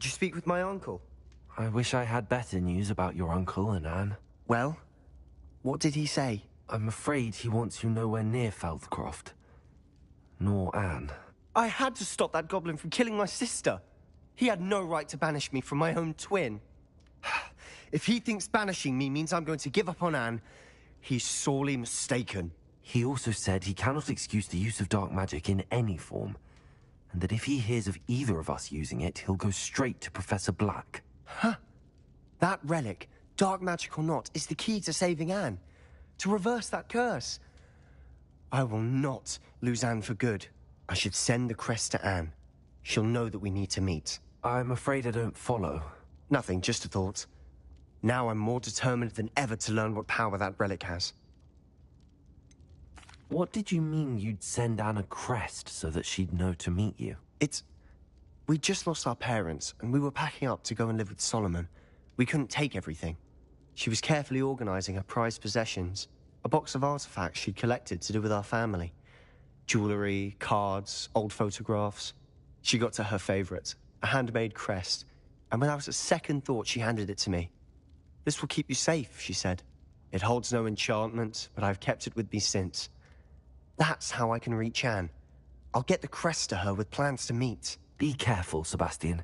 Did you speak with my uncle? I wish I had better news about your uncle and Anne. Well, what did he say? I'm afraid he wants you nowhere near Feldcroft. Nor Anne. I had to stop that goblin from killing my sister. He had no right to banish me from my own twin. If he thinks banishing me means I'm going to give up on Anne, he's sorely mistaken. He also said he cannot excuse the use of dark magic in any form, and that if he hears of either of us using it, he'll go straight to Professor Black. Huh. That relic, dark magic or not, is the key to saving Anne. To reverse that curse. I will not lose Anne for good. I should send the crest to Anne. She'll know that we need to meet. I'm afraid I don't follow. Nothing, just a thought. Now I'm more determined than ever to learn what power that relic has. What did you mean you'd send Anne a crest so that she'd know to meet you? We just lost our parents, and we were packing up to go and live with Solomon. We couldn't take everything. She was carefully organizing her prized possessions, a box of artifacts she'd collected to do with our family. Jewelry, cards, old photographs. She got to her favorite, a handmade crest, and without a second thought she handed it to me. This will keep you safe, she said. It holds no enchantment, but I've kept it with me since. That's how I can reach Anne. I'll get the crest to her with plans to meet. Be careful, Sebastian.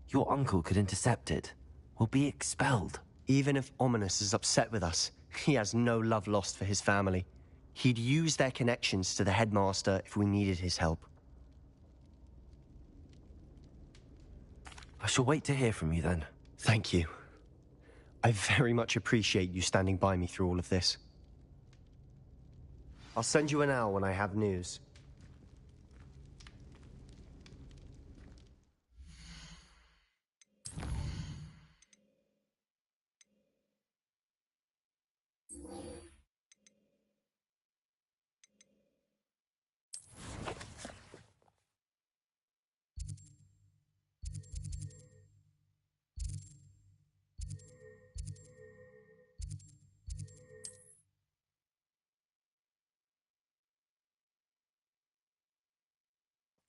Your uncle could intercept it. We'll be expelled. Even if Ominous is upset with us, he has no love lost for his family. He'd use their connections to the headmaster if we needed his help. I shall wait to hear from you then. Thank you. I very much appreciate you standing by me through all of this. I'll send you an owl when I have news.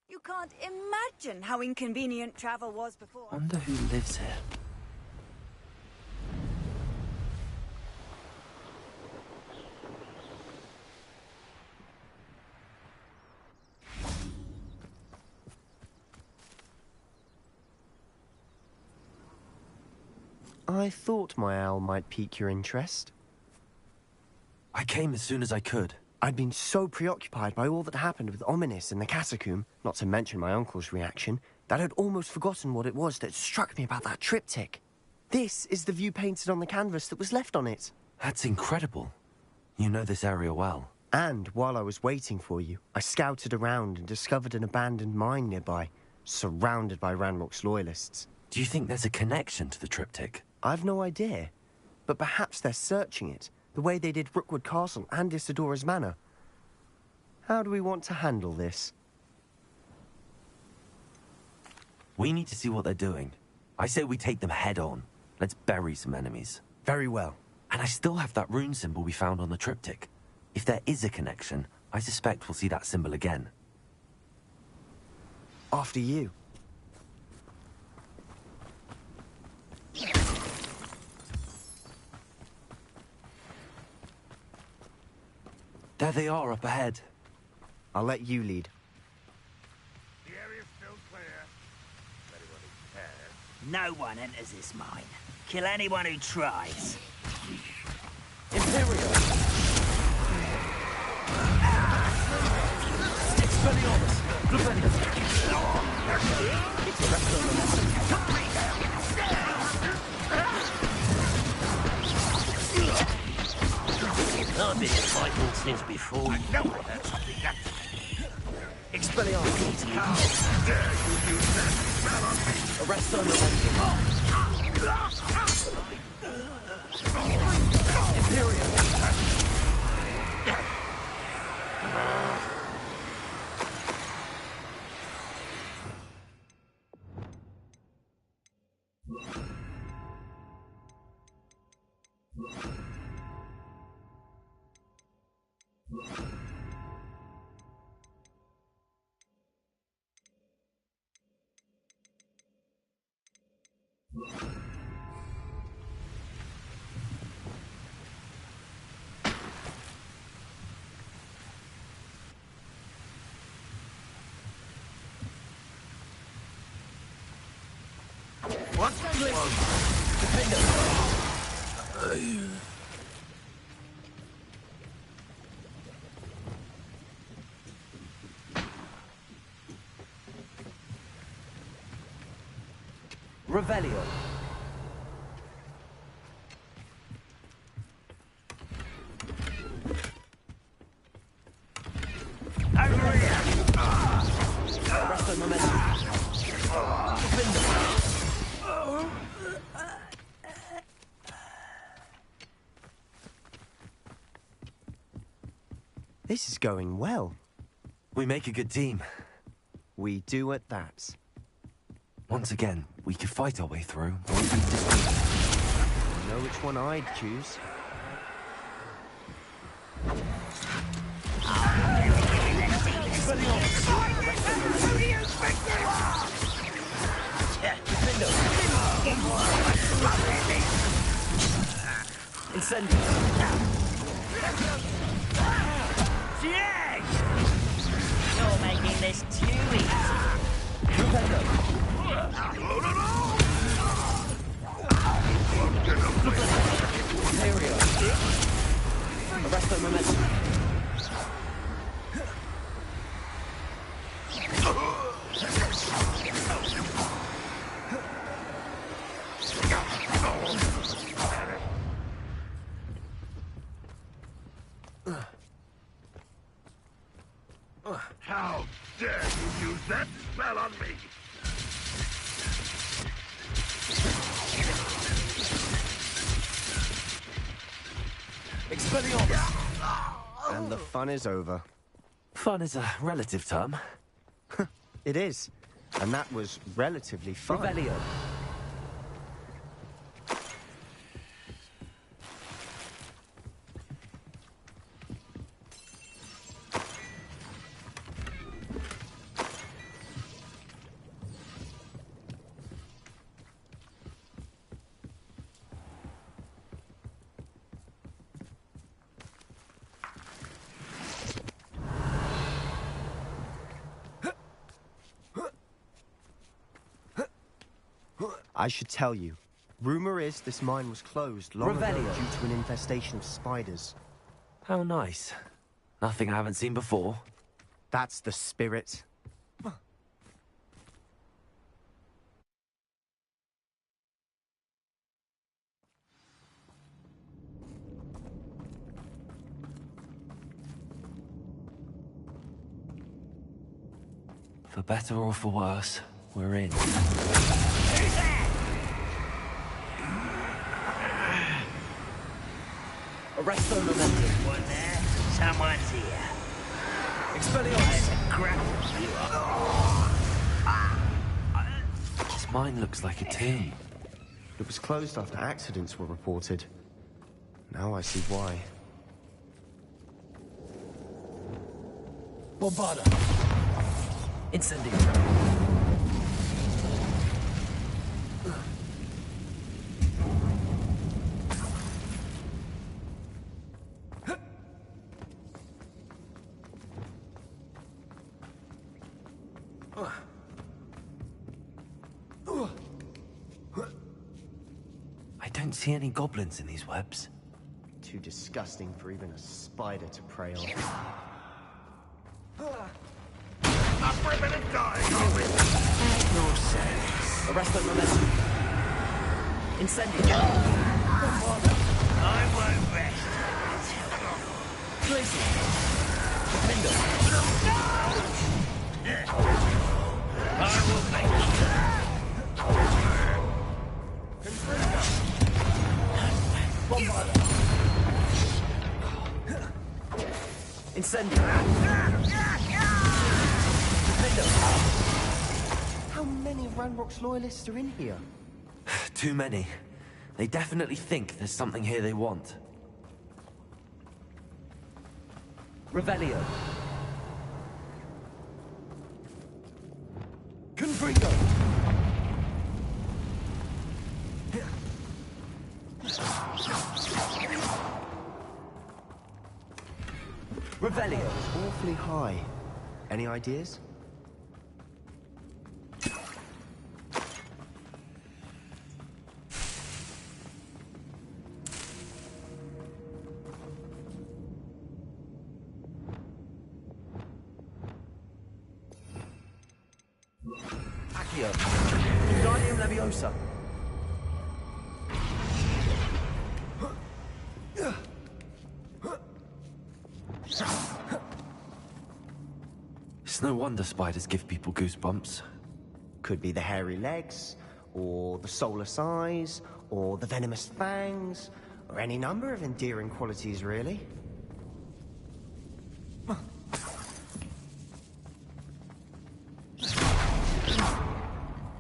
You can't imagine how inconvenient travel was before. Wonder who lives here. I thought my owl might pique your interest. I came as soon as I could. I'd been so preoccupied by all that happened with Ominous in the catacomb, not to mention my uncle's reaction, that I'd almost forgotten what it was that struck me about that triptych. This is the view painted on the canvas that was left on it. That's incredible. You know this area well. And while I was waiting for you, I scouted around and discovered an abandoned mine nearby, surrounded by Ranrock's loyalists. Do you think there's a connection to the triptych? I've no idea, but perhaps they're searching it, the way they did Rookwood Castle and Isidora's Manor. How do we want to handle this? We need to see what they're doing. I say we take them head on. Let's bury some enemies. Very well. And I still have that rune symbol we found on the triptych. If there is a connection, I suspect we'll see that symbol again. After you. There they are up ahead. I'll let you lead. The area's still clear. If anyone cares. No one enters this mine. Kill anyone who tries. Imperial! Expelliarmus! Blubenius! It's a rest on the lesson. I've been fighting since before. I know I heard something that... Expelliarmus! How dare you use that spell on me? Arrest on the lesson. Imperial! Revelio. Arresto momentum. This is going well. We make a good team. We do at that. Once again, we could fight our way through, or we could just... I know which one I'd choose. Incendio. Jeez! You're making this too easy. Arresto momentum. How dare you use that spell on me? Expelliarmus! And the fun is over. Fun is a relative term. It is. And that was relatively fun. Revelio. I should tell you. Rumor is this mine was closed long ago due to an infestation of spiders. How nice. Nothing I haven't seen before. That's the spirit. For better or for worse, we're in. Arresto momentum. One there, someone's here. Expelliarmus. This mine looks like a tomb. It was closed after accidents were reported. Now I see why. Bombarda. Incendio. I don't see any goblins in these webs. Too disgusting for even a spider to prey on. Up for a bit of dying, are we? No sense. Arresto momentum. Incendio. I won't rest. Crazy. Defendo. I will make it. Bombarda. Incendio. How many Ranrock's loyalists are in here? Too many. They definitely think there's something here they want. Revelio. Confringo. Revelio. It's awfully high. Any ideas? Accio. Wingardium Leviosa. It's no wonder spiders give people goosebumps. Could be the hairy legs, or the soulless eyes, or the venomous fangs, or any number of endearing qualities, really.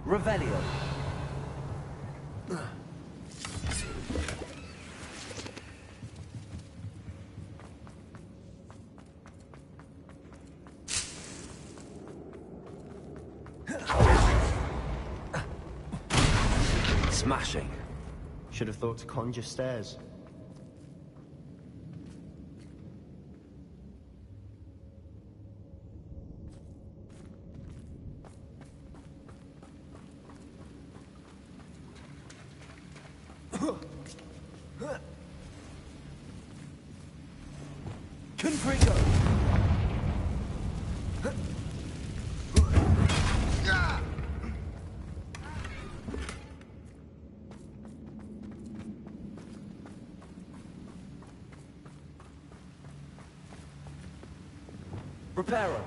Revelio. Smashing. Should have thought to conjure stairs. Confringo. Reparo.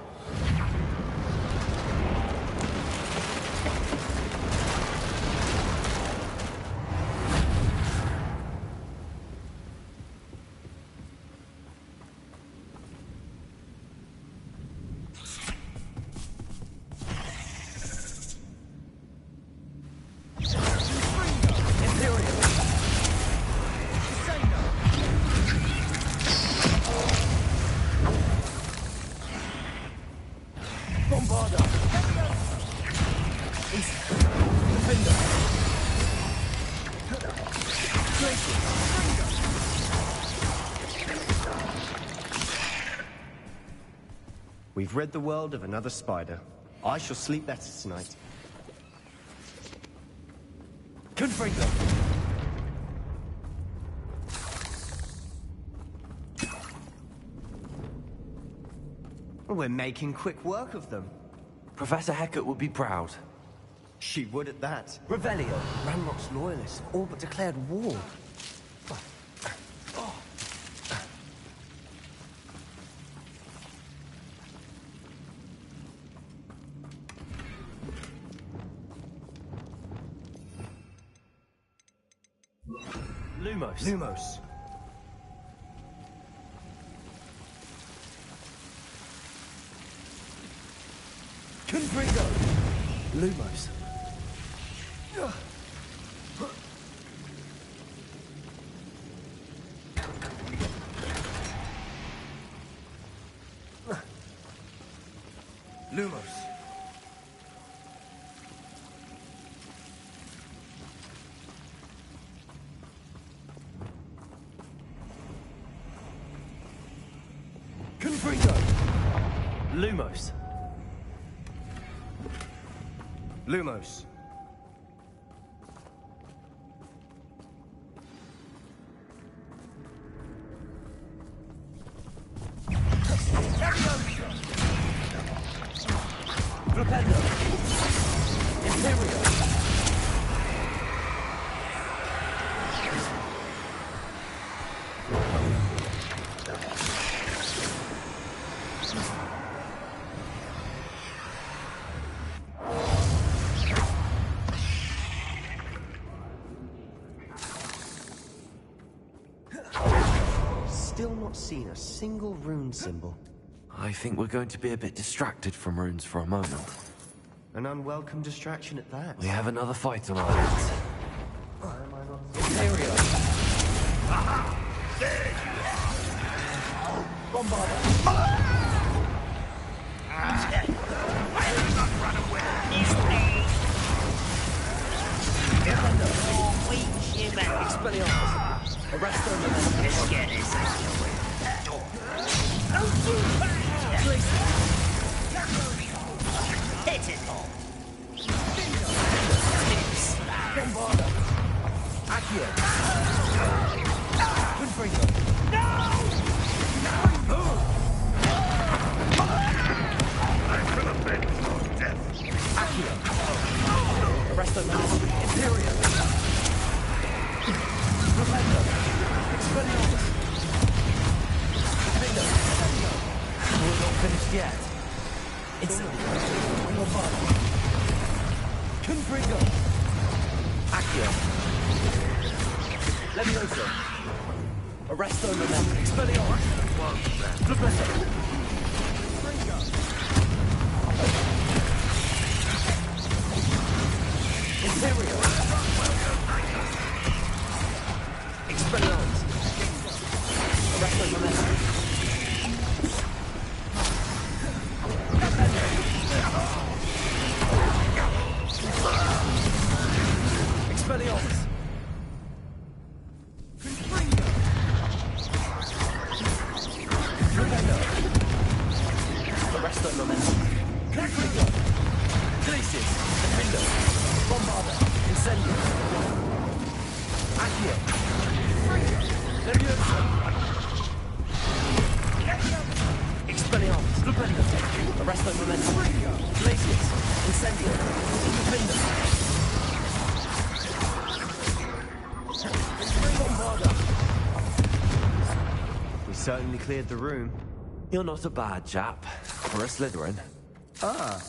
We've rid the world of another spider. I shall sleep better tonight. Confringo. We're making quick work of them. Professor Hecat would be proud. She would at that. Revelio. Ranrock's loyalists all but declared war. Lumos. Lumos. Confringo. Lumos. Lumos. Confringo. Lumos. Lumos. Flipendo. Imperio. Still not seen a single rune symbol. I think we're going to be a bit distracted from runes for a moment. An unwelcome distraction at that. We have another fight on our hands. Imperio. Bombarda. Expelliarmus. Arresto Momentum. Let's get this over with. Hit it all. Bombarda. Accio. Confringo. I feel a bit of death. Accio. Arresto Imperium! Defender! Expelliarmus! Defender! We're not finished yet. Instantly! On your body! Confringo! Accio! Levioso! Arresto Momentum! Expelliarmus! Defender! Imperial! Expelliarmus! Arresto Momentum! Expelliarmus! Arresto Momentum! Confringo! Glacius! Defender! Bombarda! Incendio! Accio! Levioso! Expelliarmus! Defender! Arresto Momentum! Glacius! Incendio! Defender! Bombarda! We certainly cleared the room. You're not a bad chap for a Slytherin. Ah,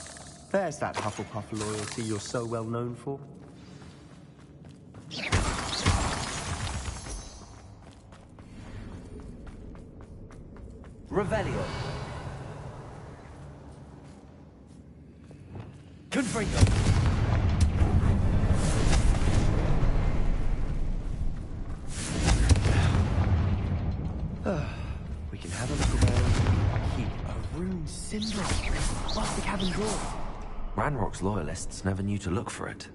there's that Hufflepuff loyalty you're so well known for. Revelio. Confringo. We can have a look around. Keep a rune symbol. What's the cabin door? Ranrock's loyalists never knew to look for it.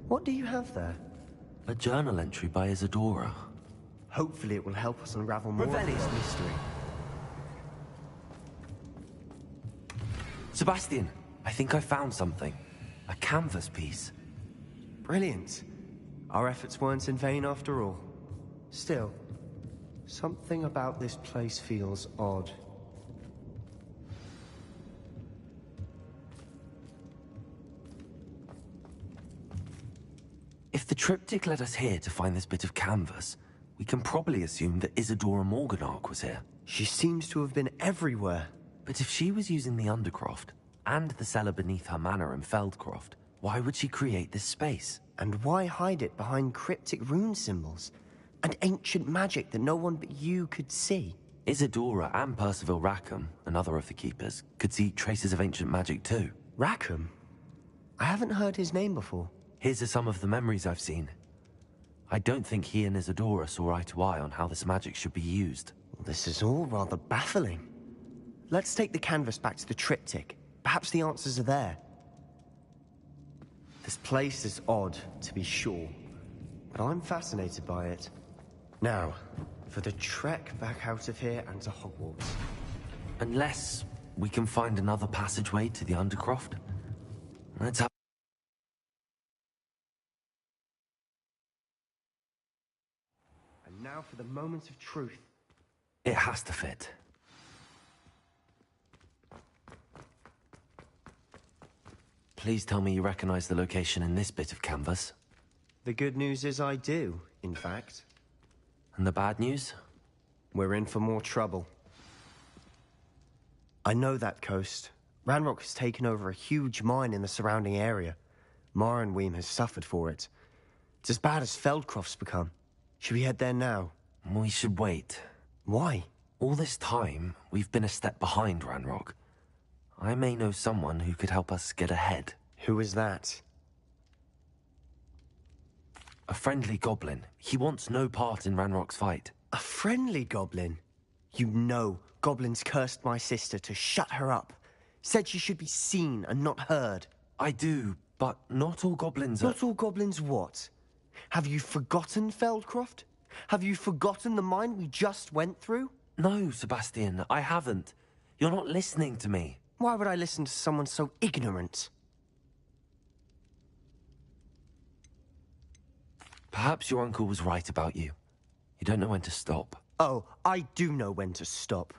What do you have there? A journal entry by Isadora. Hopefully it will help us unravel more of this mystery. Sebastian, I think I found something. A canvas piece. Brilliant. Our efforts weren't in vain after all. Still, something about this place feels odd. If the triptych led us here to find this bit of canvas, we can probably assume that Isadora Morganark was here. She seems to have been everywhere. But if she was using the Undercroft, and the cellar beneath her manor in Feldcroft, why would she create this space? And why hide it behind cryptic rune symbols? And ancient magic that no one but you could see? Isadora and Percival Rackham, another of the Keepers, could see traces of ancient magic too. Rackham? I haven't heard his name before. Here are some of the memories I've seen. I don't think he and Isadora saw eye to eye on how this magic should be used. This is all rather baffling. Let's take the canvas back to the triptych. Perhaps the answers are there. This place is odd, to be sure, but I'm fascinated by it. Now, for the trek back out of here and to Hogwarts. Unless we can find another passageway to the Undercroft. Let's have... And now for the moment of truth. It has to fit. Please tell me you recognize the location in this bit of canvas. The good news is I do, in fact. And the bad news? We're in for more trouble. I know that coast. Ranrock has taken over a huge mine in the surrounding area. Mornweem has suffered for it. It's as bad as Feldcroft's become. Should we head there now? We should wait. Why? All this time, we've been a step behind Ranrock. I may know someone who could help us get ahead. Who is that? A friendly goblin. He wants no part in Ranrock's fight. A friendly goblin? You know, goblins cursed my sister to shut her up. Said she should be seen and not heard. I do, but not all goblins are... Not all goblins what? Have you forgotten, Feldcroft? Have you forgotten the mine we just went through? No, Sebastian, I haven't. You're not listening to me. Why would I listen to someone so ignorant? Perhaps your uncle was right about you. You don't know when to stop. Oh, I do know when to stop.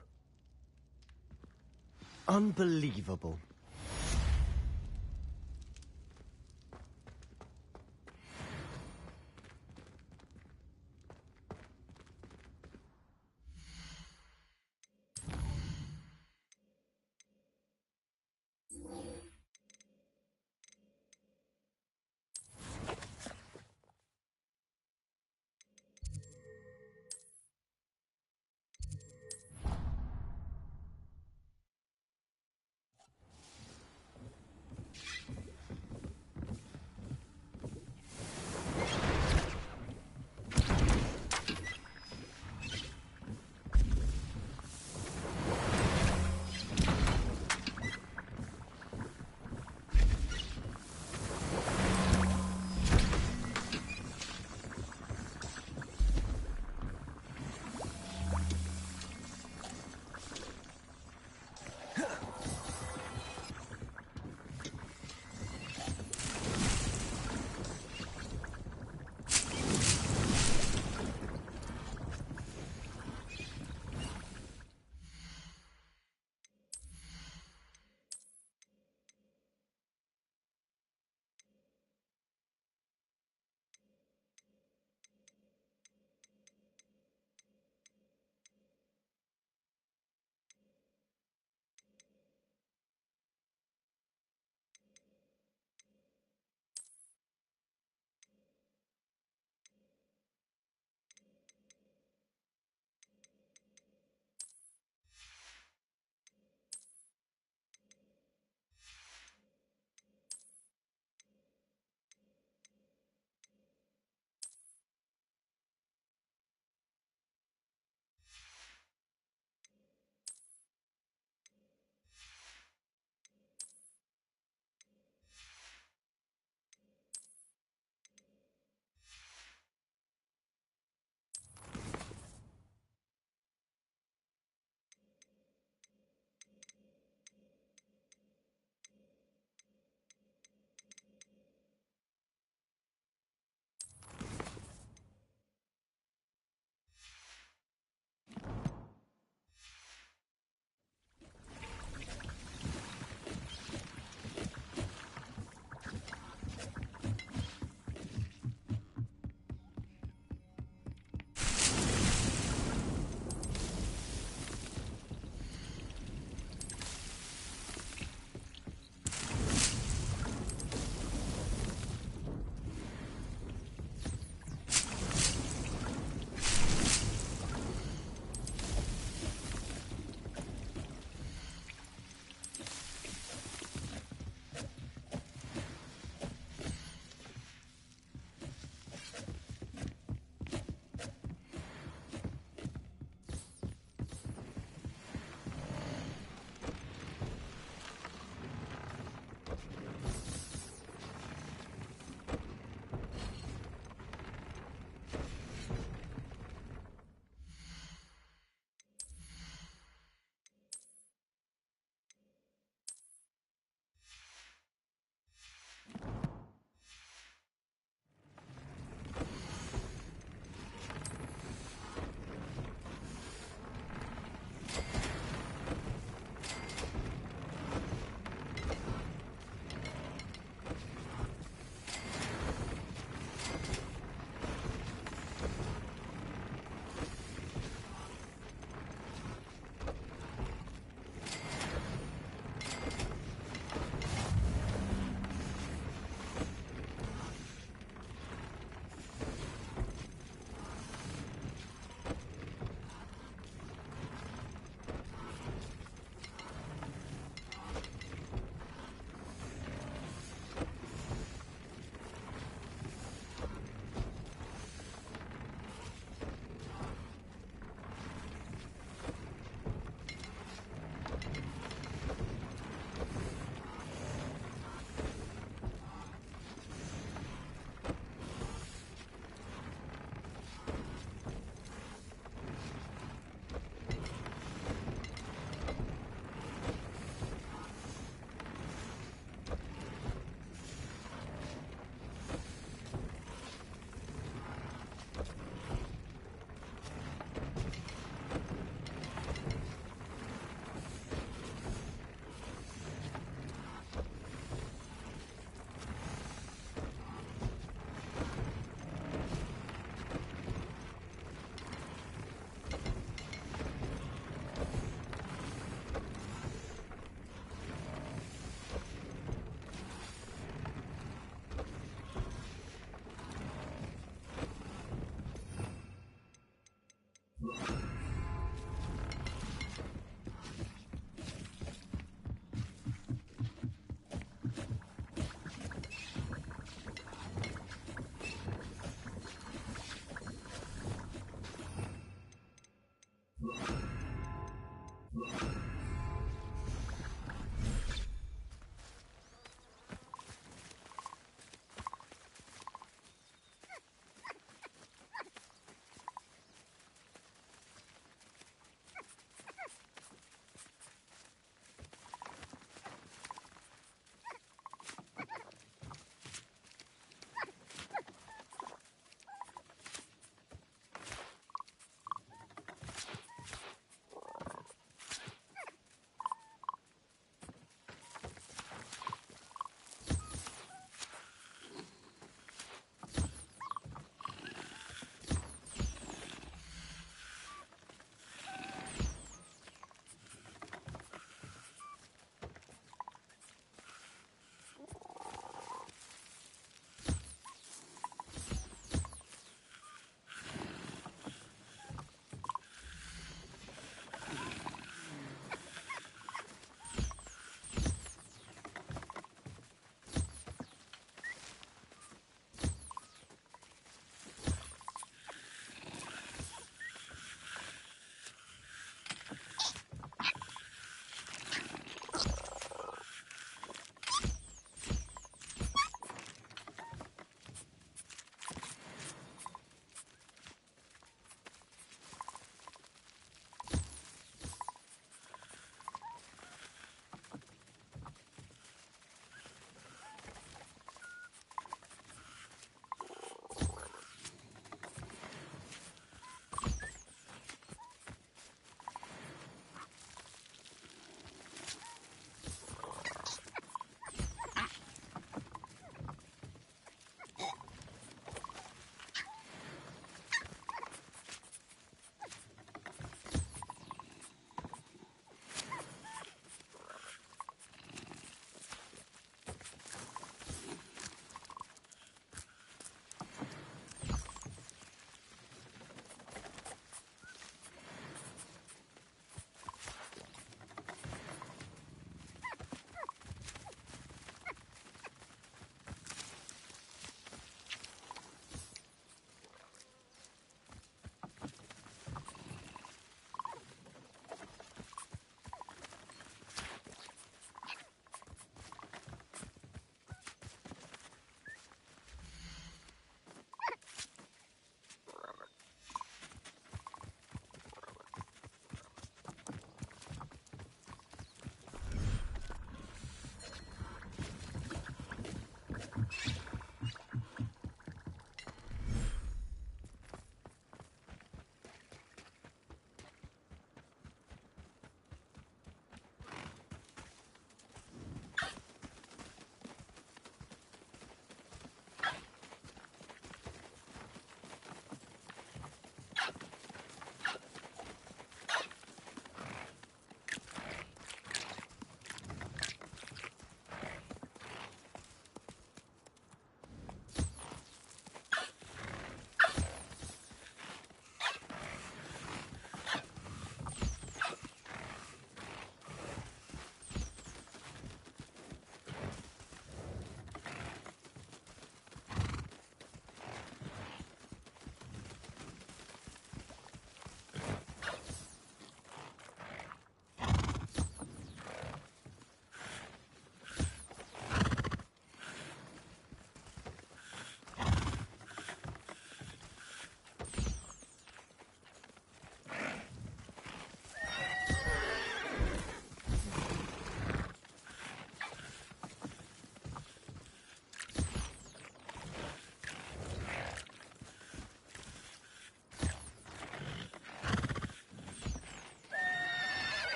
Unbelievable.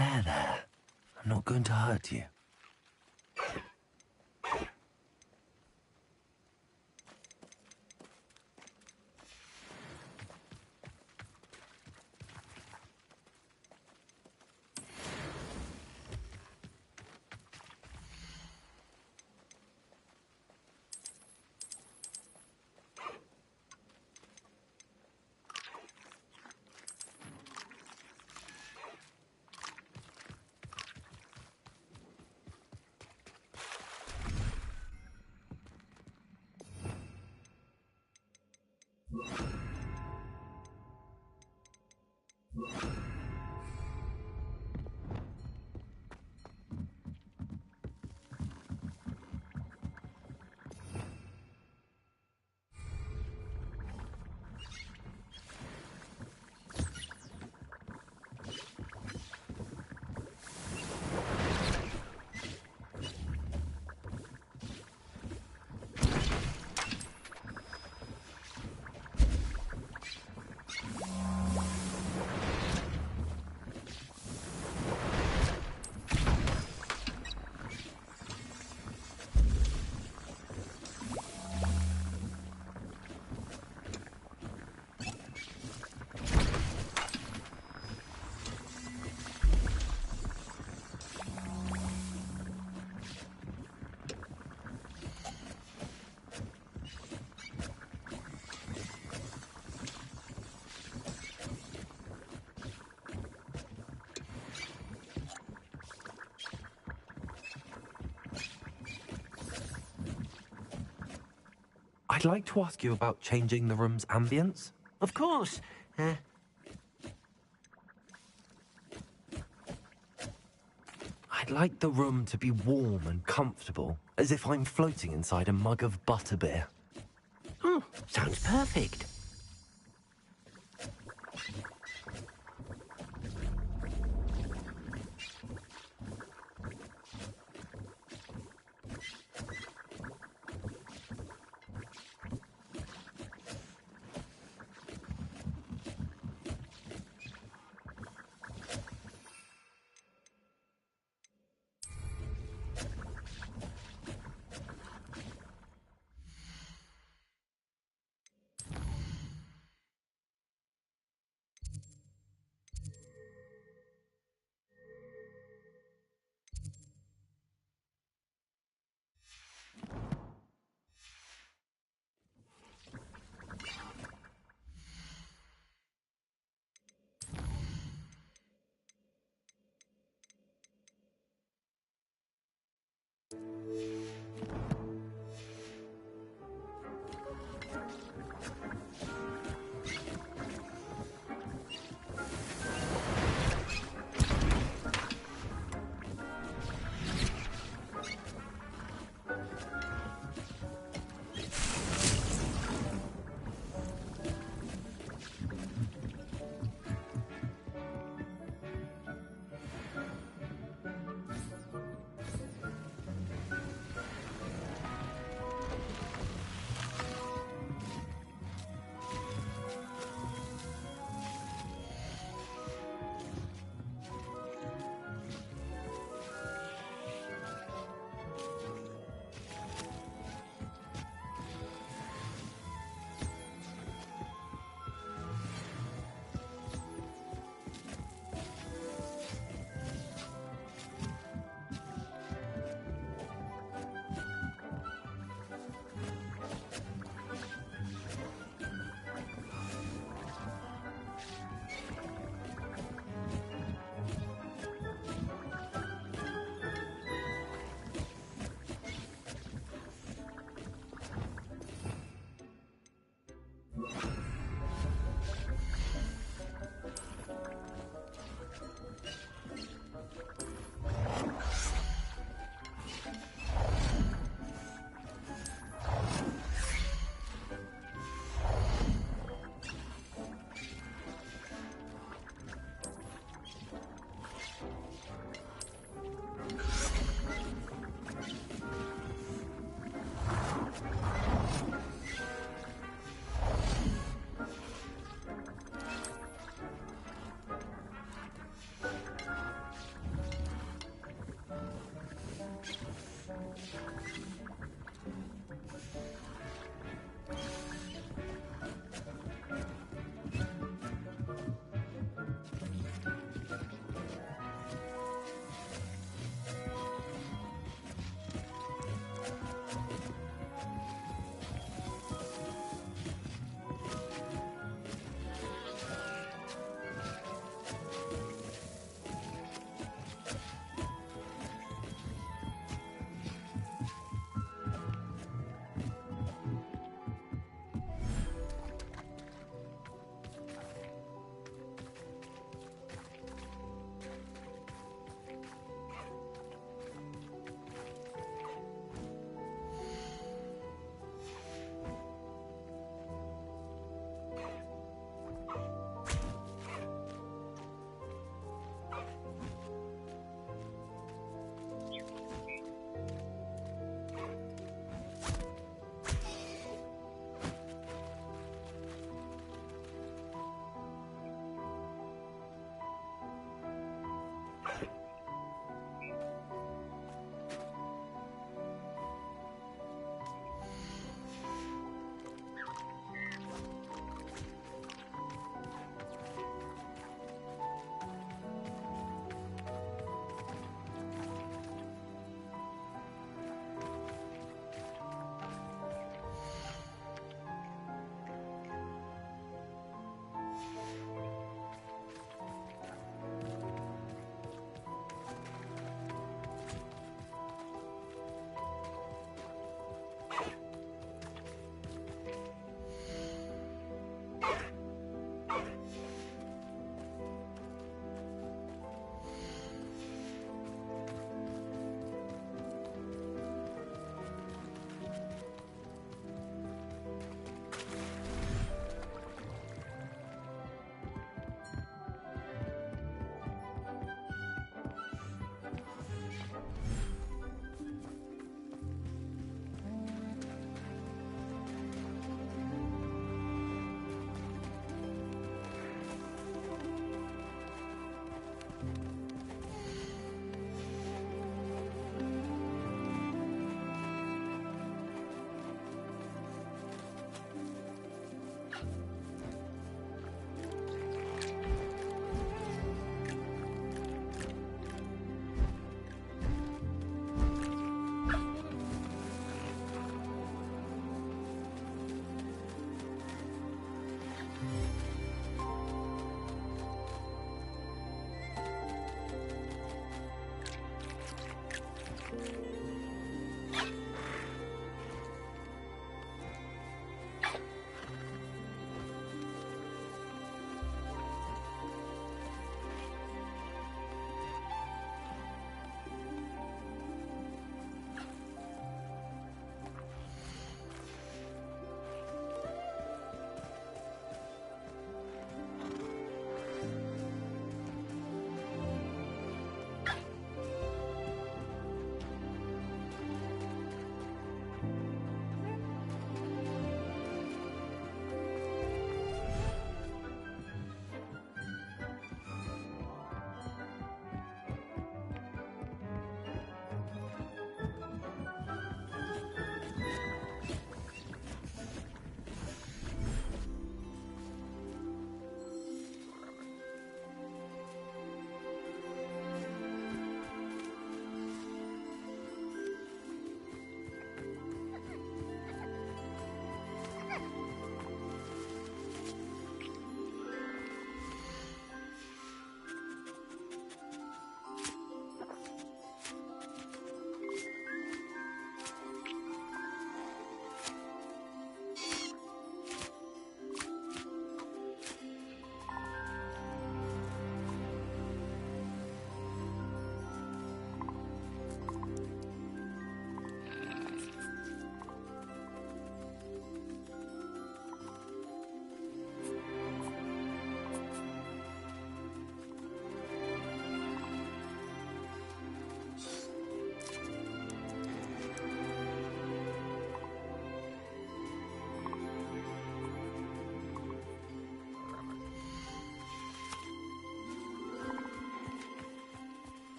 There. I'm not going to hurt you. I'd like to ask you about changing the room's ambience. Of course. I'd like the room to be warm and comfortable, as if I'm floating inside a mug of butterbeer. Oh, sounds perfect.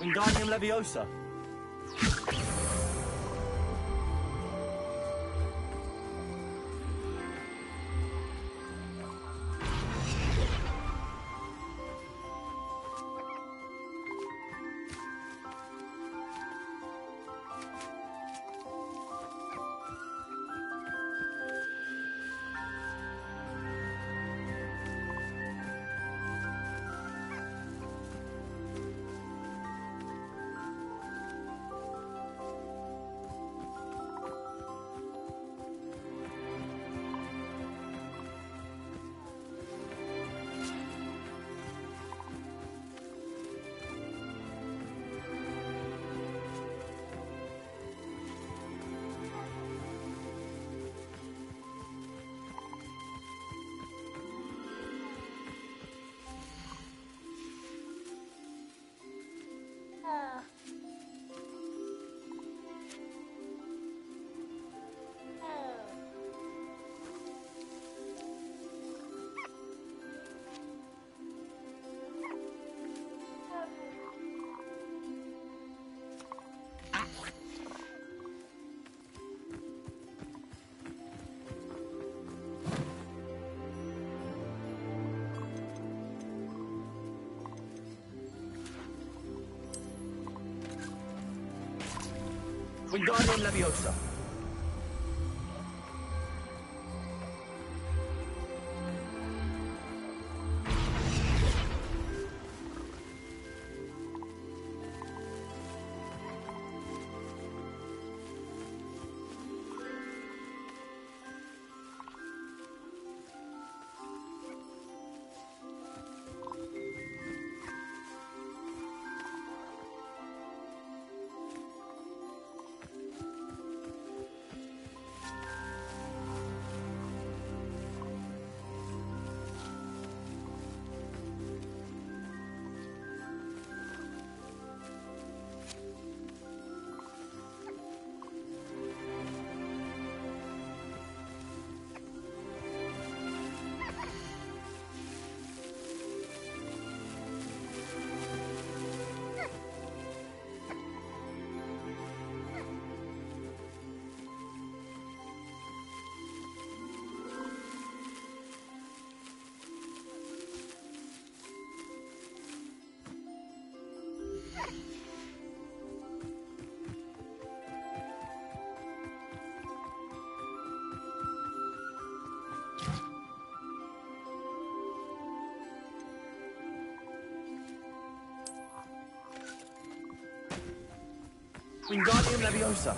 Wingardium Leviosa. Wingardium Leviosa. Wingardium Leviosa.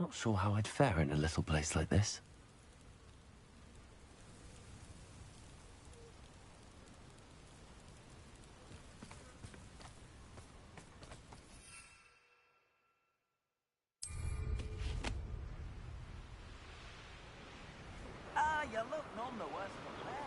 Not sure how I'd fare in a little place like this. Ah, you look none the worse for wear.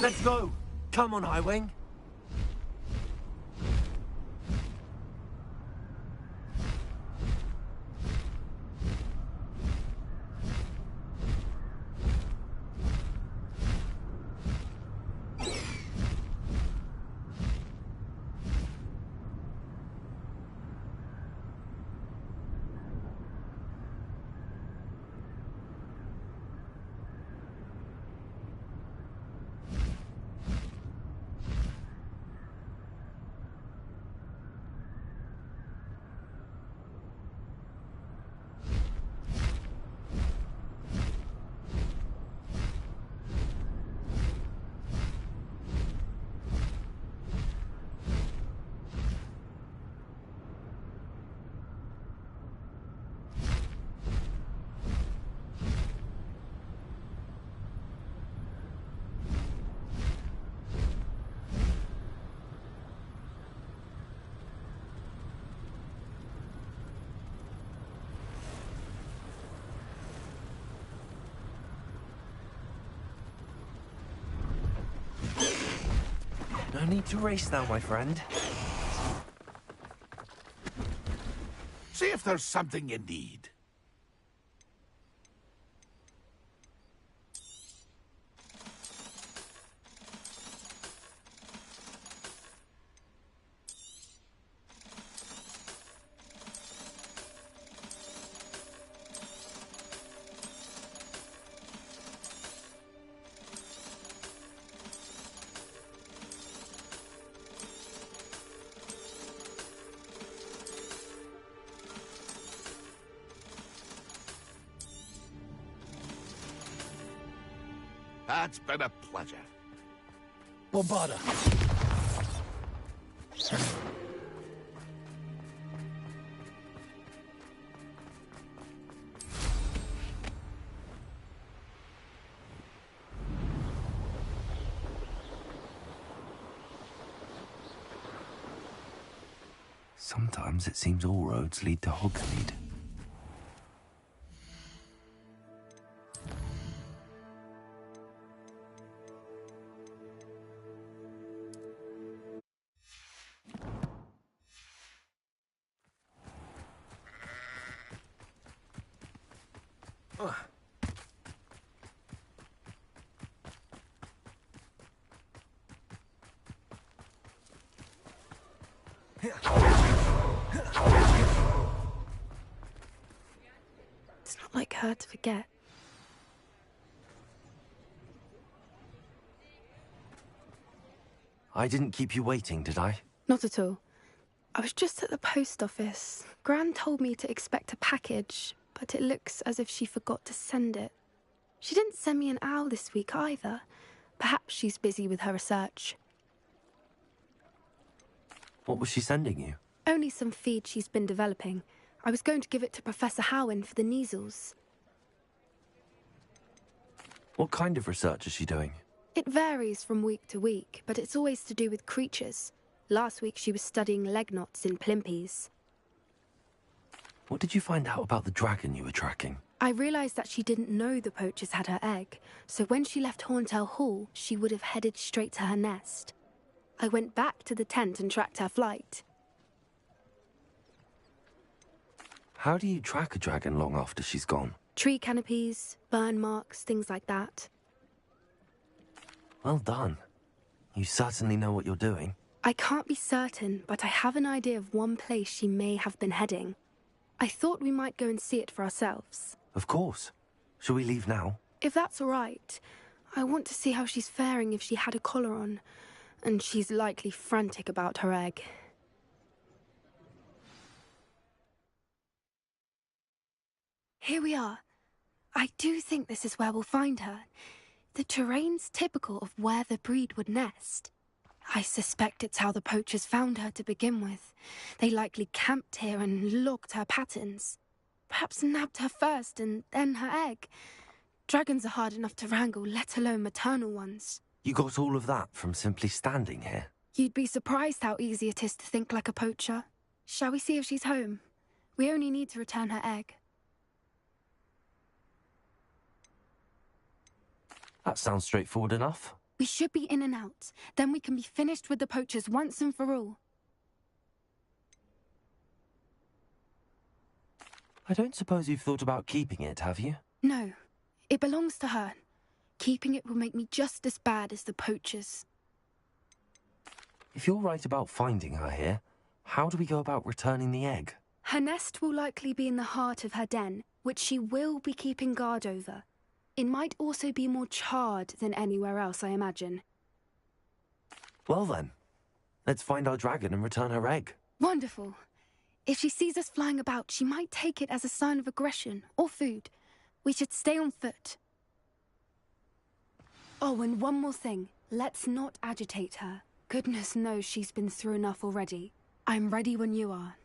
Let's go! Come on, Highwing! No need to race now, my friend. See if there's something you need. It's been a pleasure. Bombarda. Sometimes it seems all roads lead to Hogsmeade. It's not like her to forget. I didn't keep you waiting, did I? Not at all. I was just at the post office. Gran told me to expect a package, but it looks as if she forgot to send it. She didn't send me an owl this week either. Perhaps she's busy with her research. What was she sending you? Only some feed she's been developing. I was going to give it to Professor Howin for the measles. What kind of research is she doing? It varies from week to week, but it's always to do with creatures. Last week she was studying leg knots in plimpies. What did you find out about the dragon you were tracking? I realised that she didn't know the poachers had her egg, so when she left Horntail Hall, she would have headed straight to her nest. I went back to the tent and tracked her flight. How do you track a dragon long after she's gone? Tree canopies, burn marks, things like that. Well done. You certainly know what you're doing. I can't be certain, but I have an idea of one place she may have been heading. I thought we might go and see it for ourselves. Of course. Shall we leave now? If that's all right. I want to see how she's faring if she had a collar on. And she's likely frantic about her egg. Here we are. I do think this is where we'll find her. The terrain's typical of where the breed would nest. I suspect it's how the poachers found her to begin with. They likely camped here and logged her patterns. Perhaps nabbed her first and then her egg. Dragons are hard enough to wrangle, let alone maternal ones. You got all of that from simply standing here? You'd be surprised how easy it is to think like a poacher. Shall we see if she's home? We only need to return her egg. That sounds straightforward enough. We should be in and out. Then we can be finished with the poachers once and for all. I don't suppose you've thought about keeping it, have you? No. It belongs to her. Keeping it will make me just as bad as the poachers. If you're right about finding her here, how do we go about returning the egg? Her nest will likely be in the heart of her den, which she will be keeping guard over. It might also be more charred than anywhere else, I imagine. Well then, let's find our dragon and return her egg. Wonderful. If she sees us flying about, she might take it as a sign of aggression or food. We should stay on foot. Oh, and one more thing. Let's not agitate her. Goodness knows she's been through enough already. I'm ready when you are.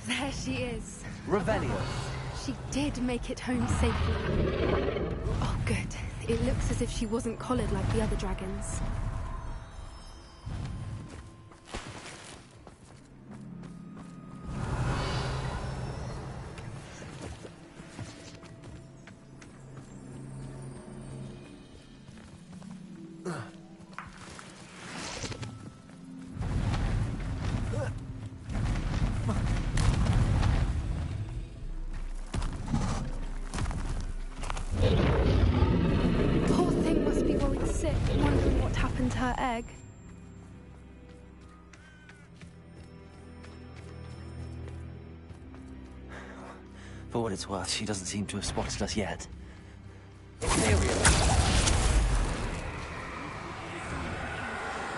There she is. Revelio. She did make it home safely. Oh, good. It looks as if she wasn't collared like the other dragons. Poor thing must be worried sick, wondering what happened to her egg. For what it's worth, she doesn't seem to have spotted us yet.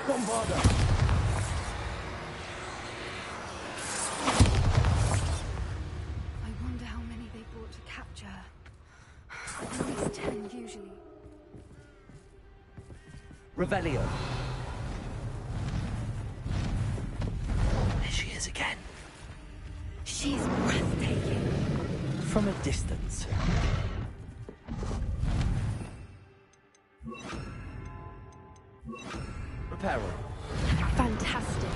Bombarda! I wonder how many they brought to capture her. At least 10 usually. Revelio. There she is again. She's breathtaking. From a distance. Reparo. Fantastic.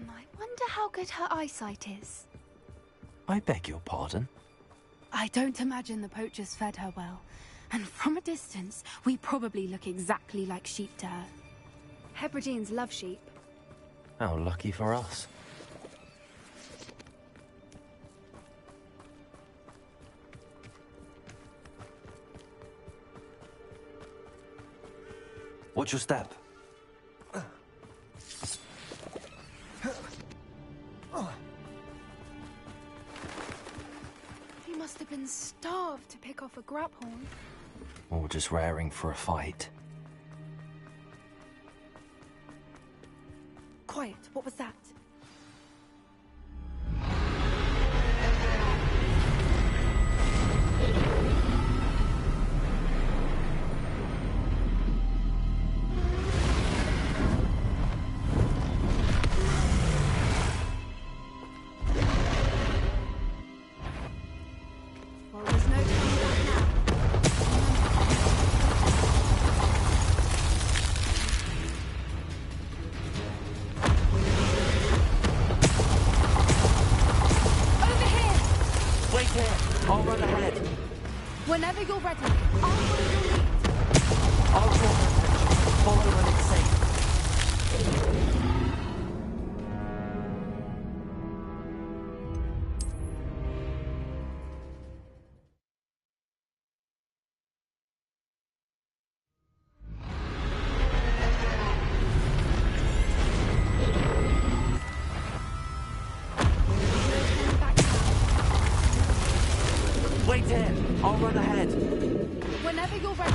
I wonder how good her eyesight is. I beg your pardon? I don't imagine the poachers fed her well. And from a distance, we probably look exactly like sheep to her. Hebrideans love sheep. How lucky for us. Watch your step. He must have been starved to pick off a grabhorn. Or just raring for a fight. Quiet, what was that? Well, there's no turning back now. Over here! Wait here. I'll run ahead. Whenever you're ready, I'll follow your lead. I'll draw her attention. Follow when it's safe. Wait here. I'll run ahead. Whenever you're ready.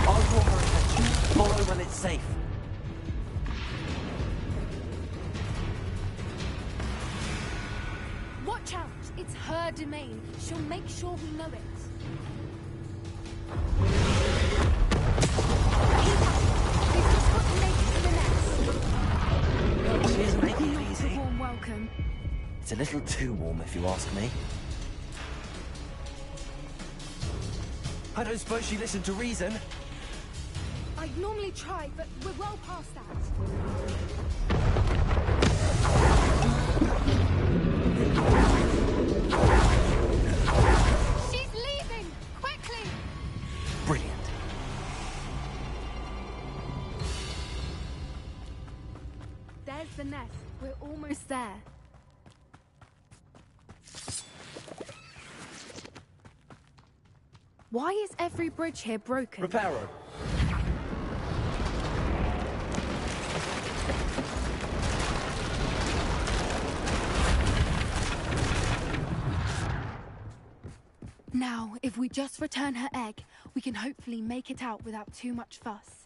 I'll draw her attention. Follow when it's safe. Watch out! It's her domain. She'll make sure we know it. We've just got to make it to the nest. She isn't making it Not easy. a warm welcome. It's a little too warm, if you ask me. I don't suppose she listened to reason. I'd normally try, but we're well past that. She's leaving! Quickly! Brilliant. There's the nest. We're almost there. Why is every bridge here broken? Reparo. Now, if we just return her egg, we can hopefully make it out without too much fuss.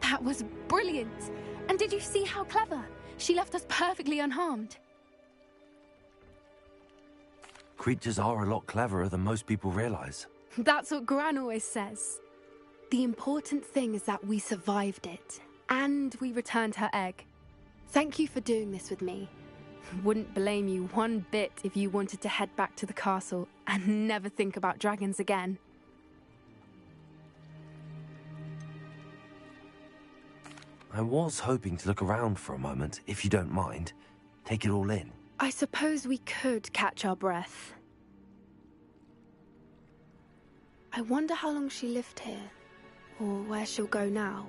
That was brilliant! And did you see how clever? She left us perfectly unharmed. Creatures are a lot cleverer than most people realize. That's what Gran always says. The important thing is that we survived it, and we returned her egg. Thank you for doing this with me. Wouldn't blame you one bit if you wanted to head back to the castle and never think about dragons again. I was hoping to look around for a moment, if you don't mind. Take it all in. I suppose we could catch our breath. I wonder how long she lived here, or where she'll go now.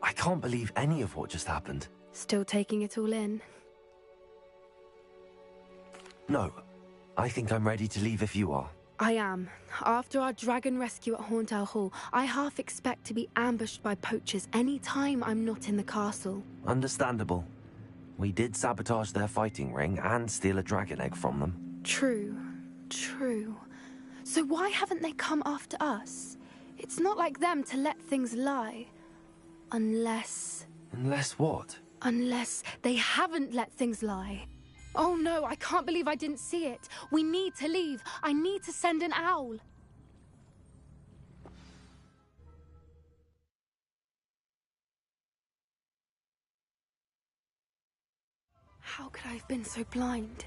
I can't believe any of what just happened. Still taking it all in. No, I think I'm ready to leave if you are. I am. After our dragon rescue at Horntail Hall, I half expect to be ambushed by poachers any time I'm not in the castle. Understandable. We did sabotage their fighting ring and steal a dragon egg from them. True. True. So why haven't they come after us? It's not like them to let things lie. Unless... Unless what? Unless they haven't let things lie. Oh no, I can't believe I didn't see it. We need to leave. I need to send an owl. How could I have been so blind?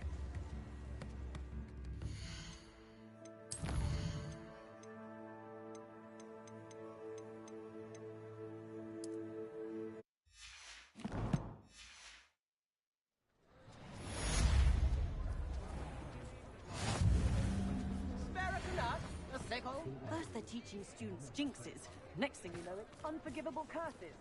First they're teaching students jinxes. Next thing you know, it's unforgivable curses.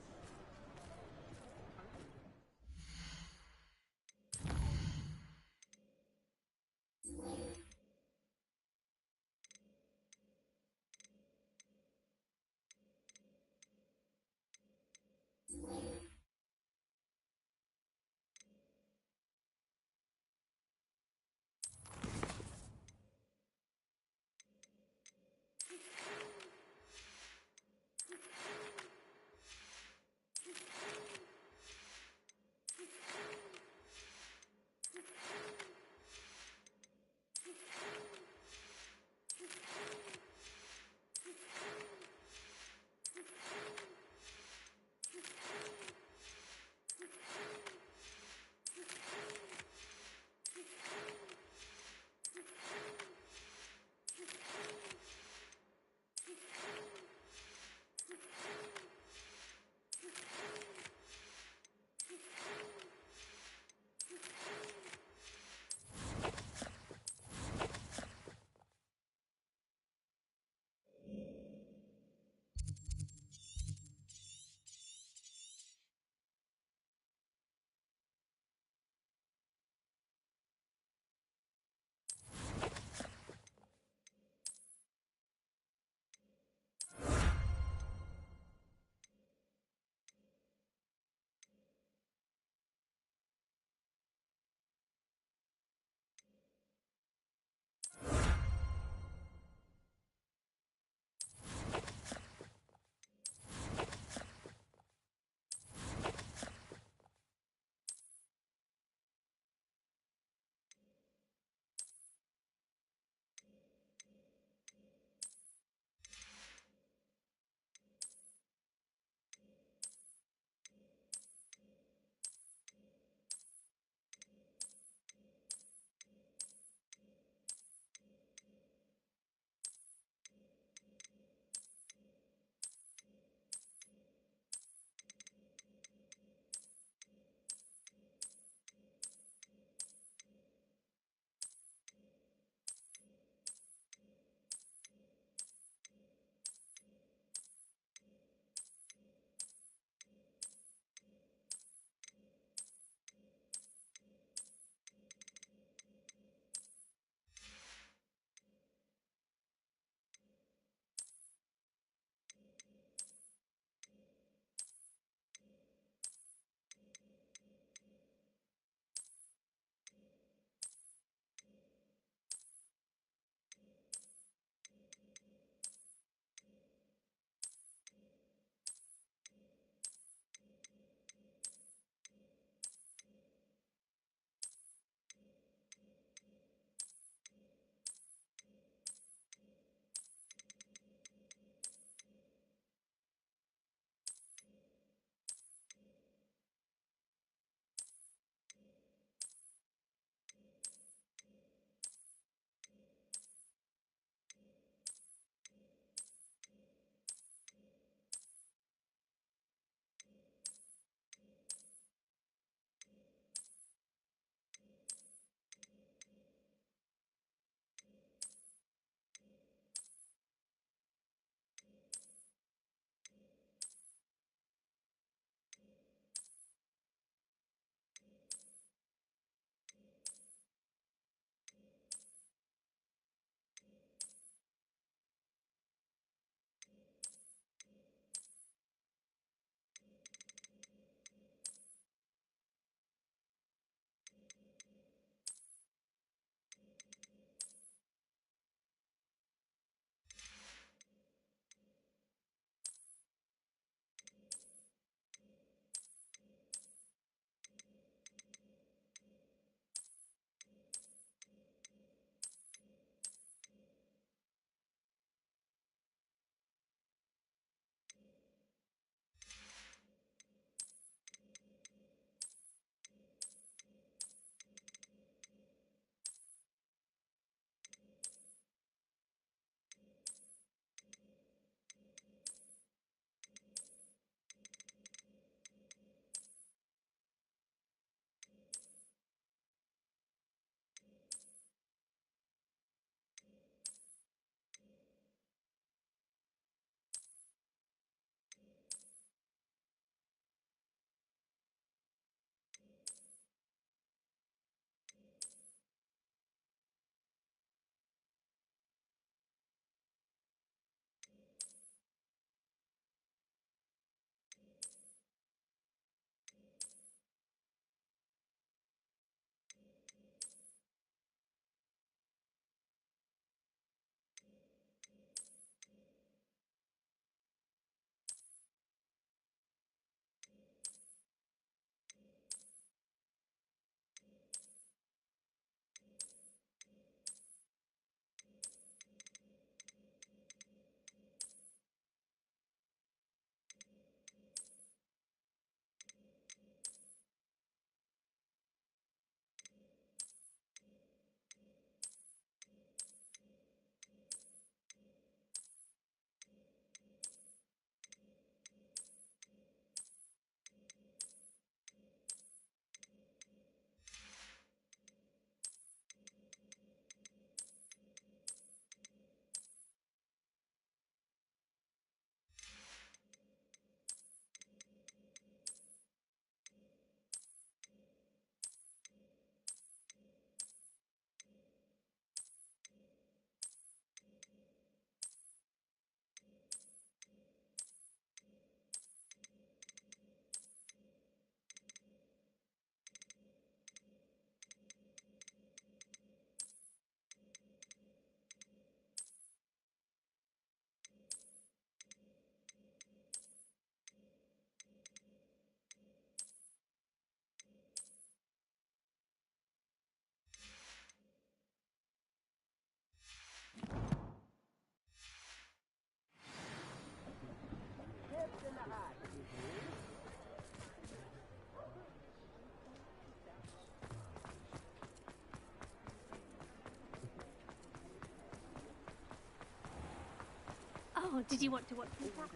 Oh, did you want to watch me tap?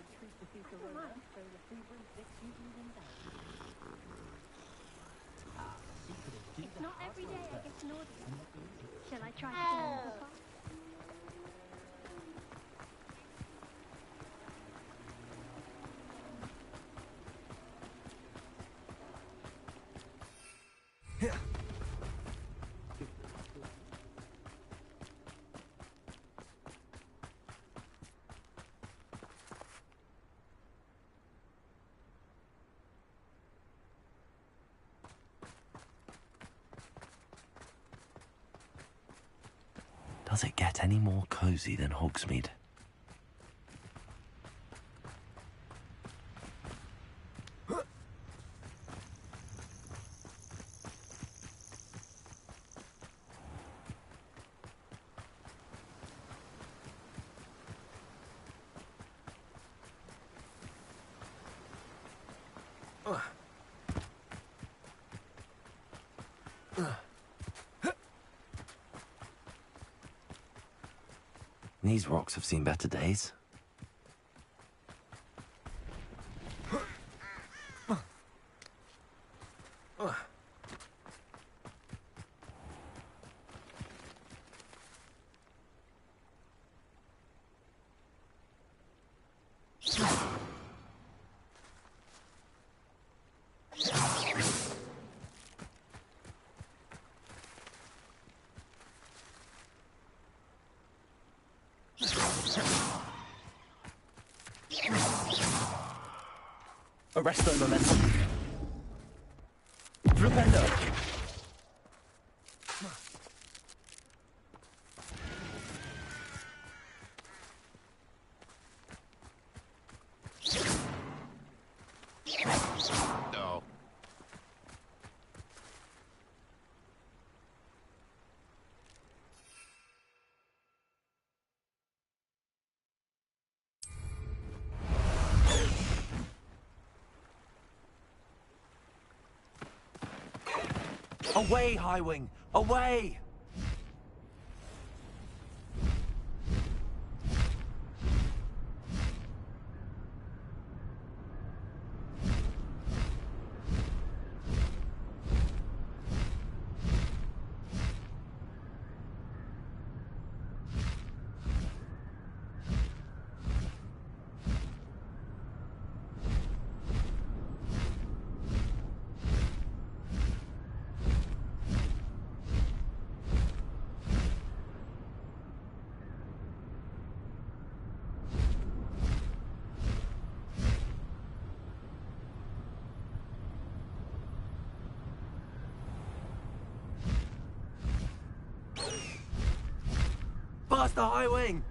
It's not every day I get an audience. Shall I try to get the box? Does it get any more cozy than Hogsmeade? These rocks have seen better days. Arresto momentum. Flipendo. No. Away, Highwing! Away! Past the Highwing!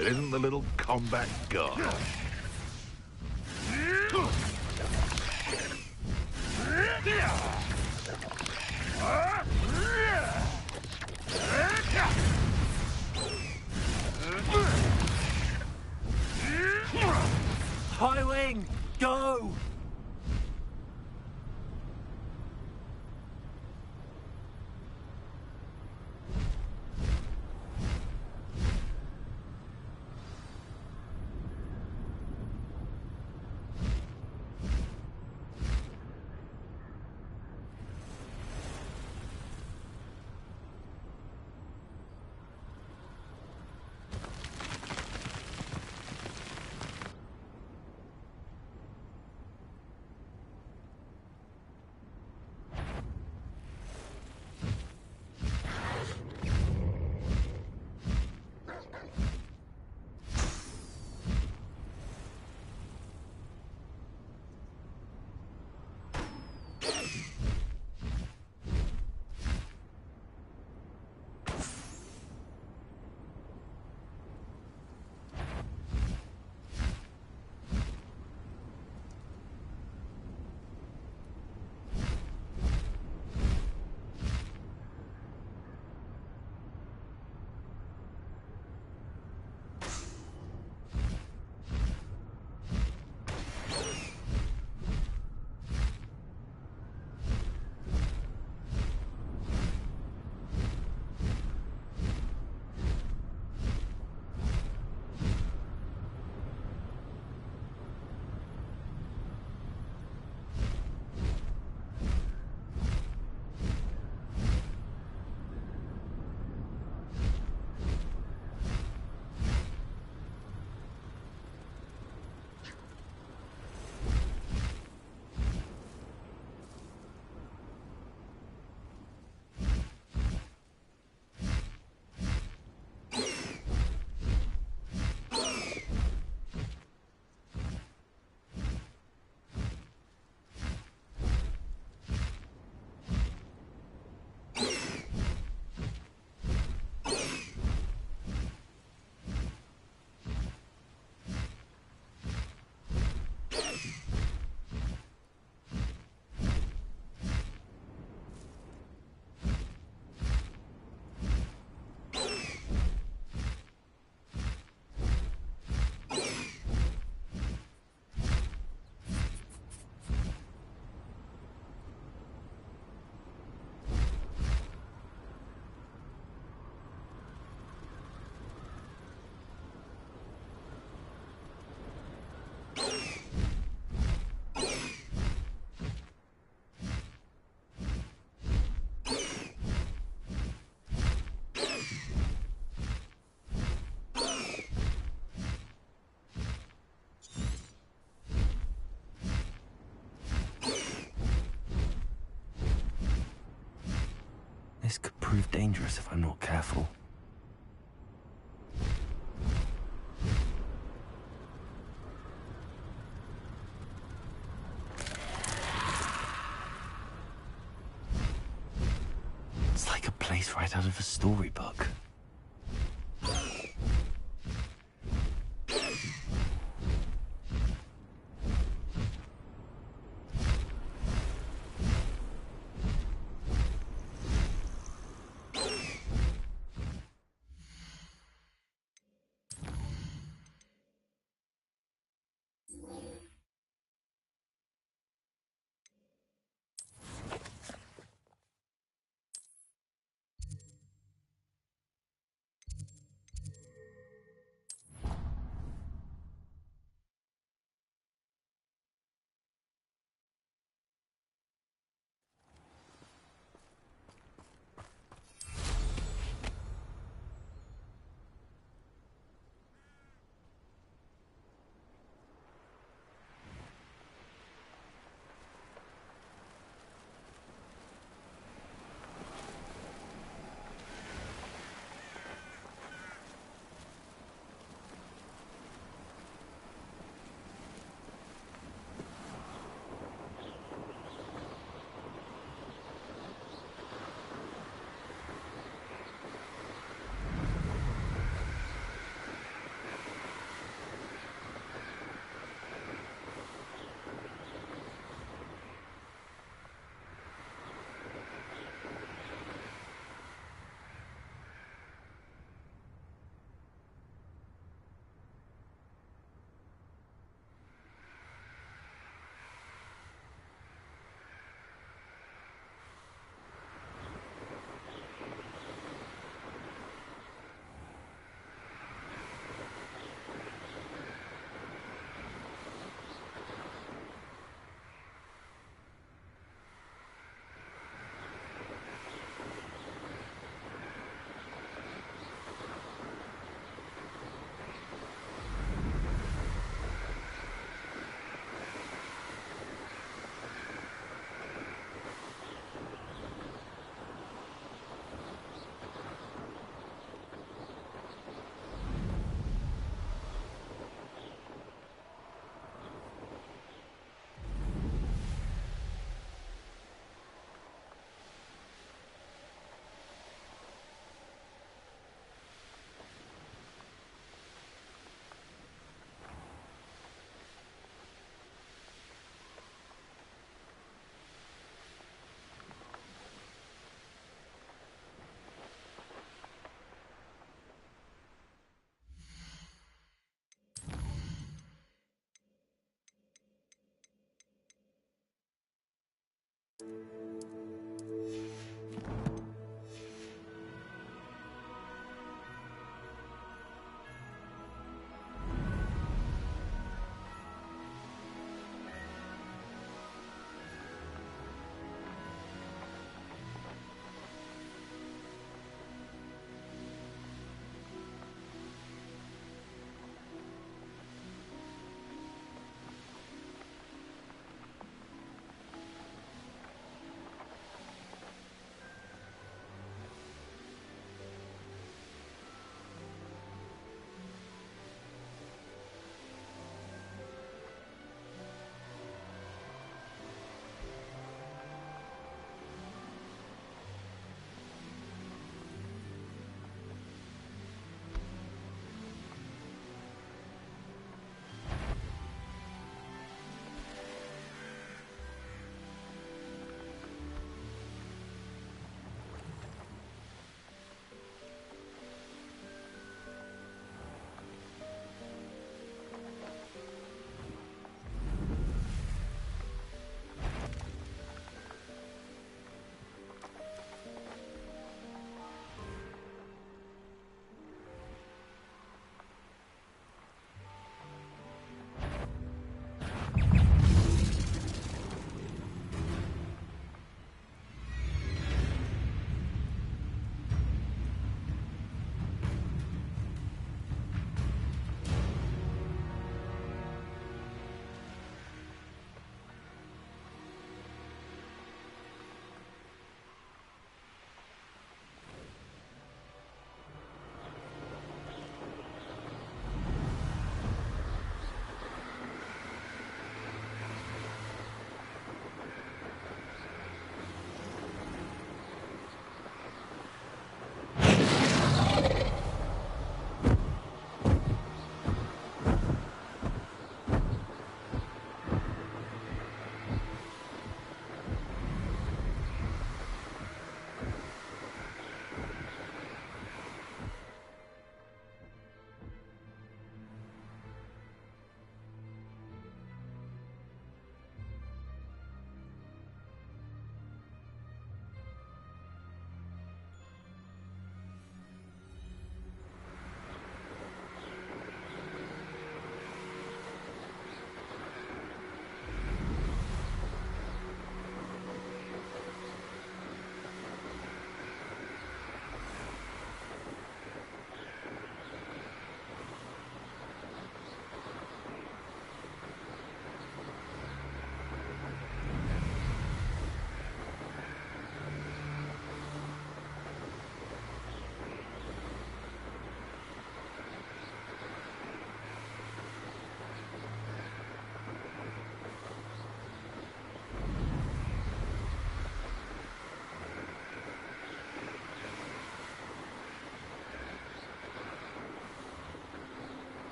Isn't the little combat god? High Wing, go! This could prove dangerous if I'm not careful. It's like a place right out of a storybook.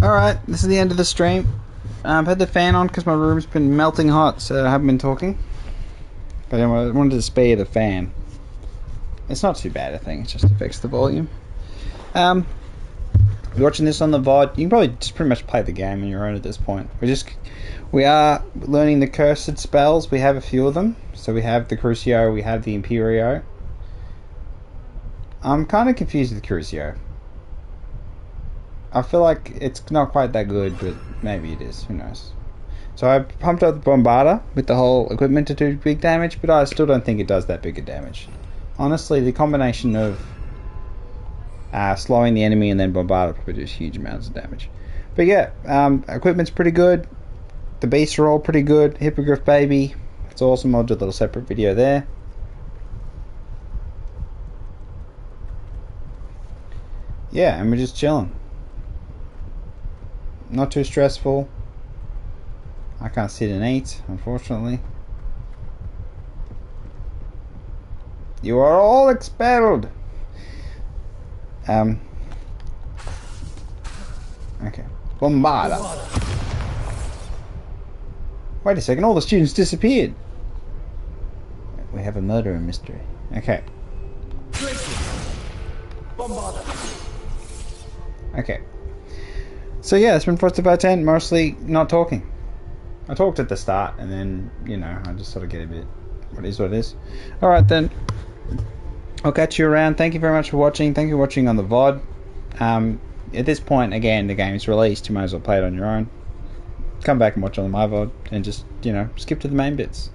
Alright, this is the end of the stream. I've had the fan on because my room's been melting hot, so I haven't been talking. But I wanted to spare the fan. It's not too bad, I think. It just affects the volume. You're watching this on the VOD. You can probably just pretty much play the game on your own at this point. We are learning the cursed spells. We have a few of them. So we have the Crucio, we have the Imperio. I'm kind of confused with the Crucio. I feel like it's not quite that good, but maybe it is. Who knows? So I pumped up the Bombarda with the whole equipment to do big damage, but I still don't think it does that big a damage. Honestly, the combination of slowing the enemy and then Bombarda probably does huge amounts of damage. But yeah, equipment's pretty good. The beasts are all pretty good. Hippogriff Baby, it's awesome. I'll do a little separate video there. Yeah, and we're just chilling. Not too stressful. I can't sit and eat, unfortunately. You are all expelled! Okay. Bombarda. Wait a second, all the students disappeared. We have a murder mystery. Okay. Okay. So yeah, it's been Frosted by 10, mostly not talking. I talked at the start, and then, you know, I just sort of get a bit, what is what it is. Alright then, I'll catch you around. Thank you very much for watching. Thank you for watching on the VOD. At this point, again, the game's released, you might as well play it on your own. Come back and watch on my VOD, and just, you know, skip to the main bits.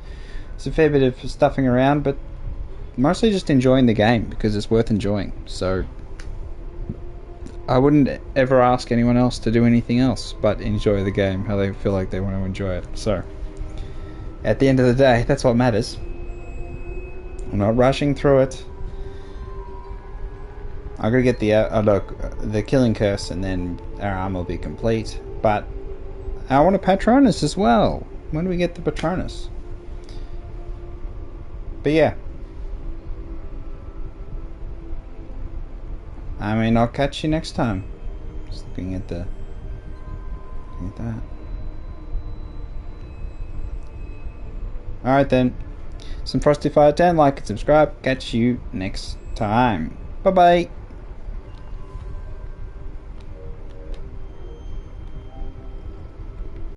It's a fair bit of stuffing around, but mostly just enjoying the game, because it's worth enjoying. So I wouldn't ever ask anyone else to do anything else but enjoy the game how they feel like they want to enjoy it. So at the end of the day, that's what matters. I'm not rushing through it. I'm gonna get the killing curse, and then our arm will be complete. But I want a Patronus as well. When do we get the Patronus? But yeah, I mean, I'll catch you next time. Just looking at that. Alright then. Some Frosty Fire 10, like and subscribe. Catch you next time. Bye bye.